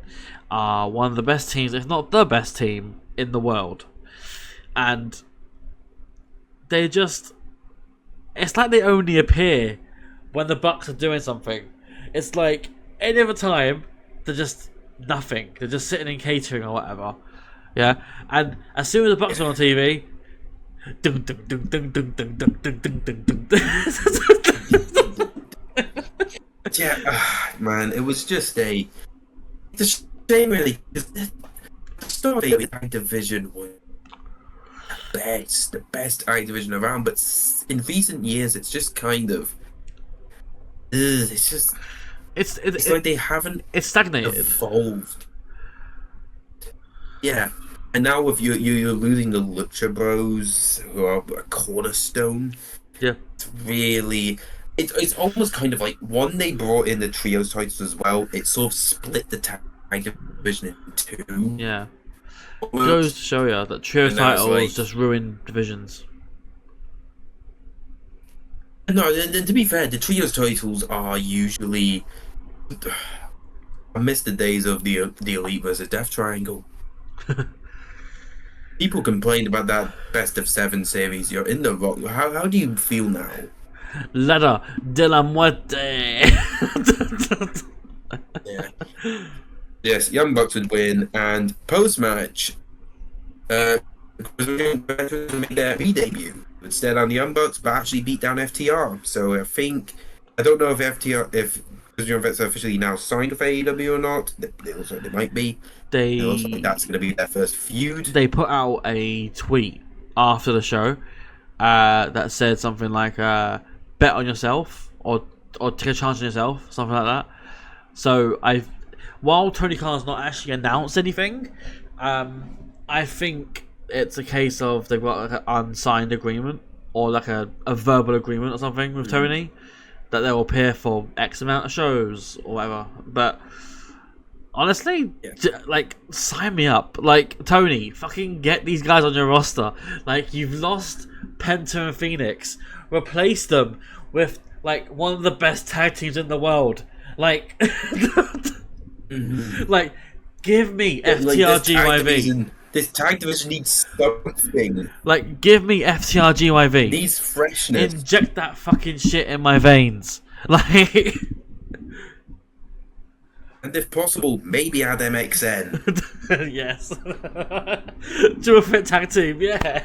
are one of the best teams, if not the best team in the world, and they just, it's like they only appear when the Bucks are doing something. It's like any other time, they're just nothing. They're just sitting in catering or whatever. Yeah, and as soon as the Bucks are on TV, dun, dun, dun, dun, dun, dun, dun, dun, dun, dun, dun. Yeah, man, it was just it's a shame really. 'Cause the start of the tag division was the best tag division around, but in recent years, it's just kind of, it's just, It's it's like they haven't it's stagnated. evolved. Yeah, and now with you're losing the Lucha Bros, who are a cornerstone. Yeah, It's really, it's almost kind of like one they brought in the trios titles as well. It sort of split the tag division in two. yeah. Goes Almost. to show you that trio And now it's titles like, just ruin divisions. no, and to be fair, the trios titles are usually. I miss the days of the Elite versus Death Triangle. People complained about that best of 7 series. You're in the wrong. How do you feel now? Ladder de la Muerte. Yeah. Yes, Young Bucks would win, and post match, make their debut. Instead, on the Young Bucks, but actually beat down FTR. So I don't know if FTR, if Young Bucks are officially now signed with AEW or not. They looks like they might be. It looks like that's going to be their first feud. They put out a tweet after the show that said something like bet on yourself or take a chance on yourself, something like that. So while Tony Khan's not actually announced anything, I think it's a case of they've got like an unsigned agreement or like a verbal agreement or something with Tony that they'll appear for X amount of shows or whatever. But honestly, like, sign me up. Like, Tony, fucking get these guys on your roster. Like, you've lost Penta and Phoenix. Replace them with, like, one of the best tag teams in the world. Like, like, give me FTR This tag division needs something. Like, give me FTR GYV. Needs freshness. Inject that fucking shit in my veins. Like... And if possible, maybe add MXN. Yes. Dual fit tag team, yeah.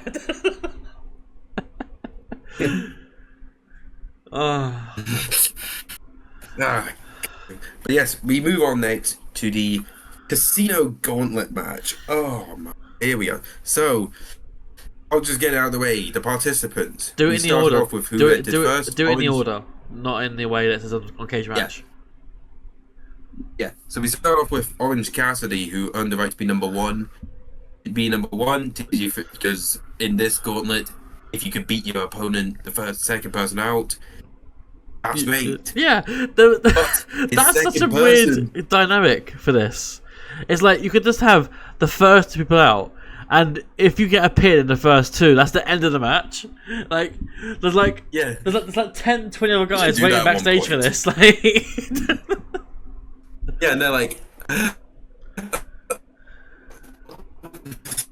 Oh. But yes, we move on next to the Casino Gauntlet match. Oh my, here we are. So I'll just get it out of the way. The participants. Do it in the order. Off with who Do it first. in the order, not in the way that it says on Cage Match. Yeah. So we start off with Orange Cassidy, who earned the right to be number one. Be number one because in this gauntlet, if you could beat your opponent, the second person out, that's great. Yeah, that's such a weird dynamic for this. It's like you could just have the first two people out, and if you get a pin in the first two, that's the end of the match. Like, there's like 10, 20 other guys waiting backstage for this. Like, yeah, and they're like,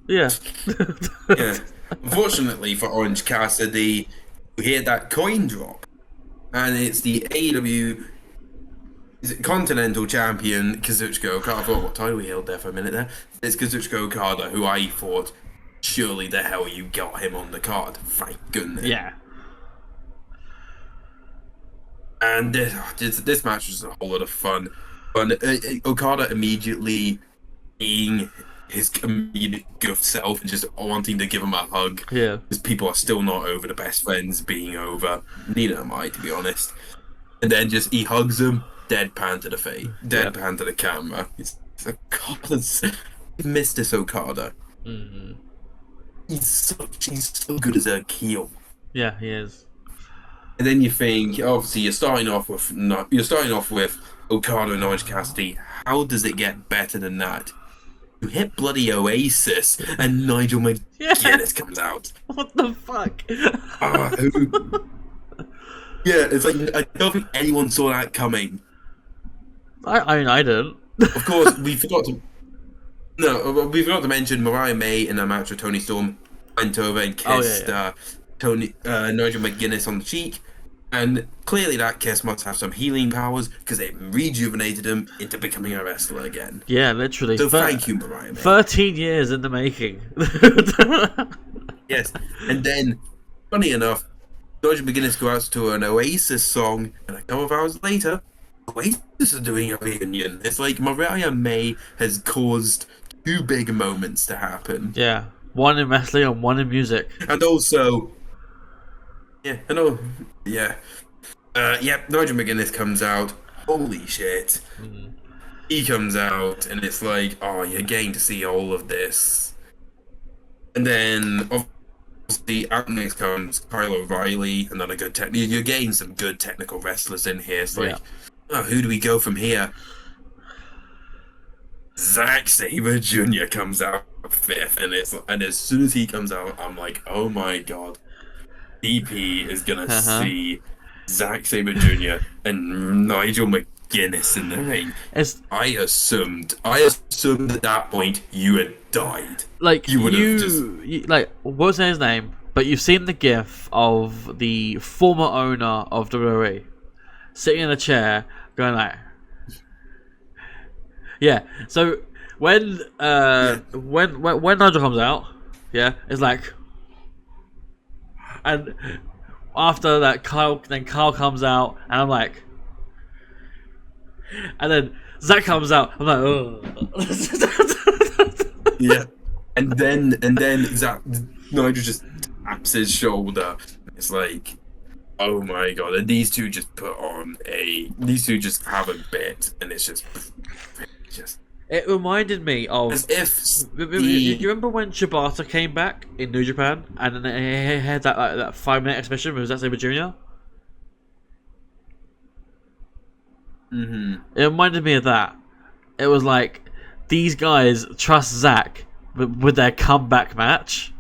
yeah. yeah. Unfortunately for Orange Cassidy, we hear that coin drop, and it's the AEW Continental Champion Kazuchika Okada. I thought what title he held there for a minute there. It's Kazuchika Okada, who I thought, surely the hell you got him on the card. Thank goodness. Yeah. And this match was a whole lot of fun. Okada immediately being his comedic good self and just wanting to give him a hug. Yeah. Because people are still not over the best friends being over. Neither am I, to be honest. And then he hugs him, deadpan to the face, deadpan to the camera. It's Okada's. I miss this Okada. Mm-hmm. He's so good as a heel. Yeah, he is. And then you think, obviously, you're starting off with Okada and Orange Cassidy. How does it get better than that? You hit bloody Oasis, and Nigel Yeah. McGuinness comes out. What the fuck? Yeah, it's like I don't think anyone saw that coming. I mean, I didn't. Of course, we forgot to mention Mariah May in a match with Toni Storm went over and kissed Nigel McGuinness on the cheek, and clearly that kiss must have some healing powers because it rejuvenated him into becoming a wrestler again. Yeah, literally. So thank you, Mariah May. 13 years in the making. Yes, and then, funny enough, Nigel McGuinness goes out to an Oasis song, and a couple of hours later, Oasis are doing a reunion. It's like Mariah May has caused two big moments to happen. Yeah, one in wrestling and one in music. And also, Nigel McGuinness comes out. Holy shit. He comes out, and it's like, oh, you're getting to see all of this. And then, obviously, out next comes Kyle O'Reilly, another good you're getting some good technical wrestlers in here. It's like, who do we go from here? Zack Sabre Jr. comes out fifth, and as soon as he comes out, I'm like, oh my god, DP is gonna see Zack Sabre Jr. and Nigel McGuinness in the ring. I assumed at that point you had died. Like you would have like, what was his name? But you've seen the GIF of the former owner of WWE sitting in a chair, going like, yeah. So when Nigel comes out, it's like, and after that, Kyle comes out, and I'm like, and then Zack comes out, I'm like, oh. Yeah, and then Nigel just taps his shoulder. It's like, oh my god! And these two just have a bit, and it's just. It reminded me of. As if you remember when Shibata came back in New Japan, and then he had that 5-minute exhibition with Zack Sabre Jr. Mm-hmm. It reminded me of that. It was like these guys trust Zack with their comeback match.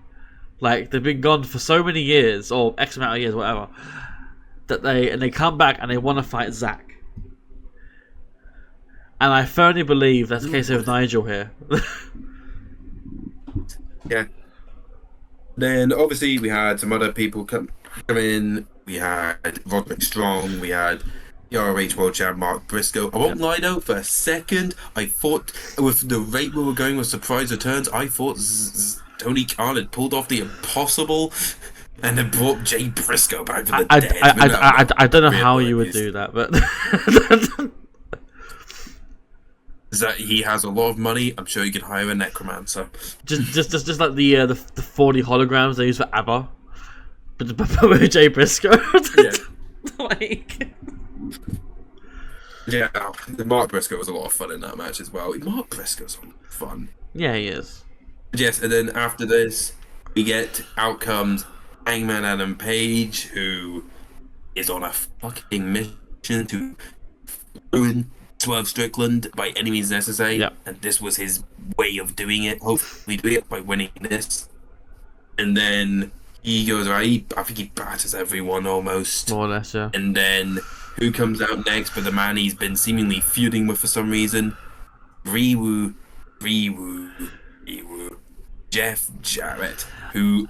Like, they've been gone for so many years, or X amount of years, whatever, that they come back and they want to fight Zack. And I firmly believe that's the case with Nigel here. Yeah. Then obviously we had some other people come in. We had Roderick Strong. We had ROH World Champ Mark Briscoe. I won't lie though, for a second I thought, with the rate we were going with surprise returns, I thought Tony Khan had pulled off the impossible and then brought Jay Briscoe back from the dead. I don't know how you would do that, but is that he has a lot of money? I'm sure you can hire a necromancer. Just like the 40 holograms they use for ABBA, but with Jay Briscoe. Yeah. Like. Yeah, Mark Briscoe was a lot of fun in that match as well. Mark Briscoe's fun. Yeah, he is. Yes, and then after this, we get outcomes Hangman Adam Page, who is on a fucking mission to ruin Swerve Strickland by any means necessary. Yep. And this was his way of doing it. Hopefully do it by winning this. And then he goes, I think he batters everyone almost. More or less, yeah. And then who comes out next? But the man he's been seemingly feuding with for some reason, Rewoo, Jeff Jarrett, who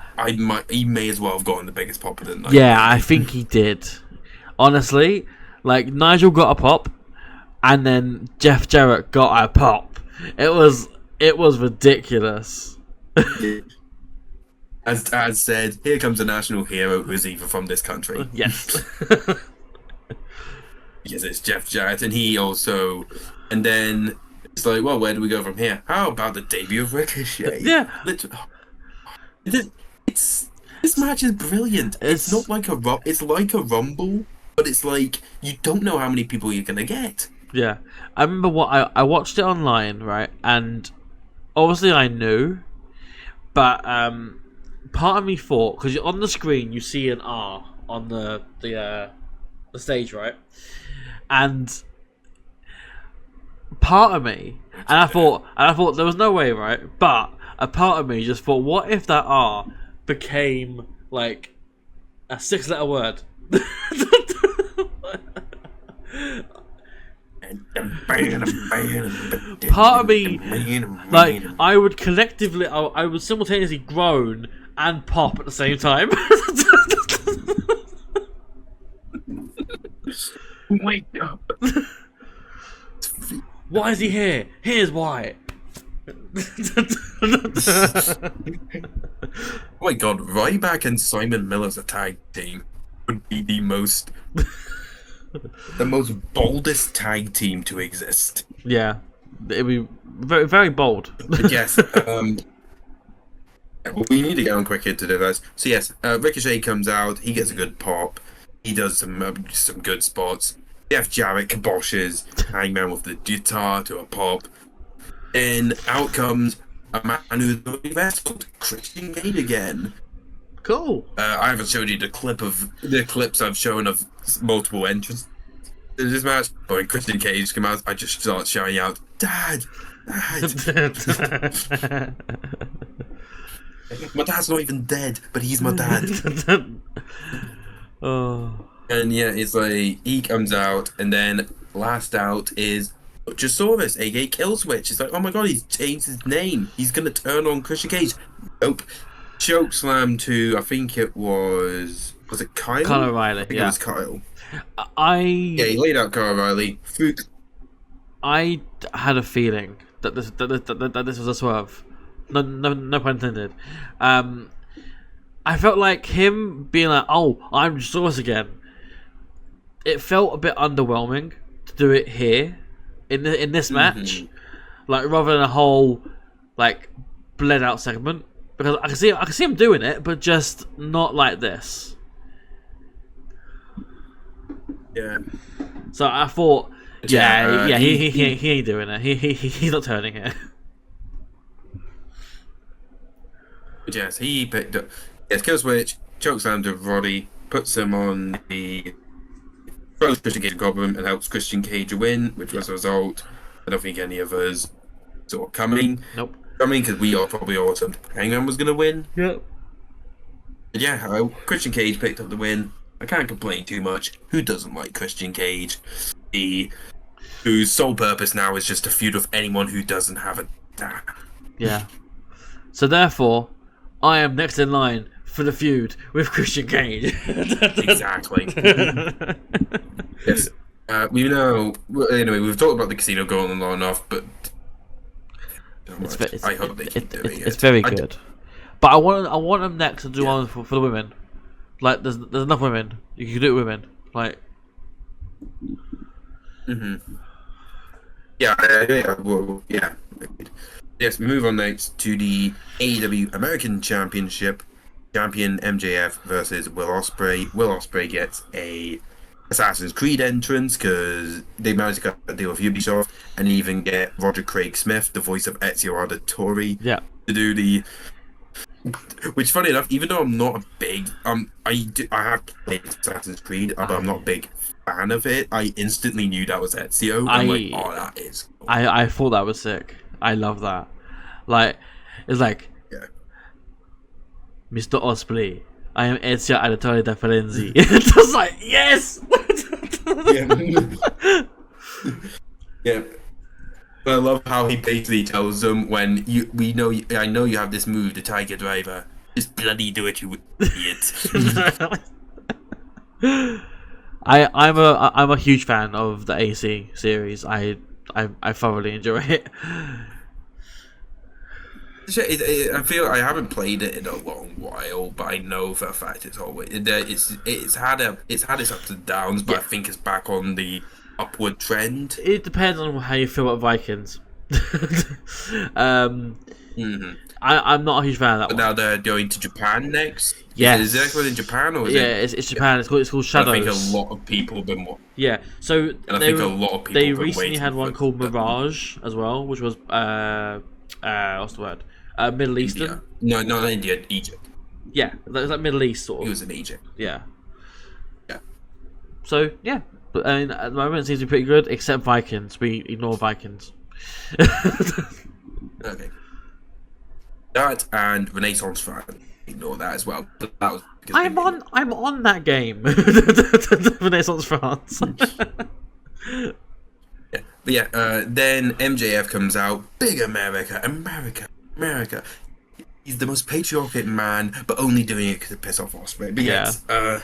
he may as well have gotten the biggest pop of the night. Yeah, I think he did. Honestly, like, Nigel got a pop, and then Jeff Jarrett got a pop. It was ridiculous. As said, here comes a national hero who's even from this country. Yes. Yes, it's Jeff Jarrett, and then it's like, well, where do we go from here? How about the debut of Ricochet? Yeah. This match is brilliant. It's not like it's like a rumble, but it's like you don't know how many people you're gonna get. Yeah, I remember I watched it online, right, and obviously I knew, but part of me thought, because on the screen you see an R on the stage, right? And part of me, and I thought there was no way, right? But a part of me just thought, what if that R became like a 6-letter word? Part of me, like, I would collectively, I would simultaneously groan and pop at the same time. Wake up! Why is he here? Here's why. Oh my god, Ryback and Simon Miller's a tag team would be the most boldest tag team to exist. Yeah, it'd be very, very bold. But yes, we need to get on quicker to do this. So yes, Ricochet comes out, he gets a good pop, he does some good spots. Jeff Jarrett kiboshes Hangman with the guitar to a pop. Then out comes a man who's already wrestled, Christian Cage again. Cool. I haven't showed you the clips I've shown of multiple entrants in this match, but when Christian Cage came out, I just start shouting out, "Dad! Dad!" My dad's not even dead, but he's my dad. Oh. And yeah, it's like, he comes out, and then last out is Luchasaurus, aka Killswitch. It's like, oh my god, he's changed his name. He's gonna turn on Christian Cage. Nope. Chokeslam to, I think it was it Kyle? Kyle O'Reilly, I think yeah. it was Kyle. Yeah, he laid out Kyle O'Reilly. I had a feeling that this was a swerve. No pun intended. I felt like him being like, "Oh, I'm Source again." It felt a bit underwhelming to do it here in this match, like rather than a whole like bled out segment, because I can see him doing it, but just not like this. Yeah. So I thought, he ain't doing it. He's not turning it. But yes, he picked up. Yes, Killswitch, chokeslam to Roddy, puts him on the. Throws Christian Cage Goblin and helps Christian Cage win, which was a result. I don't think any of us saw it coming. Nope. Coming because we all probably all assumed Hangman was going to win. Yep. But yeah, Christian Cage picked up the win. I can't complain too much. Who doesn't like Christian Cage? Whose sole purpose now is just to feud with anyone who doesn't have a dad. Yeah. So therefore, I am next in line for the feud with Christian Cage. Exactly. Yes. We know. Anyway, we've talked about the casino going on long enough, but I hope they keep doing it. It's very good. But I want them next to do one for the women. Like, there's enough women. You can do it with women. Like. Yeah. Yes, we move on next to the AEW American Championship. Champion MJF versus Will Ospreay. Will Ospreay gets a Assassin's Creed entrance because they managed to get a deal with Ubisoft and even get Roger Craig Smith, the voice of Ezio Auditore, to do the. Which, funny enough, even though I'm not a big, I have played Assassin's Creed, but I'm not a big fan of it. I instantly knew that was Ezio. I'm like, oh, that is cool. I thought that was sick. I love that. Like, it's like, Mr. Osprey, I am Ezio Auditore da Firenze. It's just like, yes! Yeah. But I love how he basically tells them when I know you have this move, the Tiger Driver. Just bloody do it, you idiot. I'm a huge fan of the AC series. I thoroughly enjoy it. I feel I haven't played it in a long while, but I know for a fact it's always it's had its ups and downs, but I think it's back on the upward trend. It depends on how you feel about Vikings. I'm not a huge fan of that one. But now they're going to Japan next. Yes. Is it in Japan or is it's Japan. It's called Shadows. I think a lot of people have been. Yeah, so I think a lot of people. They recently had one called Mirage as well, which was what's the word? Middle Eastern. India. No, not India. Egypt. Yeah, that was like Middle East sort of. It was in Egypt. Yeah. So yeah, but I mean, at the moment it seems to be pretty good, except Vikings. We ignore Vikings. Okay. That and Renaissance fan. Ignore that as well. But that was because I'm on that game. Renaissance France. Yeah. But yeah, then MJF comes out. Big America. He's the most patriotic man, but only doing it to piss off Ospreay. But Yeah. yes,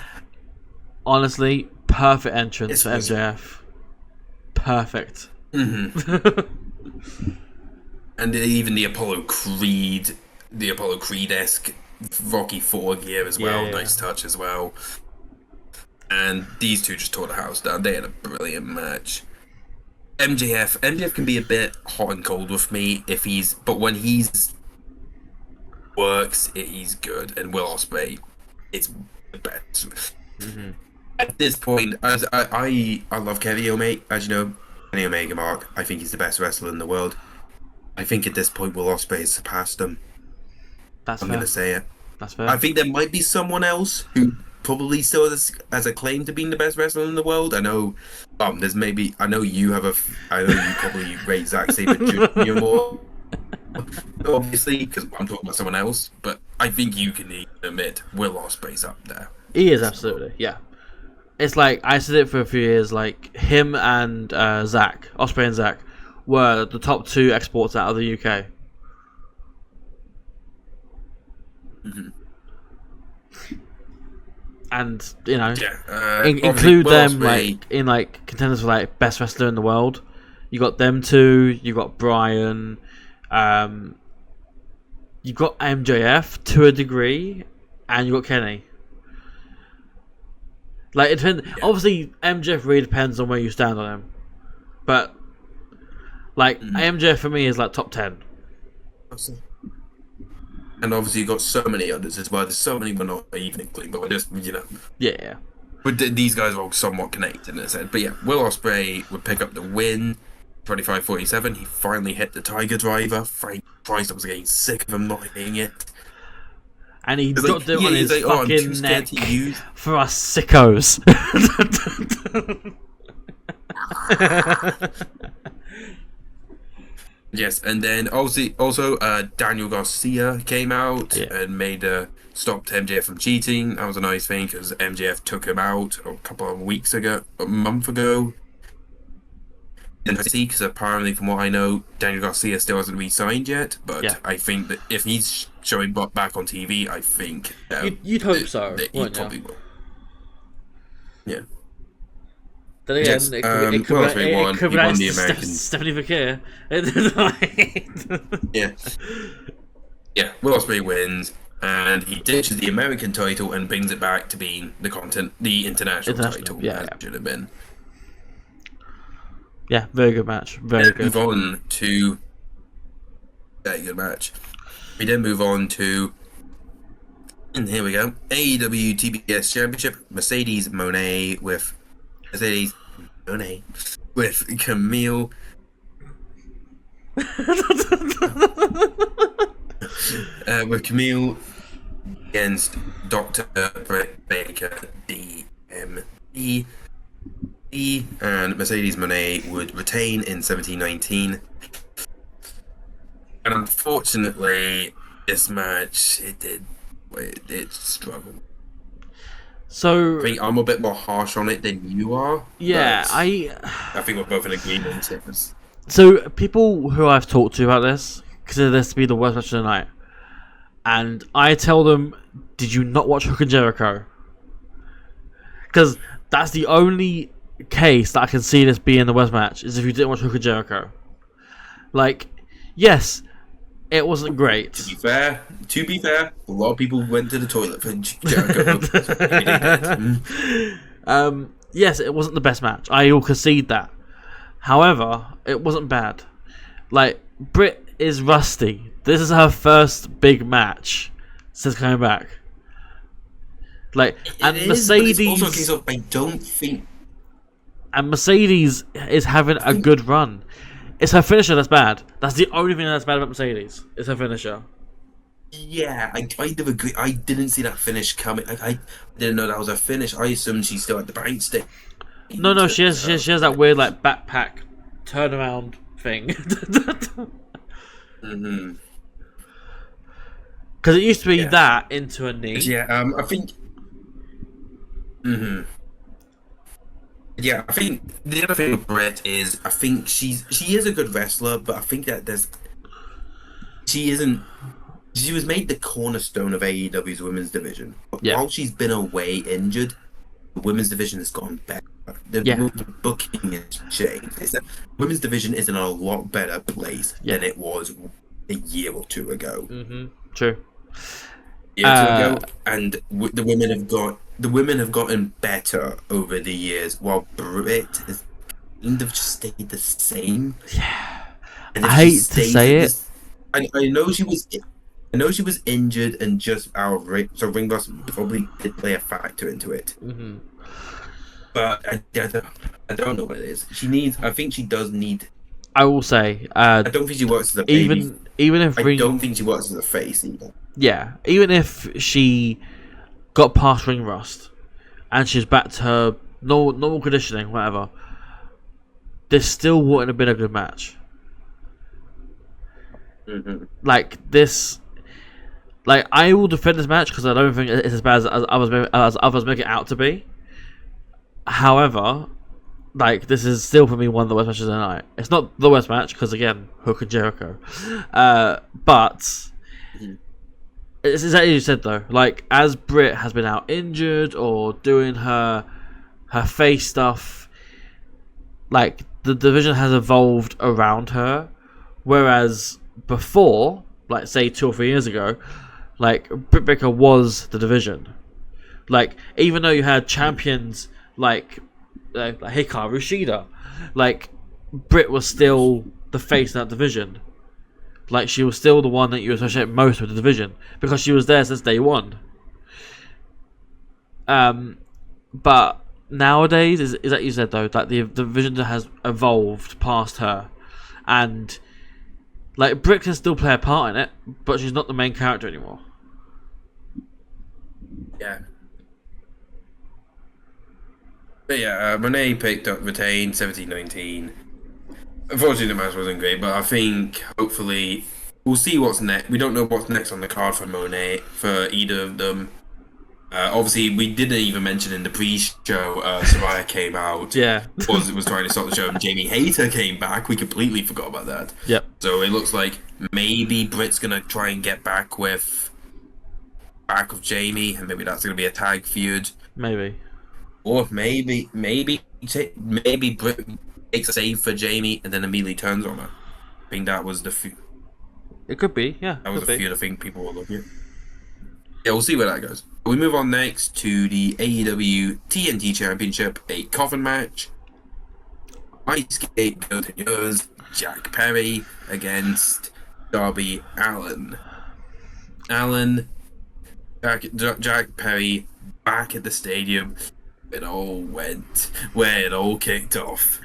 Honestly, perfect entrance It's for MJF. Perfect. and even the Apollo Creed-esque Rocky IV gear as well. Yeah. Nice touch as well. And these two just tore the house down. They had a brilliant match. MJF can be a bit hot and cold with me but when he's works, he's good. And Will Ospreay is the best. At this point, as I love Kenny Omega, as you know, Kenny Omega, Mark. I think he's the best wrestler in the world. I think at this point, Will Ospreay has surpassed him. That's I'm fair. going to say it. That's fair. I think there might be someone else who probably still has a claim to being the best wrestler in the world. I know, there's maybe. I know you probably rate Zack Sabre Jr. more, obviously, because I'm talking about someone else. But I think you can admit Will Ospreay's up there. He is absolutely, yeah. It's like I said it for a few years. Like him and Ospreay and Zack, were the top two exports out of the UK. And include them like in like contenders for like best wrestler in the world. You got them two. You got Bryan. You got MJF to a degree, and you got Kenny. Like it depends. Yeah. Obviously, MJF really depends on where you stand on him, but like MJF for me is like top 10. And obviously, you got so many others as well. There's so many we're not even including, but we're just Yeah. But these guys are all somewhat connected in a sense. But yeah, Will Ospreay would pick up the win. 25-47. He finally hit the Tiger Driver. Thank Christ, I was getting sick of him not hitting it. And he got it on his fucking neck for us sickos. Yes, and then also Daniel Garcia came out and stopped MJF from cheating. That was a nice thing because MJF took him out a month ago. And I see, because apparently, from what I know, Daniel Garcia still hasn't re-signed yet. But I think that if he's showing back on TV, I think you'd hope so. That he probably will. Yeah. Then again, it could be won the American. Stephanie McKeer. Yeah. Will Ospreay wins, and he ditches the American title and brings it back to being the international title. Yeah, it should have been. Yeah, very good match. Very good. Move on to very good match. We then move on to, and here we go, AEW TBS Championship. Mercedes Moné with Camille. With Camille against Dr. Britt Baker, DMD. And Mercedes Moné would retain in 17-19. And unfortunately, this match, it struggled. So I think I'm a bit more harsh on it than you are. Yeah, I think we're both in agreement. So people who I've talked to about this consider this to be the worst match of the night. And I tell them, did you not watch Hook and Jericho? Because that's the only case that I can see this being the worst match, is if you didn't watch Hook and Jericho. Like, yes, it wasn't great. To be fair, a lot of people went to the toilet for Jericho. Yes, it wasn't the best match. I will concede that. However, it wasn't bad. Like, Britt is rusty. This is her first big match since coming back. Like, and Mercedes. But it's also a case of I don't think. And Mercedes is having a good run. It's her finisher that's bad. That's the only thing that's bad about Mercedes. It's her finisher. Yeah, I kind of agree. I didn't see that finish coming. I didn't know that was a finish. I assumed she still had the bank stick. No, she has that weird like backpack turnaround thing. Mm-hmm. Because it used to be Yes. that into a knee. Yeah, I think. Mm-hmm. Yeah, I think the other thing with Britt is I think she is a good wrestler, but I think that she isn't. She was made the cornerstone of AEW's women's division. But Yeah. while she's been away injured, the women's division has gotten better. The booking has changed. The women's division is in a lot better place than it was a year or two ago. Mm-hmm. True. A year or two ago, and the women have gotten better over the years, while Britt has kind of just stayed the same. Yeah. And I hate to say it. I know she was. I know she was injured and just out of ring, so ring rust probably did play a factor into it. Mm-hmm. But I don't know what it is. She needs. I think she does need. I will say. I don't think she works as a baby. Even if I don't think she works as a face either. Yeah, even if she got past ring rust and she's back to her normal conditioning, whatever, this still wouldn't have been a good match. Mm-hmm. Like this. Like, I will defend this match because I don't think it's as bad as others make it out to be. However, like, this is still for me one of the worst matches of the night. It's not the worst match because, again, Hook and Jericho. But it's exactly what you said though. Like, as Britt has been out injured or doing her face stuff, like, the division has evolved around her, whereas before, like, say 2 or 3 years ago, like, Britt Baker was the division. Like, even though you had champions like Hikaru Shida, like, Britt was still the face in that division. Like, she was still the one that you associate most with the division because she was there since day one. But nowadays, is like you said though, that the division has evolved past her, and like, Britt can still play a part in it, but she's not the main character anymore. Yeah. But yeah, Monet retained 17-19. Unfortunately, the match wasn't great, but I think hopefully we'll see what's next. We don't know what's next on the card for Monet, for either of them. Obviously, we didn't even mention in the pre-show, Soraya came out. Yeah. was trying to start the show, and Jamie Hayter came back. We completely forgot about that. Yep. So it looks like maybe Britt's gonna try and get back with Jamie, and maybe that's gonna be a tag feud. Maybe. Or maybe Britt takes a save for Jamie and then immediately turns on her. I think that was the feud. It could be, yeah. That was the feud I think people were looking at. Yeah, we'll see where that goes. We move on next to the AEW TNT Championship, a coffin match. My scapegoat and yours, Jack Perry against Darby Allin. Jack Perry back at the stadium. It all went where it all kicked off.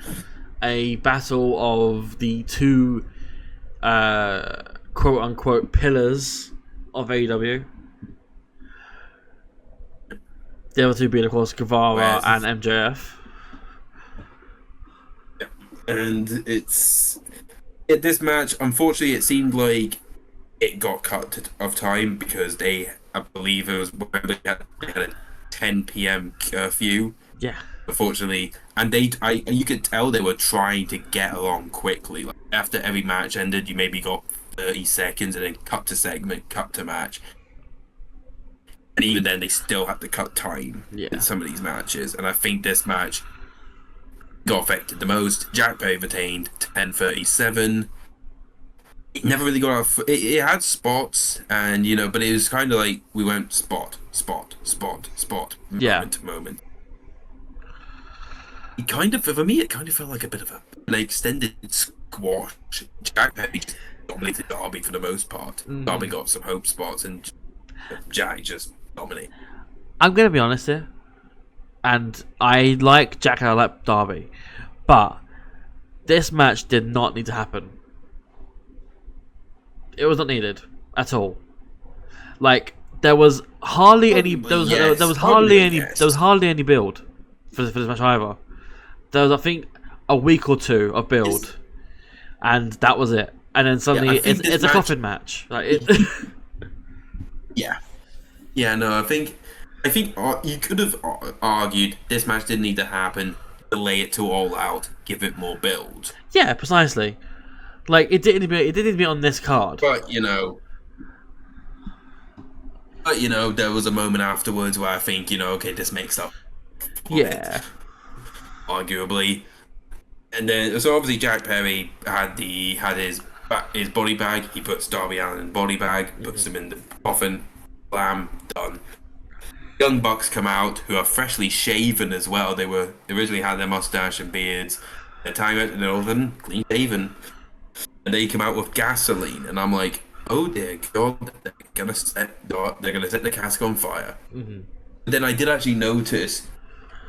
A battle of the two quote unquote pillars of AEW. The other two being, of course, Guevara and MJF. Yeah. And this match, unfortunately, it seemed like it got cut of time because I believe it was when they had a 10 p.m. curfew. Yeah. Unfortunately, and you could tell they were trying to get along quickly. Like, after every match ended, you maybe got 30 seconds and then cut to segment, cut to match. And even then, they still had to cut time in some of these matches. And I think this match got affected the most. Jack Perry retained 10:37. It never really got off. It had spots, and but it was kind of like we went spot, moment to moment. It kind of, for me, it kind of felt like a bit of an extended squash. Jack Perry just dominated Darby for the most part. Darby got some hope spots, and Jack just dominated. I'm going to be honest here, and I like Jack and I like Darby, but this match did not need to happen. It was not needed at all. Like, there was hardly any. There was hardly any build for this match either. there was, I think, a week or two of build, and that was it. And then suddenly it's a coffin match. Like it. Yeah. No, I think you could have argued this match didn't need to happen. Delay it to All Out. Give it more build. Yeah, precisely. Like it didn't need to be on this card. But there was a moment afterwards where I think okay, this makes up. Yeah. Arguably, and then so obviously Jack Perry had his body bag. He puts Darby Allin in the body bag, puts him in the coffin. Blam, done. Young Bucks come out, who are freshly shaven as well. They originally had their mustache and beards. They're tying out, and all of them clean shaven. And they come out with gasoline, and I'm like, oh dear God, they're gonna set the cask on fire. Mm-hmm. But then I did actually notice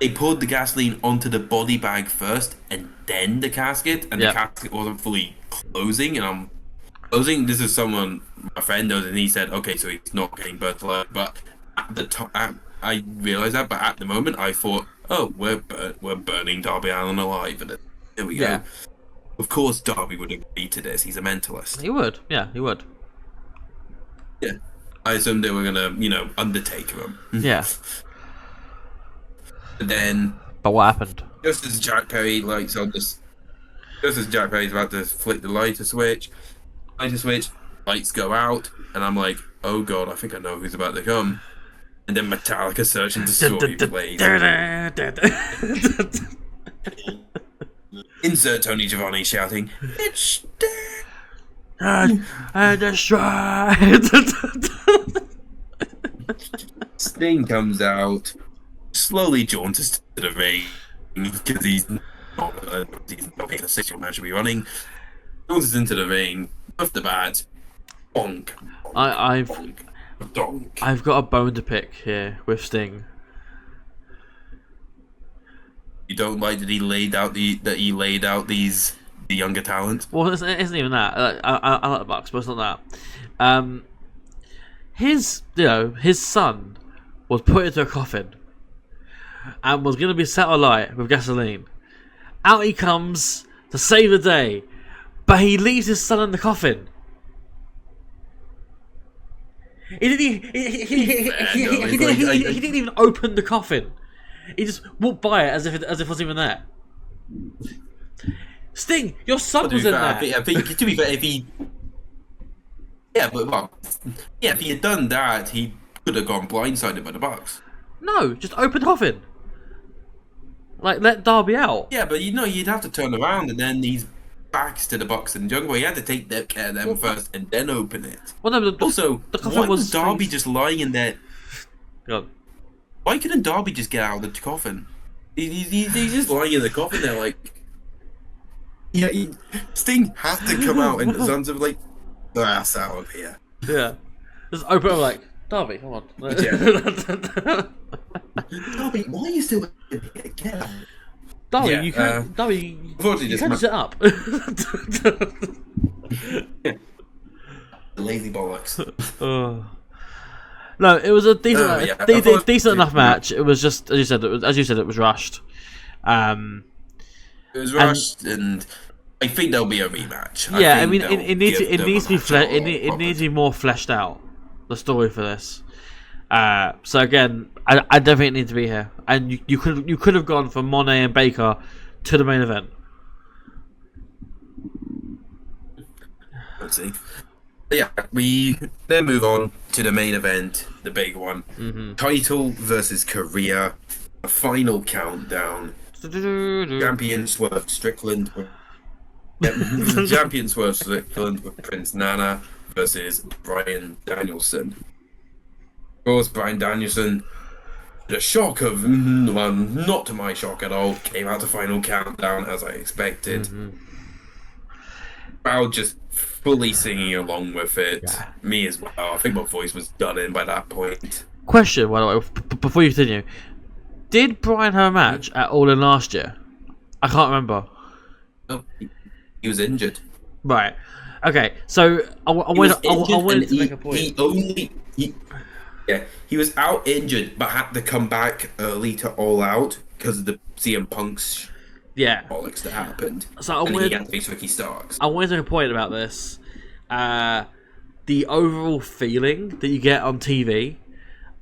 they poured the gasoline onto the body bag first, and then the casket, and the casket wasn't fully closing. And I'm closing. This is someone my friend knows, and he said, okay, so he's not getting burnt alive. But at the time, I realized that. But at the moment, I thought, oh, we're burning Darby Allin alive, and here we go. Of course, Darby would agree to this. He's a mentalist. He would. Yeah, he would. Yeah, I assumed they were gonna, Undertaker him. Yeah. But then, but what happened? Just as Jack Perry's about to flick the lighter switch, lights go out, and I'm like, oh God, I think I know who's about to come. And then Metallica Search and Destroy plays. Insert Tony Giovanni shouting, "It's dead!" And destroy. Sting comes out, slowly jaunters to the ring because he's not being a sexual match to be running. Jaunters into the ring, off the bat, bonk. I've got a bone to pick here with Sting. You don't like that he laid out the younger talent? Well, it isn't even that. I like the Bucks, but it's not that. His son was put into a coffin and was going to be set alight with gasoline. Out he comes to save the day, but he leaves his son in the coffin. He didn't even open the coffin. He just walked by it as if it wasn't even there. Sting, your son was in there. I think to be fair, if he had done that, he could have gone blindsided by the Bucks. No, just open the coffin. Like, let Darby out. Yeah, but you'd have to turn around and then he's backs to the Bucks and Jungle. He had to take care of them first and then open it. Well, no, also, why was Darby just lying in there? God. Why couldn't Darby just get out of the coffin? He's just lying in the coffin there, like. Yeah, Sting had to come out and sons of like, the ass out of here. Yeah, just open up like Darby. Come on. Darby, why are you still in here? Get out. Darby, you can't. Darby, you can't sit up. Lazy bollocks. No, it was a decent enough match. It was just as you said. It was rushed. It was rushed, and I think there'll be a rematch. It needs to be more fleshed out. The story for this. So again, I don't think it needs to be here. And you could have gone from Monet and Baker to the main event. Let's see. Yeah, we then move on to the main event, the big one. Mm-hmm. Title versus career, a final countdown. Champion Swerve Strickland with Prince Nana versus Bryan Danielson. Of course, Bryan Danielson, the shock of, well, not to my shock at all, came out to final countdown as I expected. Mm-hmm. Crowd just fully singing along with it. Yeah. Me as well. I think my voice was done in by that point. Question, by the way, before you continue. Did Bryan have a match at All-In last year? I can't remember. No, he was injured. Right. Okay, so I wanted to make a point. He was out injured, but had to come back early to All Out because of the CM Punk's Yeah. bollocks that happened. So And then he had to face Ricky Starks. I wanted to make a point about this. The overall feeling that you get on TV.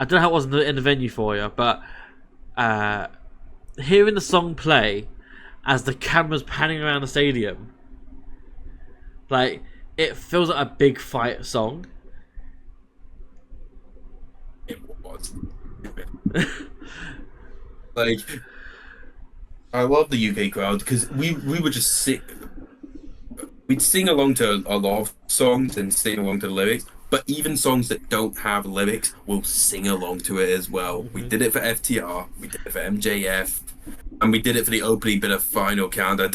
I don't know how it was in the venue for you, but hearing the song play as the camera's panning around the stadium, like, it feels like a big fight song. It was. Like, I love the UK crowd because we would just sit. We'd sing along to a lot of songs and sing along to the lyrics, but even songs that don't have lyrics, we'll sing along to it as well. We did it for FTR, we did it for MJF, and we did it for the opening bit of Final Countdown.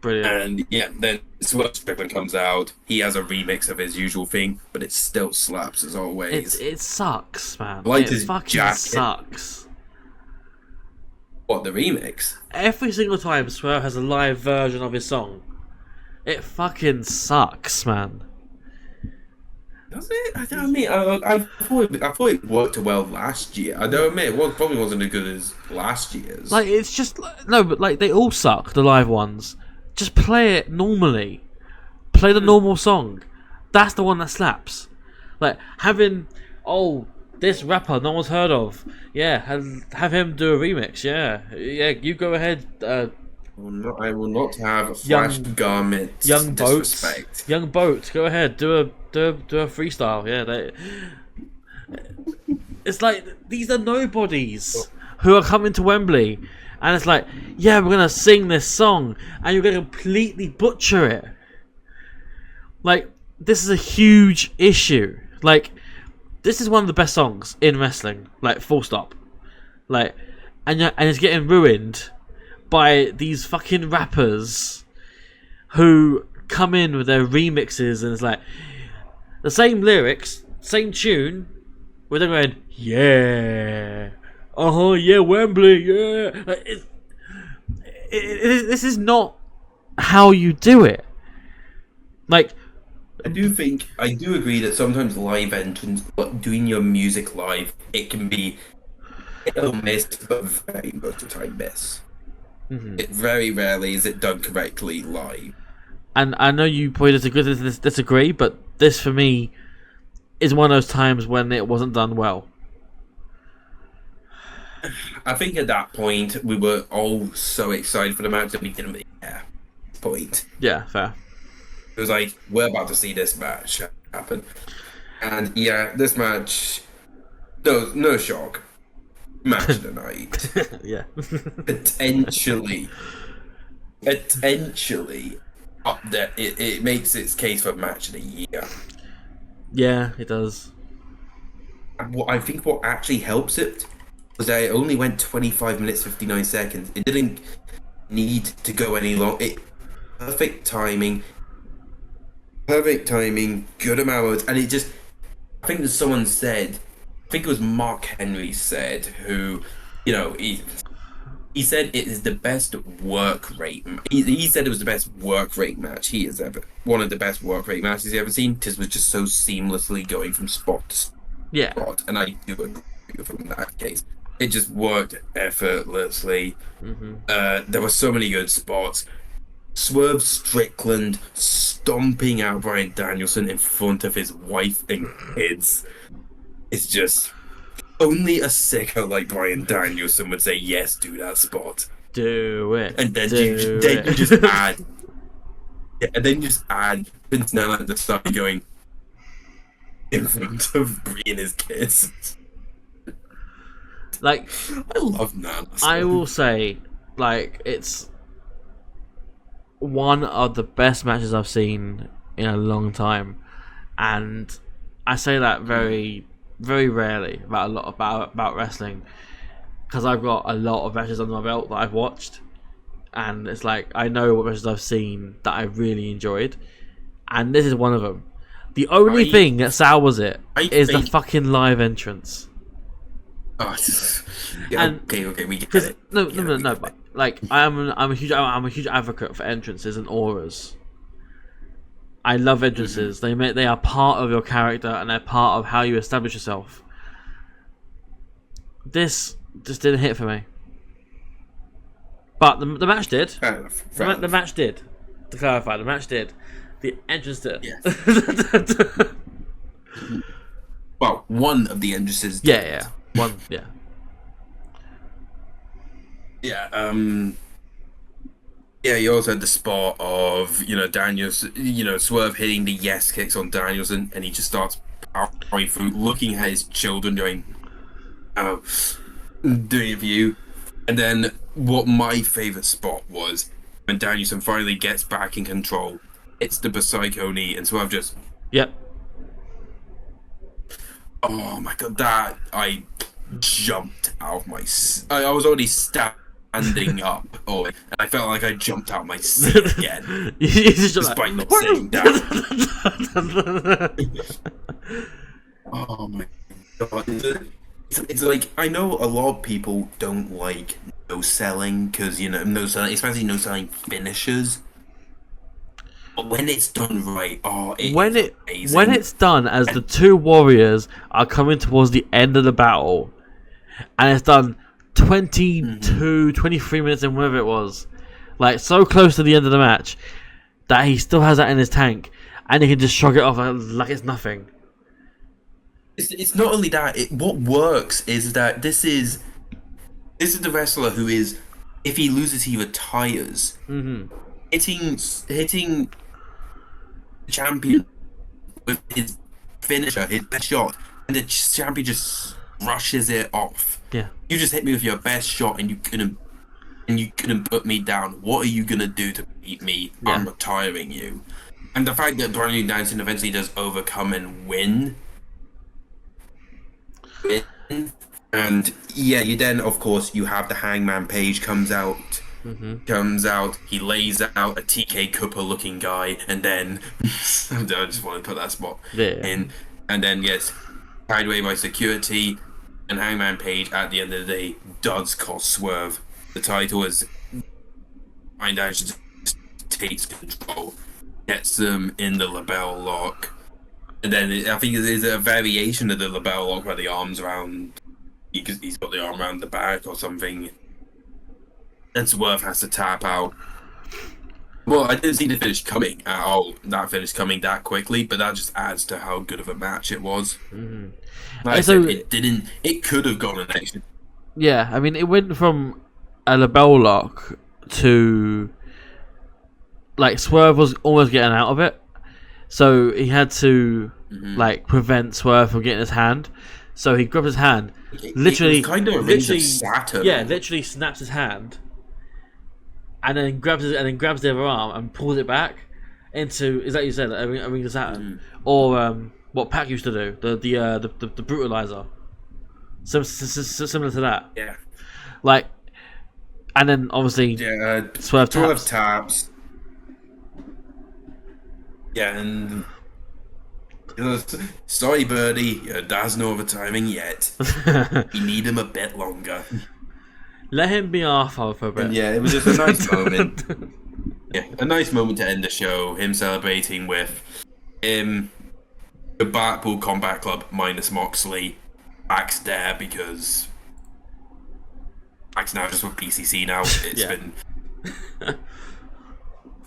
Brilliant. And yeah, then Swerve Strickland comes out. He has a remix of his usual thing, but it still slaps as always. It sucks, man. Like it his fucking jacket. sucks. What, the remix? Every single time Swerve has a live version of his song, it fucking sucks, man. Does it? I don't mean. I thought it worked well last year. I don't admit it probably wasn't as good as last year's. Like, it's just no, but like, they all suck. The live ones. Just play it normally. Play the normal song. That's the one that slaps. Like, having this rapper no one's heard of. Yeah, have him do a remix. Yeah, you go ahead. I will not have Flash Garments. Young disrespect. Young Boat, go ahead, do a freestyle. Yeah, it's like, these are nobodies who are coming to Wembley, and it's like, yeah, we're gonna sing this song, and you're gonna completely butcher it. Like, this is a huge issue. Like, this is one of the best songs in wrestling. Like, full stop. Like, and it's getting ruined by these fucking rappers who come in with their remixes, and it's like the same lyrics, same tune, where they're going, yeah, yeah, Wembley, yeah. Like, this is not how you do it. Like, I do agree that sometimes live entrance, but doing your music live, it can be hit or miss, but very most of the time miss. Mm-hmm. It very rarely is it done correctly live. And I know you probably disagree, but this for me is one of those times when it wasn't done well. I think at that point we were all so excited for the match that we didn't really care. Point. Yeah, fair. It was like, we're about to see this match happen. And yeah, this match, no shock. Match of the night. Yeah. Potentially up there. It makes its case for match of the year. Yeah, it does. What I think what actually helps it was that it only went 25 minutes 59 seconds. It didn't need to go any long. Perfect timing, good amount, and it just. I think that someone said. I think it was Mark Henry said, who, he said it is the best work rate. He said it was the best work rate match he has ever. One of the best work rate matches he's ever seen. Because it was just so seamlessly going from spot to spot, and I do agree with him in that case. It just worked effortlessly. Mm-hmm. There were so many good spots. Swerve Strickland stomping out Bryan Danielson in front of his wife and kids. It's just only a sicko like Bryan Danielson would say, yes, do that spot. Do it. And then you just add. Yeah, and then you just add Vince Nella at the start going in front of Brie and his kids. Like, I love Nana. I will say, like, it's one of the best matches I've seen in a long time, and I say that very, very rarely about wrestling, because I've got a lot of matches under my belt that I've watched, and it's like, I know what matches I've seen that I really enjoyed, and this is one of them. The only thing that sours it is the fucking live entrance. Oh, yeah, okay, we get it. No. But like, I'm a huge advocate for entrances and auras. I love entrances. Mm-hmm. They are part of your character, and they're part of how you establish yourself. This just didn't hit for me. But the match did. Fair enough. The match did. To clarify, the match did. The entrance did. Yeah. Well, one of the entrances did. Yeah. One. Yeah. Yeah. Yeah, you also had the spot of, Daniels, Swerve hitting the yes kicks on Danielson, and he just starts powering through, looking at his children, doing it for you. And then what my favourite spot was when Danielson finally gets back in control, it's the Psycho knee, and Swerve just... Yep. Oh my god, that... I jumped out of my... I was already standing up, and I felt like I jumped out of my seat again, despite not sitting down. Oh my god. It's like, I know a lot of people don't like no-selling, because, no-selling, especially no-selling finishers. But when it's done right, when amazing. it's done as the two warriors are coming towards the end of the battle, and it's done 22, 23 minutes in, whatever it was, like so close to the end of the match, that he still has that in his tank, and he can just shrug it off like it's nothing. It's not only that. What works is that this is the wrestler who is, if he loses, he retires. Hitting the champion with his finisher, his best shot, and the champion just rushes it off. Yeah. You just hit me with your best shot, and you couldn't put me down. What are you gonna do to beat me? Yeah. I'm retiring you. And the fact that Bryan Danielson eventually does overcome and win. And yeah, you then, of course, you have the Hangman Page comes out, he lays out a TK Cooper looking guy, and then I just want to put that spot in, and then gets carried away by security, and Hangman Page at the end of the day does cost Swerve the title as Bryan Danielson takes control, gets them in the label lock. And then I think there's a variation of the label lock where the arm's around, because he's got the arm around the back or something. And Swerve has to tap out. Well, I didn't see the finish coming at all. That finish coming that quickly, but that just adds to how good of a match it was. Like I said, it could have gone an extra. Yeah, I mean, it went from a label lock to like Swerve was almost getting out of it. So he had to prevent Swerve from getting his hand. So he grabbed his hand, literally snaps his hand, and then grabs the other arm and pulls it back into, is that you said, a ring of Saturn, or what Pac used to do, the brutalizer, similar to that. Yeah. Like, and then obviously Swerve taps. Yeah, and sorry, Birdie, your dad's not overtiming yet. You need him a bit longer. Let him be our father for a bit. And yeah, it was just a nice moment. Yeah, a nice moment to end the show. Him celebrating with the Blackpool Combat Club minus Moxley. Mac's there because Mac's now just with PCC now. It's been.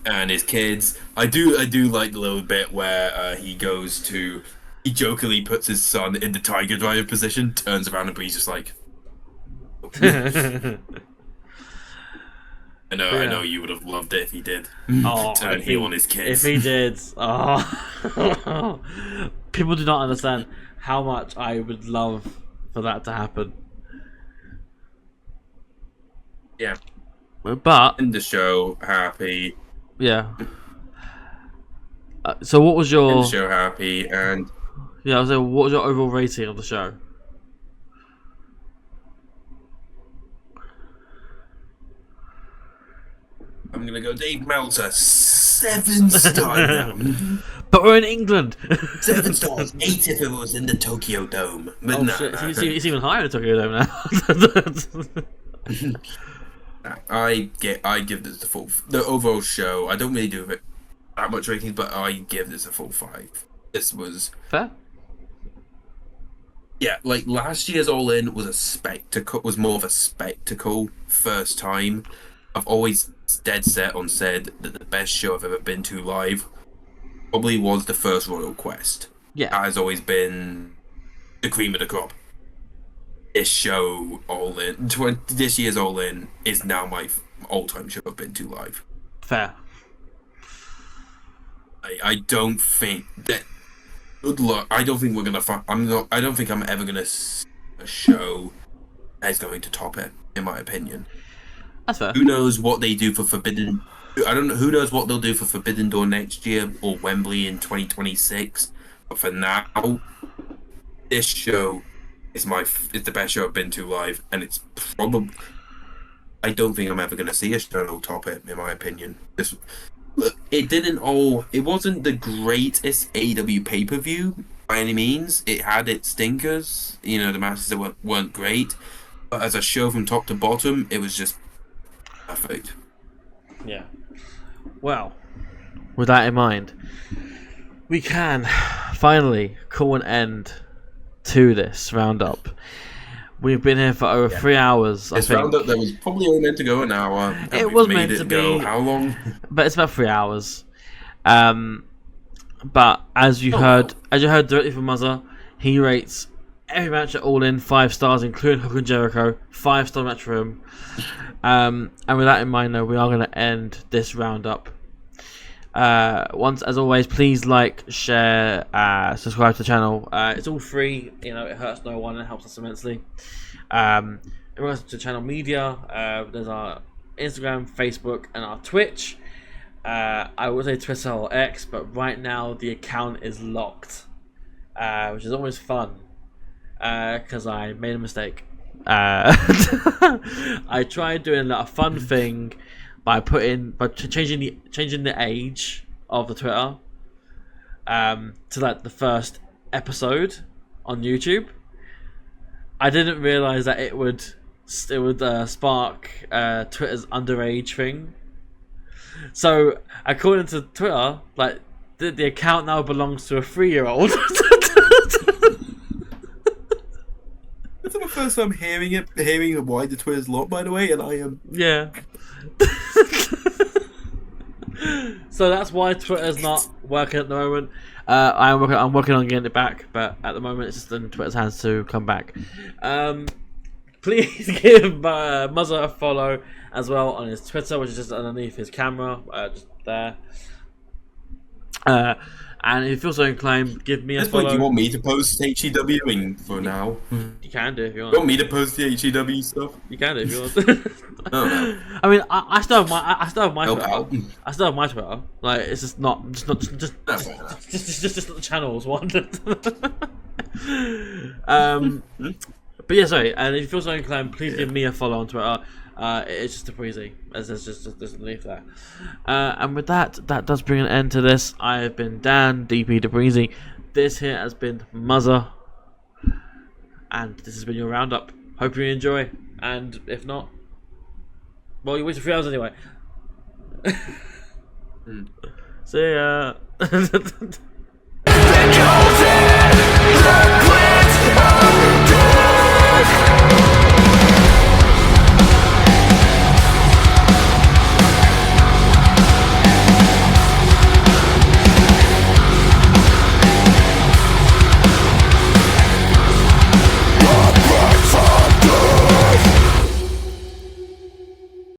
And his kids. I do like the little bit where he jokingly puts his son in the Tiger Driver position, turns around and he's just like... I know you would have loved it if he did. Turn heel on his kids. If he did. Oh. People do not understand how much I would love for that to happen. Yeah. But... End the show happy. Yeah. So what was your... End the show happy, and... Yeah, I was like, what was your overall rating of the show? I'm gonna go Dave Meltzer, 7 stars now. But we're in England! 7 stars, 8 if it was in the Tokyo Dome. But no. Shit. It's even higher in the Tokyo Dome now. I give this the overall show. I don't really do it that much ratings, but I give this a full 5. This was fair. Yeah, like last year's All In was a spectacle. Was more of a spectacle. First time. I've always dead set on said that the best show I've ever been to live probably was the first Royal Quest. Yeah, That has always been the cream of the crop. This show All In, this year's All In is now my all-time show I've been to live. fair. I don't think that. Good luck. I don't think we're gonna. I'm not. I don't think I'm ever gonna see a show that is going to top it. In my opinion, That's fair. who knows what they do for Forbidden? I don't know. Who knows what they'll do for Forbidden Door next year or Wembley in 2026? But for now, this show is the best show I've been to live, and it's probably. I don't think I'm ever gonna see a show that'll top it. In my opinion, it wasn't the greatest AEW pay-per-view by any means. It had its stinkers, the matches that weren't great, but as a show from top to bottom, it was just perfect. Yeah. Well, with that in mind, we can finally call an end to this roundup. We've been here for over 3 hours. This roundup that was probably only meant to go an hour. And It we've was made meant it to go be- how long? But it's about 3 hours. But as you heard directly from Muzza, he rates every match at All In 5 stars, including Hook and Jericho. 5-star match for him. And with that in mind, though, we are going to end this roundup. As always, please like, share, subscribe to the channel. It's all free. It hurts no one. It helps us immensely. In regards to channel media, there's our Instagram, Facebook, and our Twitch. I would say Twitter or X, but right now the account is locked, which is always fun because I made a mistake. I tried doing a fun thing by changing the age of the Twitter to the first episode on YouTube. I didn't realize that it would spark Twitter's underage thing. So according to Twitter, the account now belongs to a 3-year-old. This is the first time hearing why the Twitter's locked, by the way, and I am. Yeah. So that's why Twitter's not working at the moment. I'm working on getting it back, but at the moment it's just in Twitter's hands to come back. Please give Muzza a follow as well on his Twitter, which is just underneath his camera, just there. And if you feel so inclined, give me a At this point, follow. do you want me to post HCW for now? You can do if you You want. want me to post the HCW stuff? You can do if you want. No. I mean, I still have my Help Twitter. out. I still have my Twitter. It's just not No, fair enough. just not the channels one. But yeah, sorry. And if you feel so inclined, please give me a follow on Twitter. It's just a breezy, as there's just underneath there. And with that does bring an end to this. I have been Dan DP DeBreezy. This here has been Muzza, and this has been your roundup. Hope you enjoy. And if not, well, you wasted 3 hours anyway. See ya.